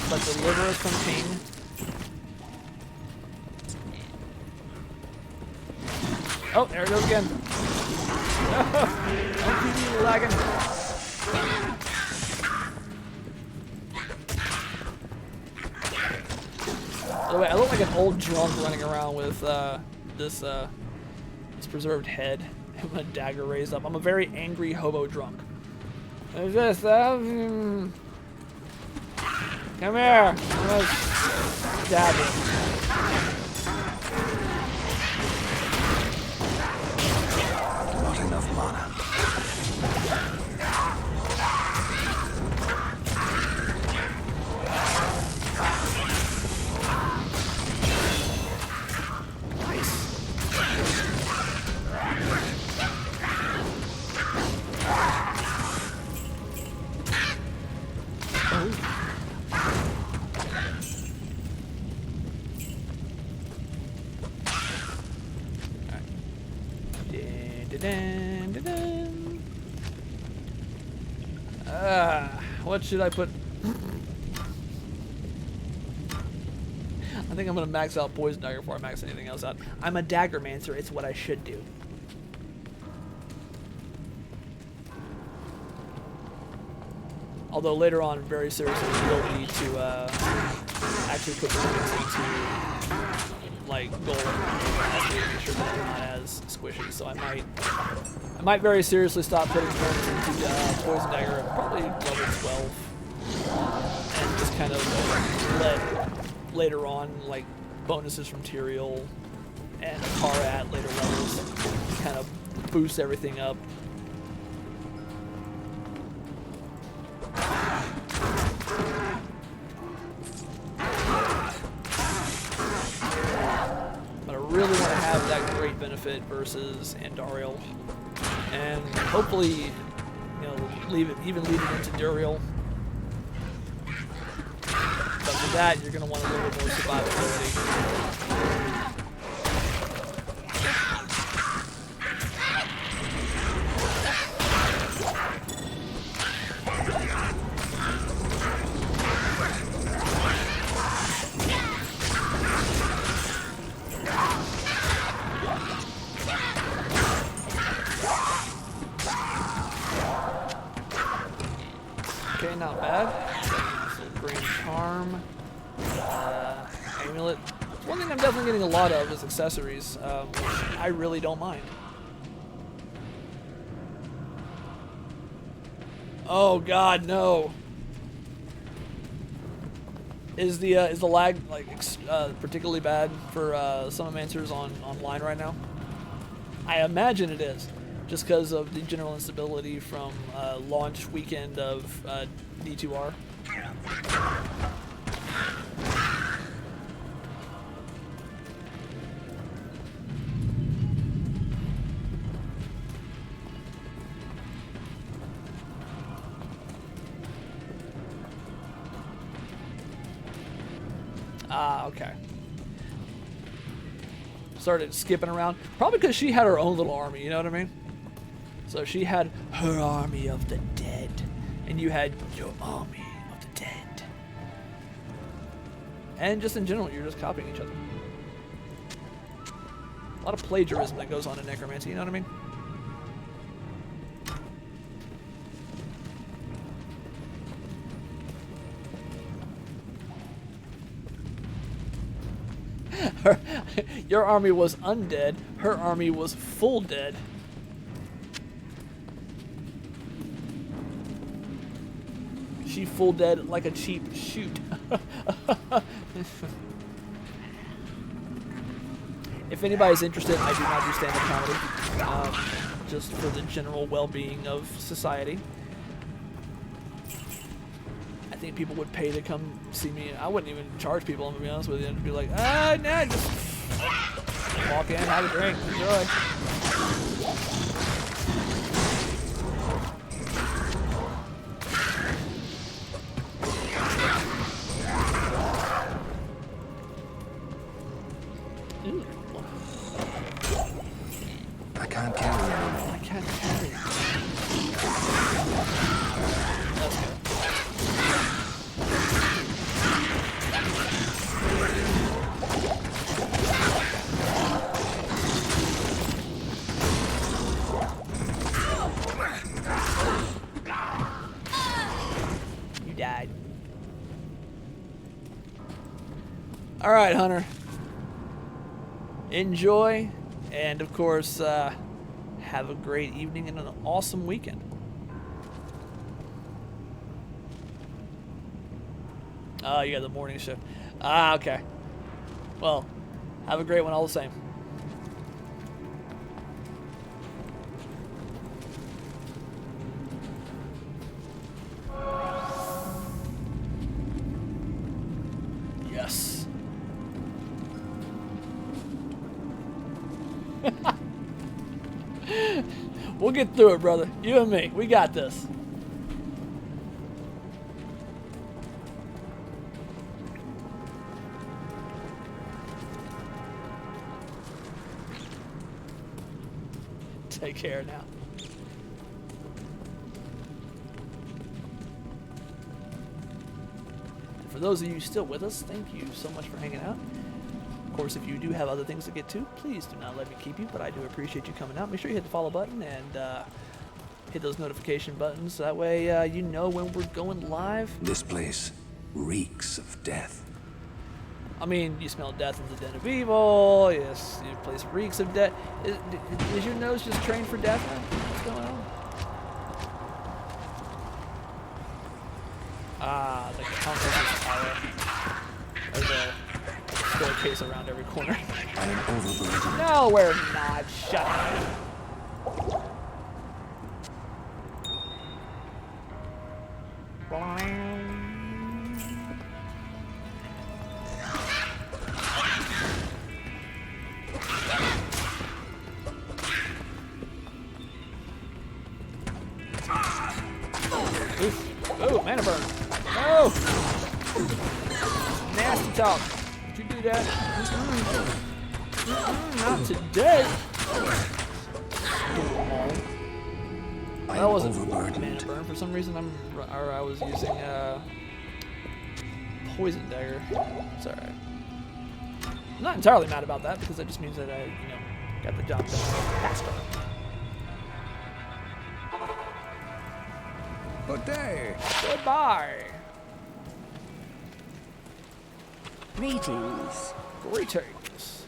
but deliver us from pain. Oh, there it goes again. No, don't keep me lagging. By the way, I look like an old drunk running around with this preserved head and a dagger raised up. I'm a very angry hobo drunk. Come here. I'm gonna stab you. Enough mana. Nice. What should I put? I think I'm gonna max out Poison Dagger before I max anything else out. I'm a Daggermancer, it's what I should do. Although later on, very seriously, we'll need to actually put the weapons into like gold to make sure that they're not as squishy. So I might very seriously stop putting points into Poison Dagger at probably level 12, and just kind of let later on like bonuses from Tyrael and Kara at later levels kind of boost everything up. Really want to have that great benefit versus Andariel, and hopefully, you know, leave it into Duriel. But for that, you're going to want a little bit more survivability. Okay, not bad. So Green Charm, Amulet. One thing I'm definitely getting a lot of is accessories, which I really don't mind. Oh God, no! Is the lag like particularly bad for Summonancers online right now? I imagine it is, just because of the general instability from launch weekend of D2R. Ah, okay. Started skipping around. Probably because she had her own little army, you know what I mean? So she had her army of the dead, and you had your army of the dead. And just in general, you're just copying each other. A lot of plagiarism that goes on in necromancy, you know what I mean? Your army was undead, her army was full dead. She full dead like a cheap shoot. If anybody's interested, I do not do stand-up comedy, just for the general well-being of society. I think people would pay to come see me. I wouldn't even charge people, I'm gonna be honest with you, and be like, nah, just walk in, have a drink, enjoy. Ooh. I can't carry anymore. I can't carry. That's good. You died. All right, Hunter. Enjoy, and of course, have a great evening and an awesome weekend. Oh, you got the morning shift. Ah, okay. Well, have a great one all the same. Yes. We'll get through it, brother. You and me. We got this. Take care now. For those of you still with us, thank you so much for hanging out. Of course, if you do have other things to get to, please do not let me keep you, but I do appreciate you coming out. Make sure you hit the follow button and hit those notification buttons. So that way you know when we're going live. This place reeks of death. I mean, you smell death in the den of evil. Yes, your place reeks of death. Is your nose just trained for death, man? What's going on? Ah, the Countess's tower. There's a staircase around every corner. I am overburdened. No, we're not. Shut up. Oh, mana burn. No! Nasty talk. Did you do that? Not today. That wasn't mana burn. For some reason, I was using poison dagger. It's alright. I'm not entirely mad about that because that just means that I, got the job done faster. Good day. Goodbye. Greetings. Greetings.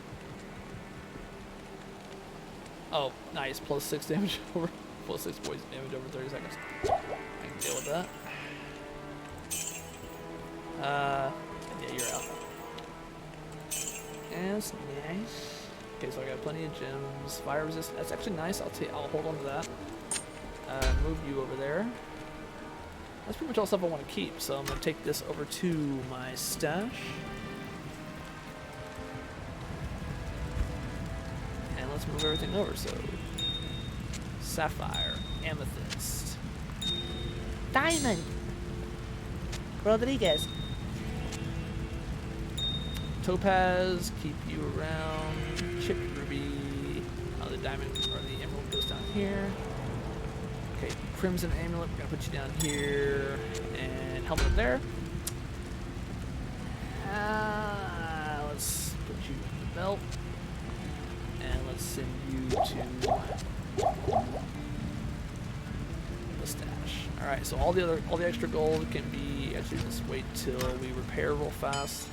Oh, nice. Plus 6 damage over. Plus 6 poison damage over 30 seconds. I can deal with that. Yeah, you're out. That's nice. Okay, so I got plenty of gems. Fire resist. That's actually nice. I'll hold on to that. Move you over there. That's pretty much all stuff I want to keep, so I'm going to take this over to my stash. And let's move everything over, so... Sapphire, Amethyst, Diamond, Rodriguez, Topaz, keep you around, Chip Ruby, the Diamond, or the Emerald goes down here. Okay, Crimson Amulet, we're gonna put you down here, and Helmet up there. Let's put you in the belt, and let's send you to the stash. All right, so all the extra gold can be, actually just wait till we repair real fast.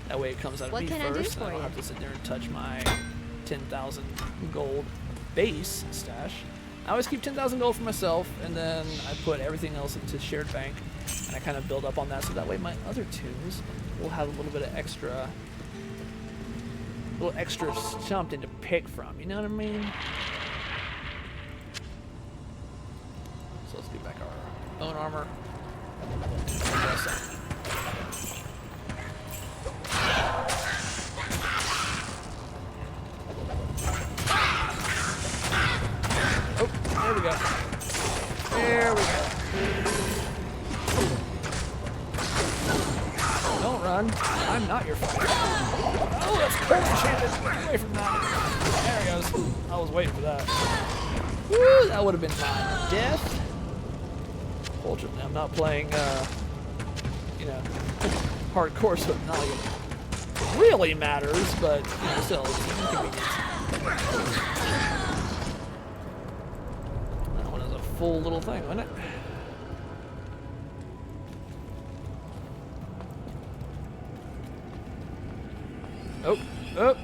That way it comes out of me first, and I don't have to sit there and touch my 10,000 gold base stash. I always keep 10,000 gold for myself, and then I put everything else into shared bank, and I kind of build up on that, so that way my other tunes will have a little bit of extra something to pick from, you know what I mean? So let's get back our own armor. Oh, there we go. There we go. Don't run. I'm not your friend. Oh, that's cold enchanted. Get away from that. There he goes. I was waiting for that. Woo, that would have been my death. Fortunately, I'm not playing, hardcore, so it's not like it really matters, but, still, it's inconvenient. That one is a full little thing, wasn't it? Oh, oh.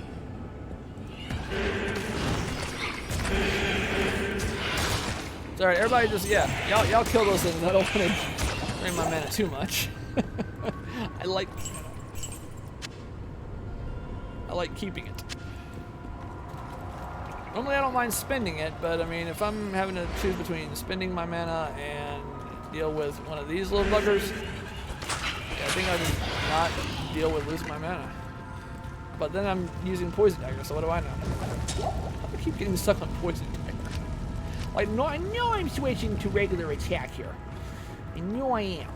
It's alright, everybody just, y'all kill those things. I don't want to drain my mana too much. I like keeping it. Normally I don't mind spending it, but I mean, if I'm having to choose between spending my mana and deal with one of these little buggers, I think I just not deal with losing my mana. But then I'm using poison dagger, so what do I know? I keep getting stuck on poison dagger. Like, no, I know I'm switching to regular attack here. I know I am.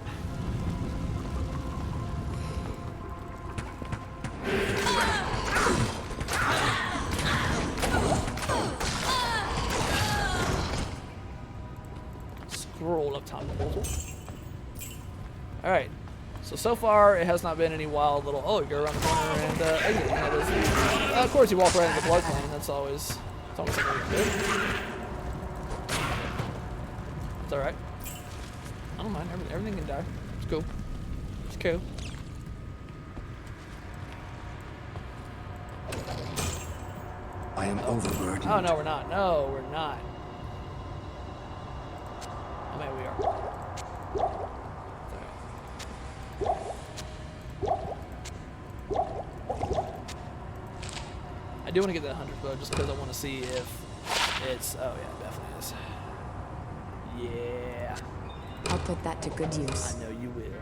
Scroll up top of the portal. Alright, So far, it has not been any wild little, oh, you go around the corner and exit. You know, of course, you walk right into the blood plane. That's always, it's always something good. It's alright. I don't mind. Everything can die. It's cool. It's cool. I am overburdened. Oh, no, we're not. No, we're not. Oh, maybe we are. I do want to get that 100 bow just because I want to see if it's... Oh, yeah, it definitely is. Yeah. I'll put that to good use. I know you will.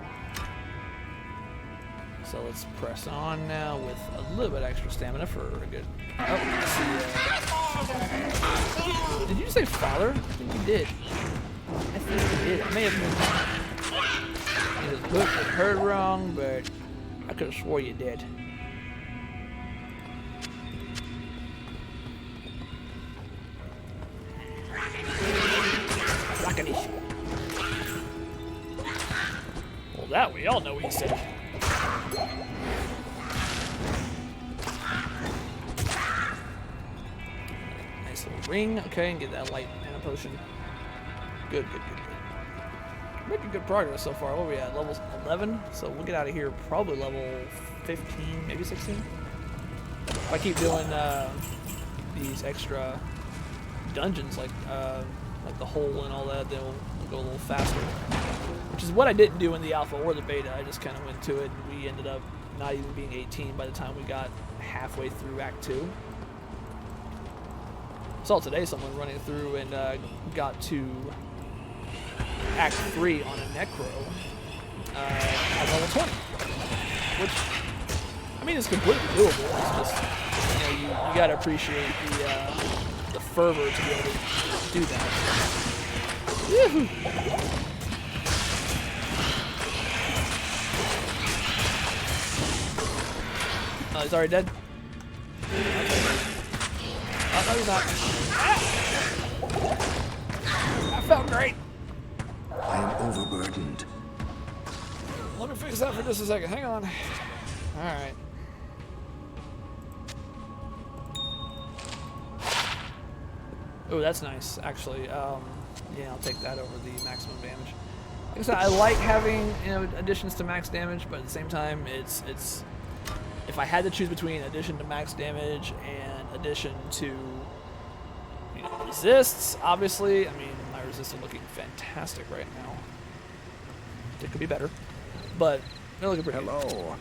So let's press on now with a little bit extra stamina for a good... Oh, I see. Did you say father? I think you did. I think you did. I may have heard wrong, but I could have swore you did. Rockety. Well, that we all know what you said. Nice little ring, okay, and get that light mana potion. Good. Making good progress so far. What are we at? Level 11? So we'll get out of here probably level 15, maybe 16. If I keep doing these extra dungeons like the hole and all that, then we'll go a little faster. Which is what I didn't do in the alpha or the beta. I just kind of went to it, and we ended up not even being 18 by the time we got halfway through Act 2. I saw today someone running through and got to Act 3 on a Necro at level 20. Which, I mean, it's completely doable. It's just, you know, you gotta appreciate the fervor to be able to do that. Woohoo! Oh, he's already dead? Oh, no, he's not. Ah! That felt great. I am overburdened. Let me fix that for just a second. Hang on. Alright. Oh, that's nice, actually. Yeah, I'll take that over the maximum damage. Like I said, I like having, you know, additions to max damage, but at the same time, it's if I had to choose between addition to max damage and addition to, you know, resists, obviously, I mean, my resists are looking fantastic right now. It could be better, but they're looking pretty good. Hello.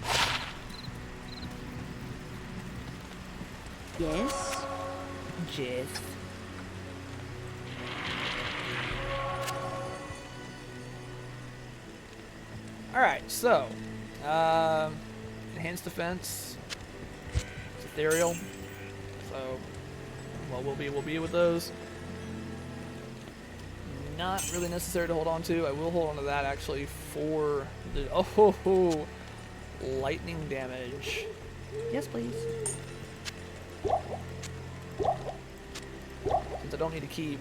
Yes? Jeff. Alright, so, enhanced defense, it's ethereal, so, well, we'll be with those. Not really necessary to hold on to. I will hold on to that, actually, for the, oh, lightning damage. Yes, please. Since I don't need to keep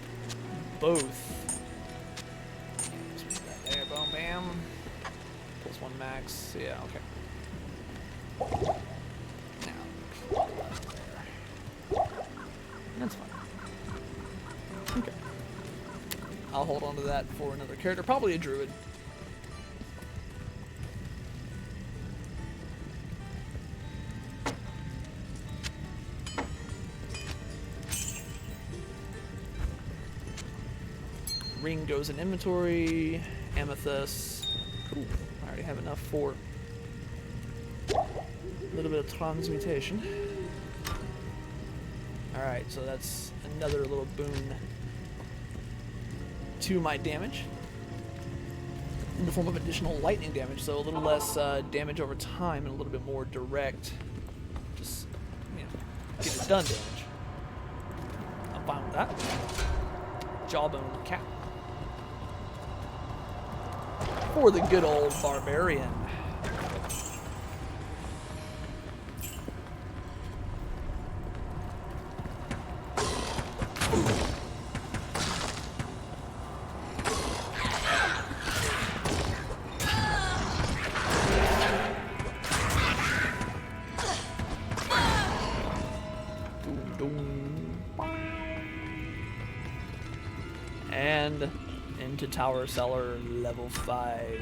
both. Just put that there, boom, bam. +1 max, yeah, okay. Now, there. That's fine. Okay. I'll hold on to that for another character, probably a druid. Ring goes in inventory, amethyst. Cool. I already have enough for a little bit of transmutation. Alright, so that's another little boon to my damage in the form of additional lightning damage, so a little less damage over time and a little bit more direct, just, you know, get it done damage. I'm fine with that. Jawbone cap. For the good old barbarian. And into Tower Cellar level 5.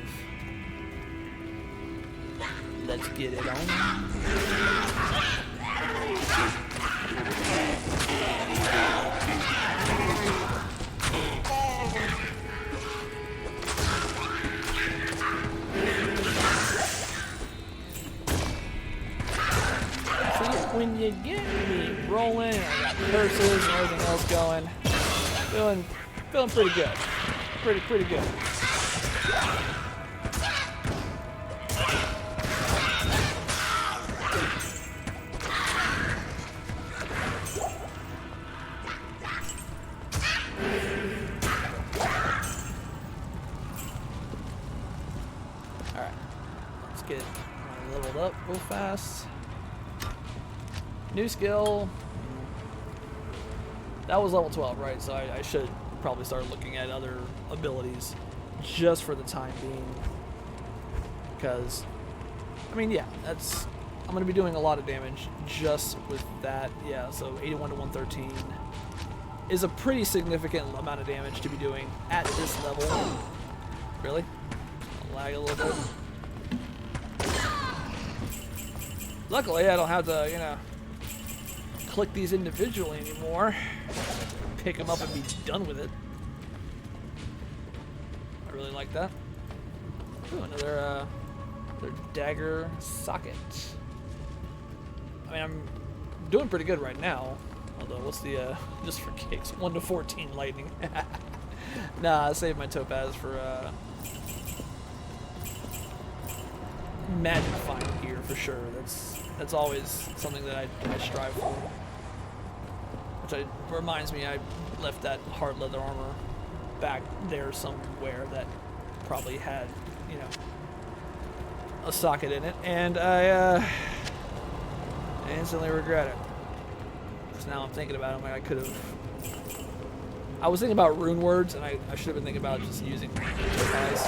Let's get it on. When you get me rolling, and I got curses and everything else going, feeling pretty good, pretty good. All right, let's get leveled up real fast. New skill. That was level 12, right? So I should probably start looking at other abilities just for the time being. Because, I mean, yeah, I'm going to be doing a lot of damage just with that. Yeah, so 81 to 113 is a pretty significant amount of damage to be doing at this level. Really? I'll lag a little bit. Luckily, I don't have to, you know, click these individually anymore. Pick them up and be done with it. I really like that. Ooh, another dagger socket. I mean, I'm doing pretty good right now. Although, what's the, just for kicks, 1 to 14 lightning. Nah, I saved my topaz for, magic find gear for sure. That's always something that I strive for. Which reminds me, I left that hard leather armor back there somewhere that probably had, you know, a socket in it, and I instantly regret it. Because now I'm thinking about it, I'm like, I was thinking about rune words, and I should have been thinking about just using topaz.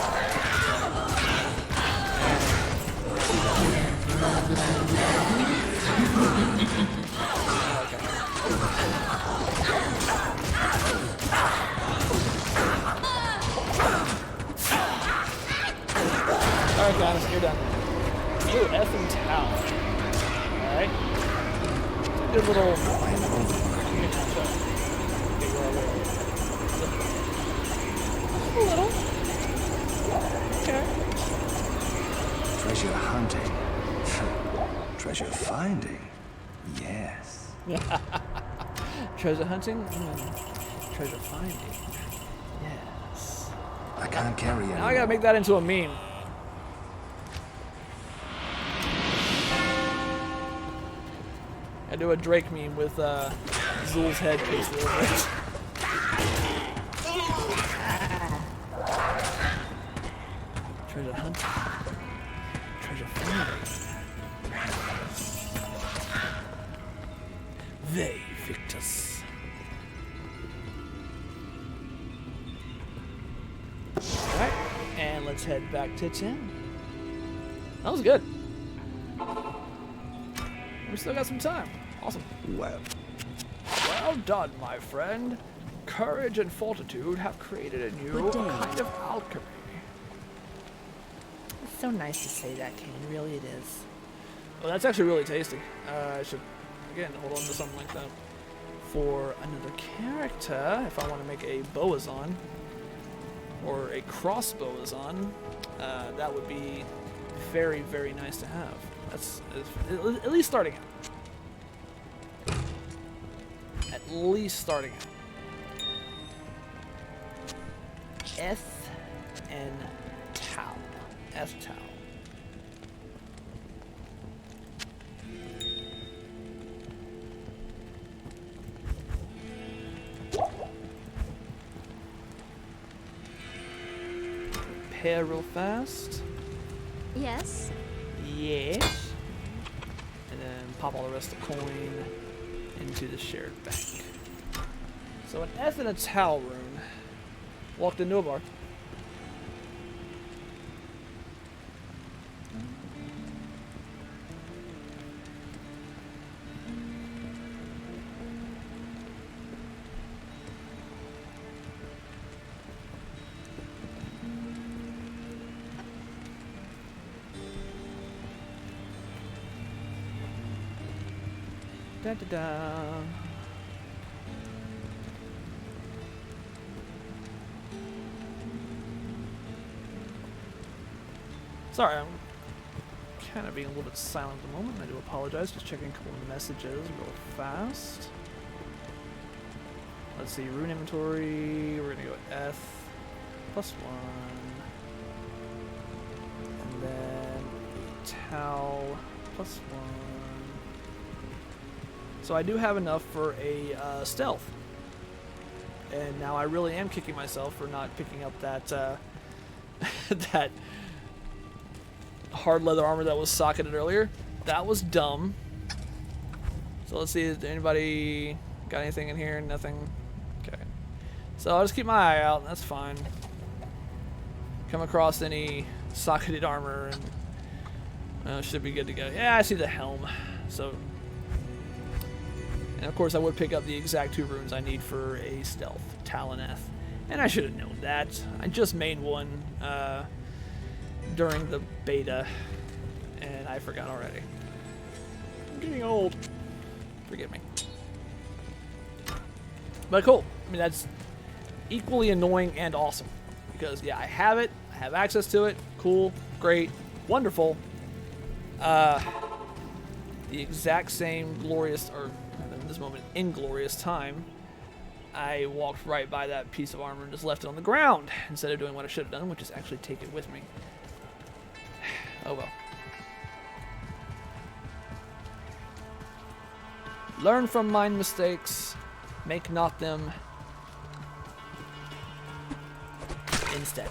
Alright guys, you're done. Ooh, F and towel. Alright. Good little... A little. Okay. Treasure hunting. Treasure finding. Yes. Treasure hunting? Treasure finding. Yes. I can't carry it. Now I gotta make that into a meme. I do a Drake meme with Zool's head pasted over it. Treasure hunting. Treasure finding. They Victus. Alright, and let's head back to 10. That was good. We still got some time. Awesome. Well done, my friend. Courage and fortitude have created a new kind of alchemy. It's so nice to say that, Kane. Really, it is. Well, that's actually really tasty. I should, again, hold on to something like that. For another character, if I want to make a Boazon, or a cross Boazon, that would be very, very nice to have. That's at least starting out. At least starting out. F and Tau. F Tau. Repair real fast. Yes. Yes. And then pop all the rest of the coin into the shared bank. So an F and a Tau rune. Walked into a bar. Da da da. Sorry, I'm kind of being a little bit silent at the moment. I do apologize. Just checking a couple of messages real fast. Let's see, rune inventory. We're gonna go F +1, and then tau +1. So I do have enough for a stealth, and now I really am kicking myself for not picking up that that hard leather armor that was socketed earlier. That was dumb. So let's see, is anybody got anything in here? Nothing. Okay. So I'll just keep my eye out, that's fine. Come across any socketed armor and should be good to go. Yeah, I see the helm. So, and of course I would pick up the exact 2 runes I need for a stealth, Taloneth. And I should have known that. I just made one during the beta, and I forgot already. I'm getting old. Forgive me. But cool. I mean, that's equally annoying and awesome. Because, yeah, I have it. I have access to it. Cool. Great. Wonderful. The exact same glorious, or in this moment, inglorious time, I walked right by that piece of armor and just left it on the ground instead of doing what I should have done, which is actually take it with me. Oh well. Learn from mine mistakes, make not them instead.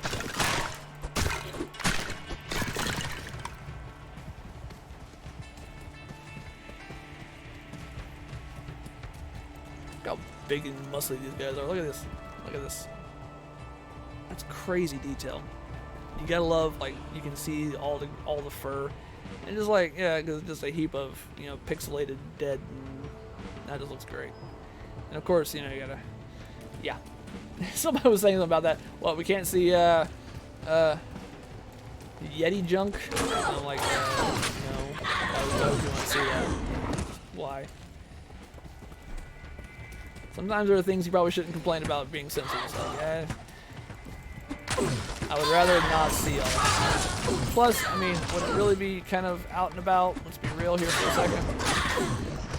Look how big and muscly these guys are. Look at this. Look at this. That's crazy detail. You gotta love, like, you can see all the fur, and just like, yeah, because it's just a heap of, you know, pixelated dead, and that just looks great. And of course, you know, you gotta, yeah. Somebody was saying something about that. Well, we can't see Yeti junk. And I'm like, no. Why would you want to see that? Why? Sometimes there are things you probably shouldn't complain about being sensitive. So, yeah. I would rather not see all that. Plus, I mean, would it really be kind of out and about? Let's be real here for a second.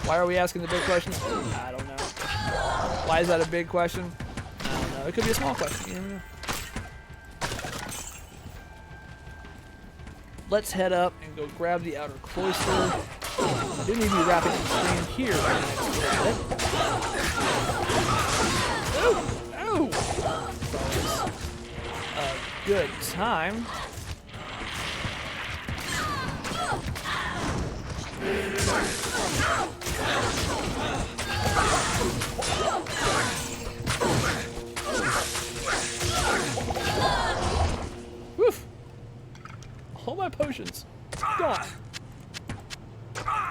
Why are we asking the big question? I don't know. Why is that a big question? I don't know. It could be a small question. You never know. Let's head up and go grab the outer cloister. I do need to be wrapping the stream here for the next little bit. Ooh! Ooh! A good time. Woof! All my potions gone.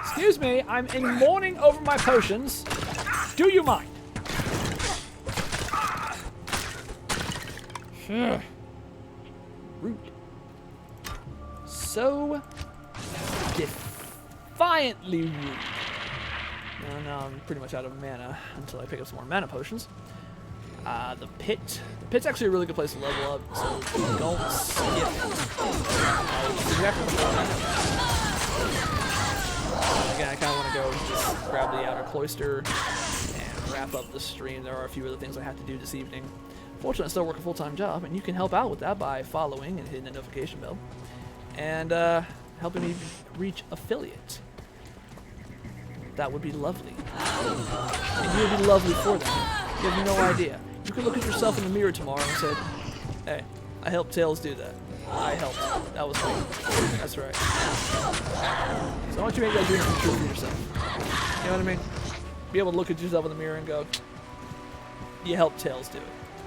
Excuse me, I'm in mourning over my potions. Do you mind? Rude. So defiantly rude. Now I'm pretty much out of mana until I pick up some more mana potions. The pit. The pit's actually a really good place to level up, so don't skip it. Exactly again, I kind of want to go just grab the outer cloister and wrap up the stream. There are a few other things I have to do this evening. Fortunately, I still work a full-time job, and you can help out with that by following and hitting the notification bell, and helping me reach affiliate. That would be lovely. And you would be lovely for that. You have no idea. You could look at yourself in the mirror tomorrow and say, hey, I helped Tails do that. I helped. That was me. That's right. So I want you to make that dream come true for yourself. You know what I mean? Be able to look at yourself in the mirror and go, you helped Tails do it.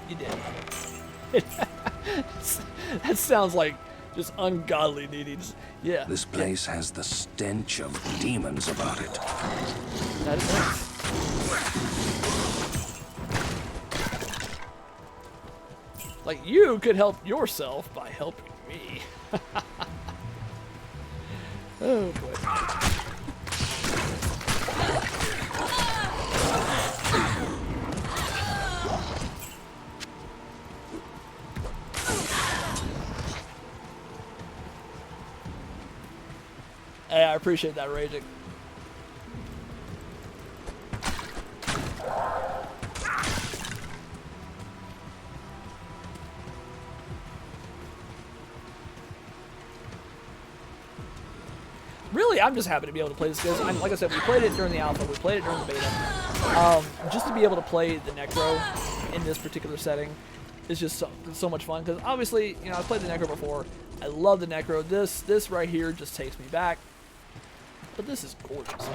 You did. That sounds like just ungodly needy. Just, yeah. This place has the stench of demons about it. That is nice. Like, you could help yourself by helping me. Oh boy. Hey, I appreciate that, Raging. Really, I'm just happy to be able to play this because, like I said, we played it during the alpha, we played it during the beta. Just to be able to play the Necro in this particular setting is just so much fun because obviously, you know, I played the Necro before. I love the Necro. This right here just takes me back. But this is gorgeous.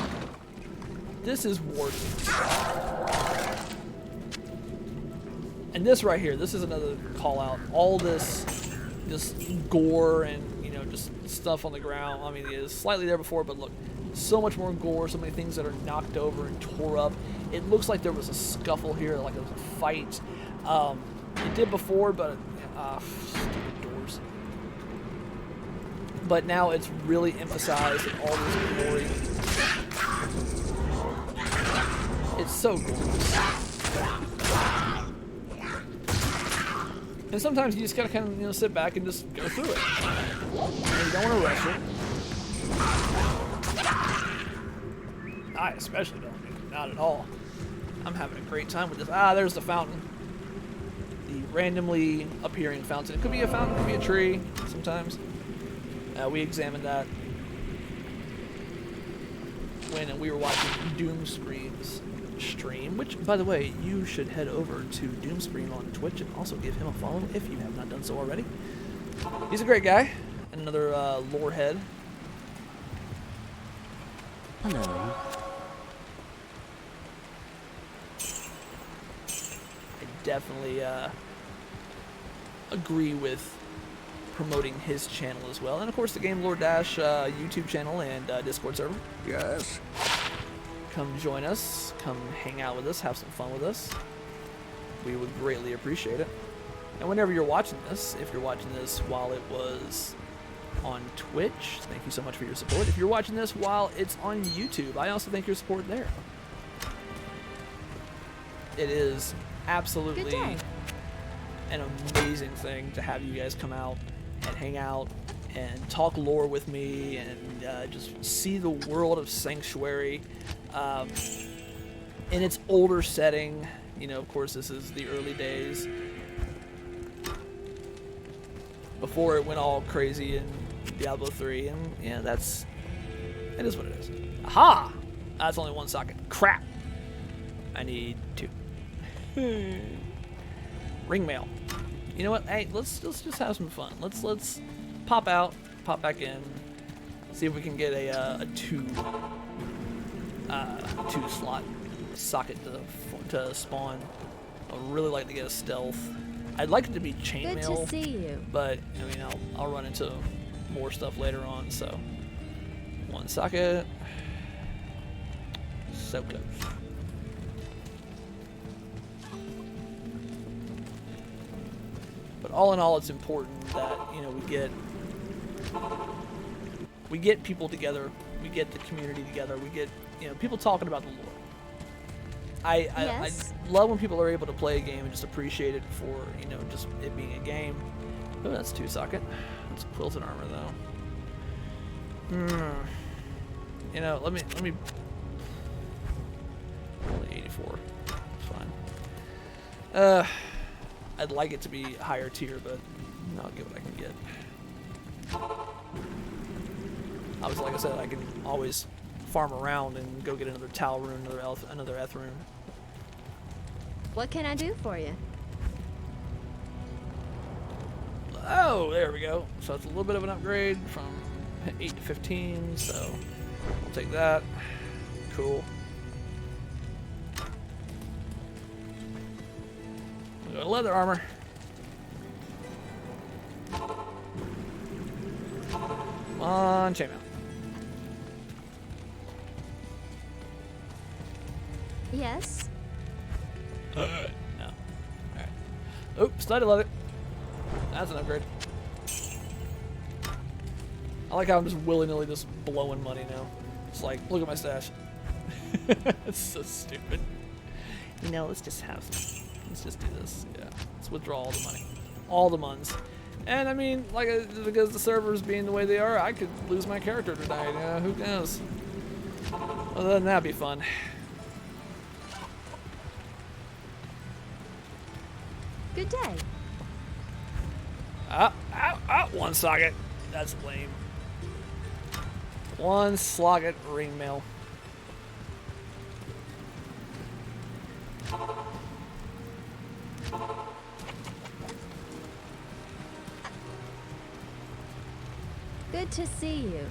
This is gorgeous. And this right here, this is another call out. All this gore and, you know, just stuff on the ground. I mean, it is slightly there before, but look, so much more gore, so many things that are knocked over and tore up. It looks like there was a scuffle here, like there was a fight. It did before, but stupid doors. But now it's really emphasized in all this glory. It's so gorgeous. And sometimes you just gotta kind of, you know, sit back and just go through it. And you don't want to rush it. I especially don't. Not at all. I'm having a great time with this. Ah, there's the fountain. The randomly appearing fountain. It could be a fountain, it could be a tree sometimes. We examined that when we were watching Doomscream's stream, which, by the way, you should head over to Doomscream on Twitch and also give him a follow if you have not done so already. He's a great guy, and another lore head. Hello. I definitely agree with promoting his channel as well, and of course the Game Lord Dash YouTube channel and Discord server. Yes. Come join us, come hang out with us, have some fun with us. We would greatly appreciate it. And whenever you're watching this, if you're watching this while it was on Twitch, thank you so much for your support. If you're watching this while it's on YouTube, I also thank your support there. It is absolutely an amazing thing to have you guys come out and hang out and talk lore with me and just see the world of Sanctuary in its older setting. You know, of course, this is the early days before it went all crazy in Diablo 3, and yeah, it is what it is. Aha! That's only one socket. Crap! I need two. Ring mail. You know what? Hey, let's just have some fun. Let's pop out, pop back in, see if we can get a two slot socket to spawn. I'd really like to get a stealth. I'd like it to be chainmail. Good to see you. But I mean, I'll run into more stuff later on. So one socket. So close. But all in all, it's important that, you know, we get people together, we get the community together, we get, you know, people talking about the lore. I love when people are able to play a game and just appreciate it for, you know, just it being a game. Oh, that's two socket. That's quilted armor though. You know, let me. Only 84. It's fine. I'd like it to be higher tier, but I'll get what I can get. Obviously, like I said, I can always farm around and go get another Tal rune, another Eth rune. What can I do for you? Oh, there we go. So it's a little bit of an upgrade from 8 to 15, so I'll take that. Cool. We got leather armor. Come on, chainmail. Yes? No. Alright. Oh, studded leather. That's an upgrade. I like how I'm just willy-nilly just blowing money now. It's like, look at my stash. It's so stupid. You know, let's just do this. Yeah, let's withdraw all the money, all the muns. And I mean, like, because the servers being the way they are, I could lose my character tonight. Yeah, who knows? Other than that, be fun. Good day. One socket. That's lame. One socket ring mail. Good to see you.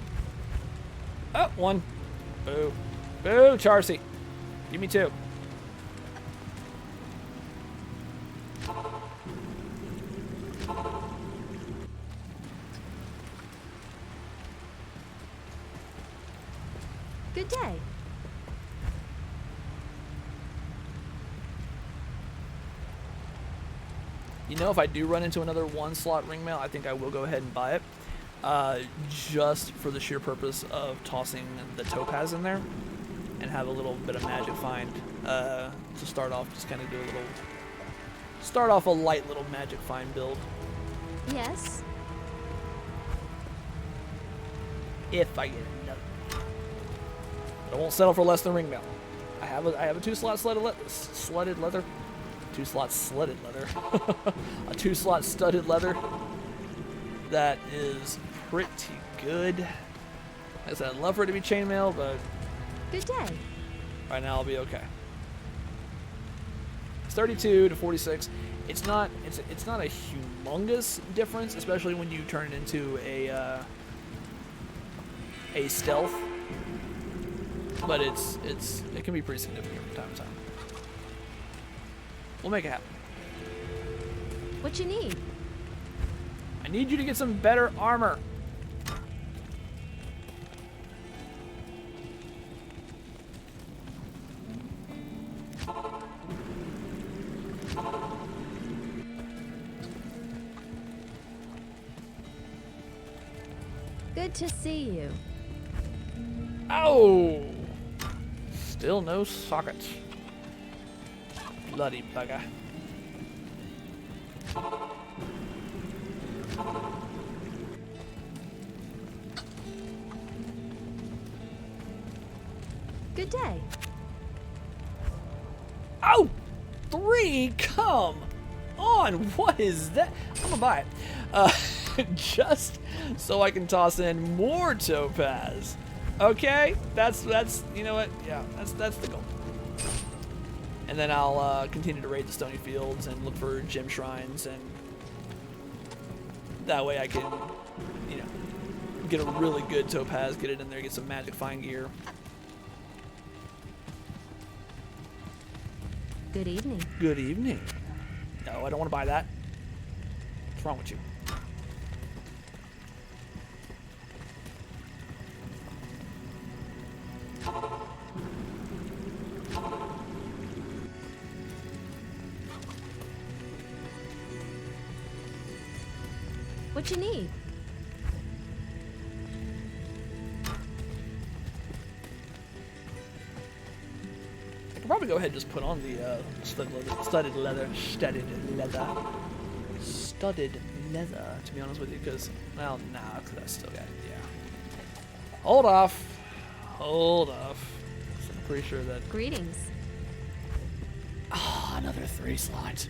Oh, one. Boo. Boo, Charcy. Give me two. Good day. You know, if I do run into another one slot ring mail, I think I will go ahead and buy it. Just for the sheer purpose of tossing the topaz in there and have a little bit of magic find to start off. Just kind of do a little, start off a light little magic find build. Yes. If I get another. But I won't settle for less than ring mail. I have a 2-slot sledded leather. 2-slot sledded leather. A 2-slot studded leather. That is pretty good. Like I said, I'd love for it to be chainmail, but Good day. right now I'll be okay. It's 32 to 46. It's not a humongous difference, especially when you turn it into a stealth. But it can be pretty significant from time to time. We'll make it happen. What you need? I need you to get some better armor. Good to see you. Oh! Still no sockets. Bloody bugger. Good day. Oh! 3? Come on! What is that? I'm gonna buy it. Just so I can toss in more topaz. Okay? That's you know what? Yeah, that's the goal. And then I'll continue to raid the stony fields and look for gem shrines, and that way I can, you know, get a really good topaz, get it in there, get some magic fine gear. Good evening. Good evening. No, I don't want to buy that. What's wrong with you? What you need? I could probably go ahead and just put on the studded leather, to be honest with you, because, well, nah, because I still got it, yeah. Hold off. So I'm pretty sure that... Greetings. Ah, another 3-slot.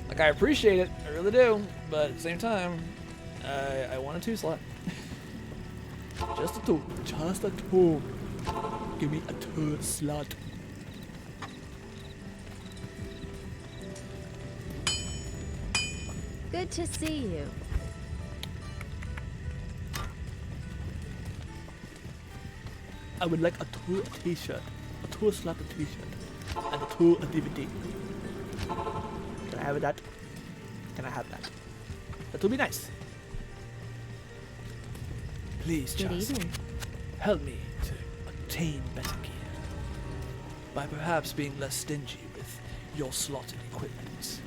Like, I appreciate it, I really do, but at the same time, I want a 2-slot. Just a 2. Give me a 2-slot. Good to see you. I would like a 2 t-shirt, a 2-slot t-shirt, and a 2 DVD. Can I have that? Can I have that? That would be nice. Please, Good Charles, evening. help me to obtain better gear by perhaps being less stingy with your slotted equipment.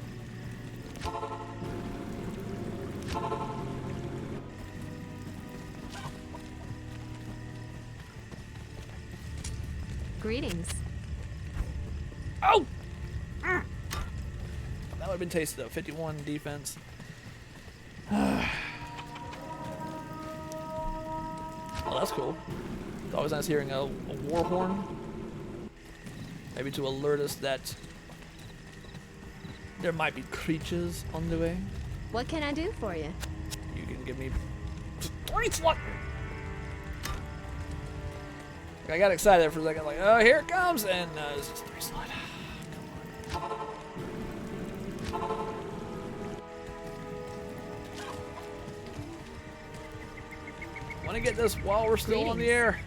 Greetings. Oh! That would have been tasty though. 51 defense. Oh, that's cool. It's always nice hearing a war horn. Maybe to alert us that there might be creatures on the way. What can I do for you? You can give me 3 slot. I got excited for a second, like, oh, here it comes, and it's just 3 slot. Come on. Want to get this while we're still on the air,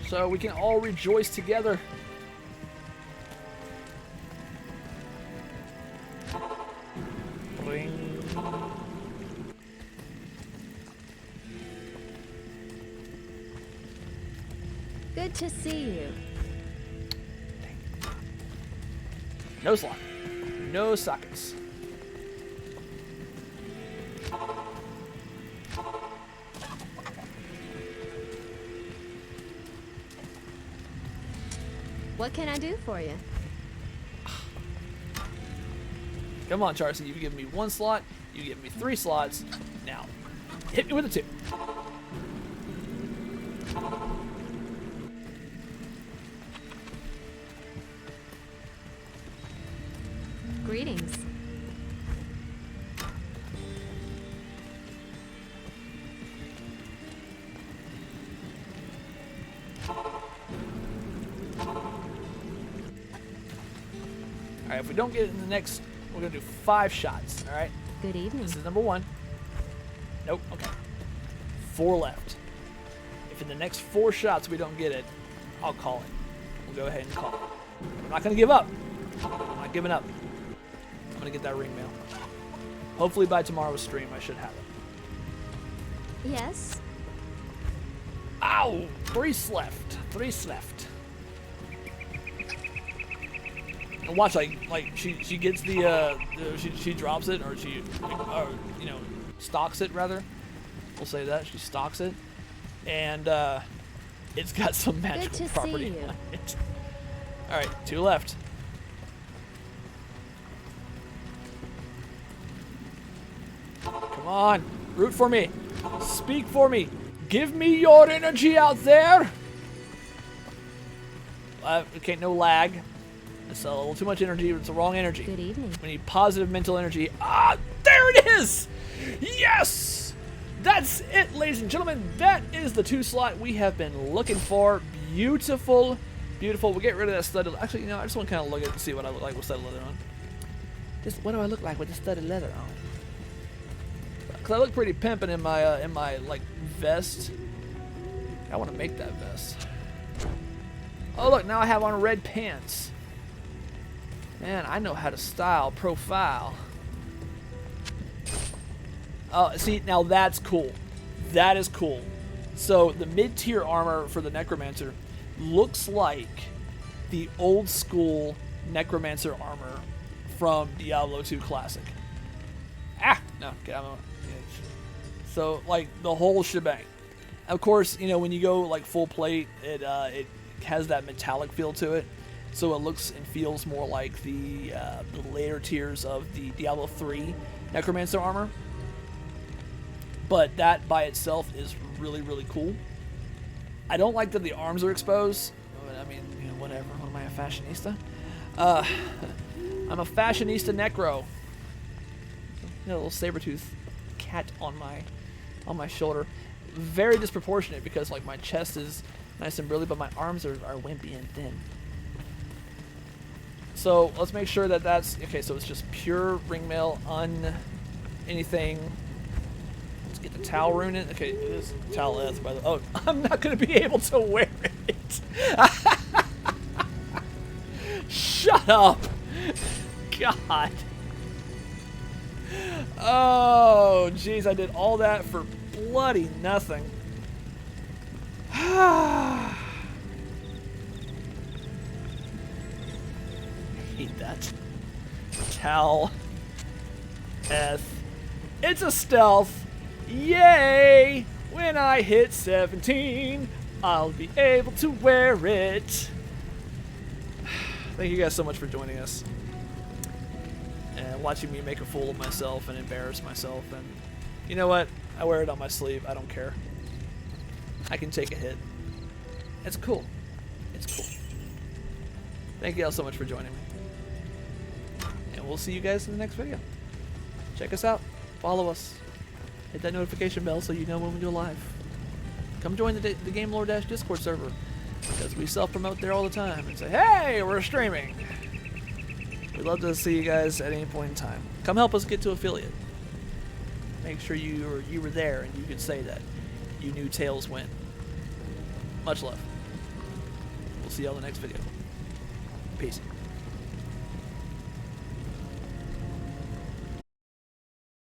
so we can all rejoice together. Bling. Good to see you. No slot. No sockets. What can I do for you? Come on, Charcy. You've given me 1 slot. You give me 3 slots. Now, hit me with a 2. Greetings. Alright, if we don't get it in the next, we're going to do 5 shots. Alright? Good evening. This is number 1. Nope. Okay. 4 left. If in the next 4 shots we don't get it, I'll call it. We'll go ahead and call it. I'm not going to give up. I'm not giving up. I'm going to get that ring mail. Hopefully by tomorrow's stream I should have it. Yes. Ow! 3 left. 3 left. And watch, like she gets the she drops it, or she stalks it rather. We'll say that she stalks it, and it's got some magical property on it. All right, 2 left. Come on, root for me, speak for me, give me your energy out there. Okay, no lag. It's a little too much energy. It's the wrong energy. Good evening. We need positive mental energy. Ah, there it is! Yes! That's it, ladies and gentlemen. That is the 2 slot we have been looking for. Beautiful. Beautiful. We'll get rid of that studded. Actually, I just want to kind of look at it and see what I look like with studded leather on. Just what do I look like with the studded leather on? Because I look pretty pimpin' in my like vest. I want to make that vest. Oh, look, now I have on red pants. Man, I know how to style profile. Oh, see, now that's cool. That is cool. So the mid-tier armor for the Necromancer looks like the old school Necromancer armor from Diablo 2 Classic. Ah! No, get out of my way. So, like, the whole shebang. Of course, when you go, like, full plate, it has that metallic feel to it. So it looks and feels more like the later tiers of the Diablo 3 Necromancer armor. But that by itself is really, really cool. I don't like that the arms are exposed. But, I mean, whatever. What am I, a fashionista? I'm a fashionista necro. A little saber-tooth cat on my shoulder. Very disproportionate because, like, my chest is nice and burly, but my arms are wimpy and thin. So let's make sure that that's okay. So it's just pure ring mail, anything. Let's get the towel rune in. Okay, it is towelette, by the way. Oh, I'm not going to be able to wear it. Shut up. God. Oh, jeez, I did all that for bloody nothing. Hate that. Tell. It's a stealth. Yay! When I hit 17, I'll be able to wear it. Thank you guys so much for joining us. And watching me make a fool of myself and embarrass myself. And you know what? I wear it on my sleeve. I don't care. I can take a hit. It's cool. It's cool. Thank you all so much for joining me. And we'll see you guys in the next video. Check us out. Follow us. Hit that notification bell so you know when we go live. Come join the Game Lore Dash Discord server, because we self-promote there all the time and say, hey, we're streaming. We'd love to see you guys at any point in time. Come help us get to affiliate. Make sure you were there and you could say that you knew Tails win. Much love. We'll see y'all in the next video. Peace.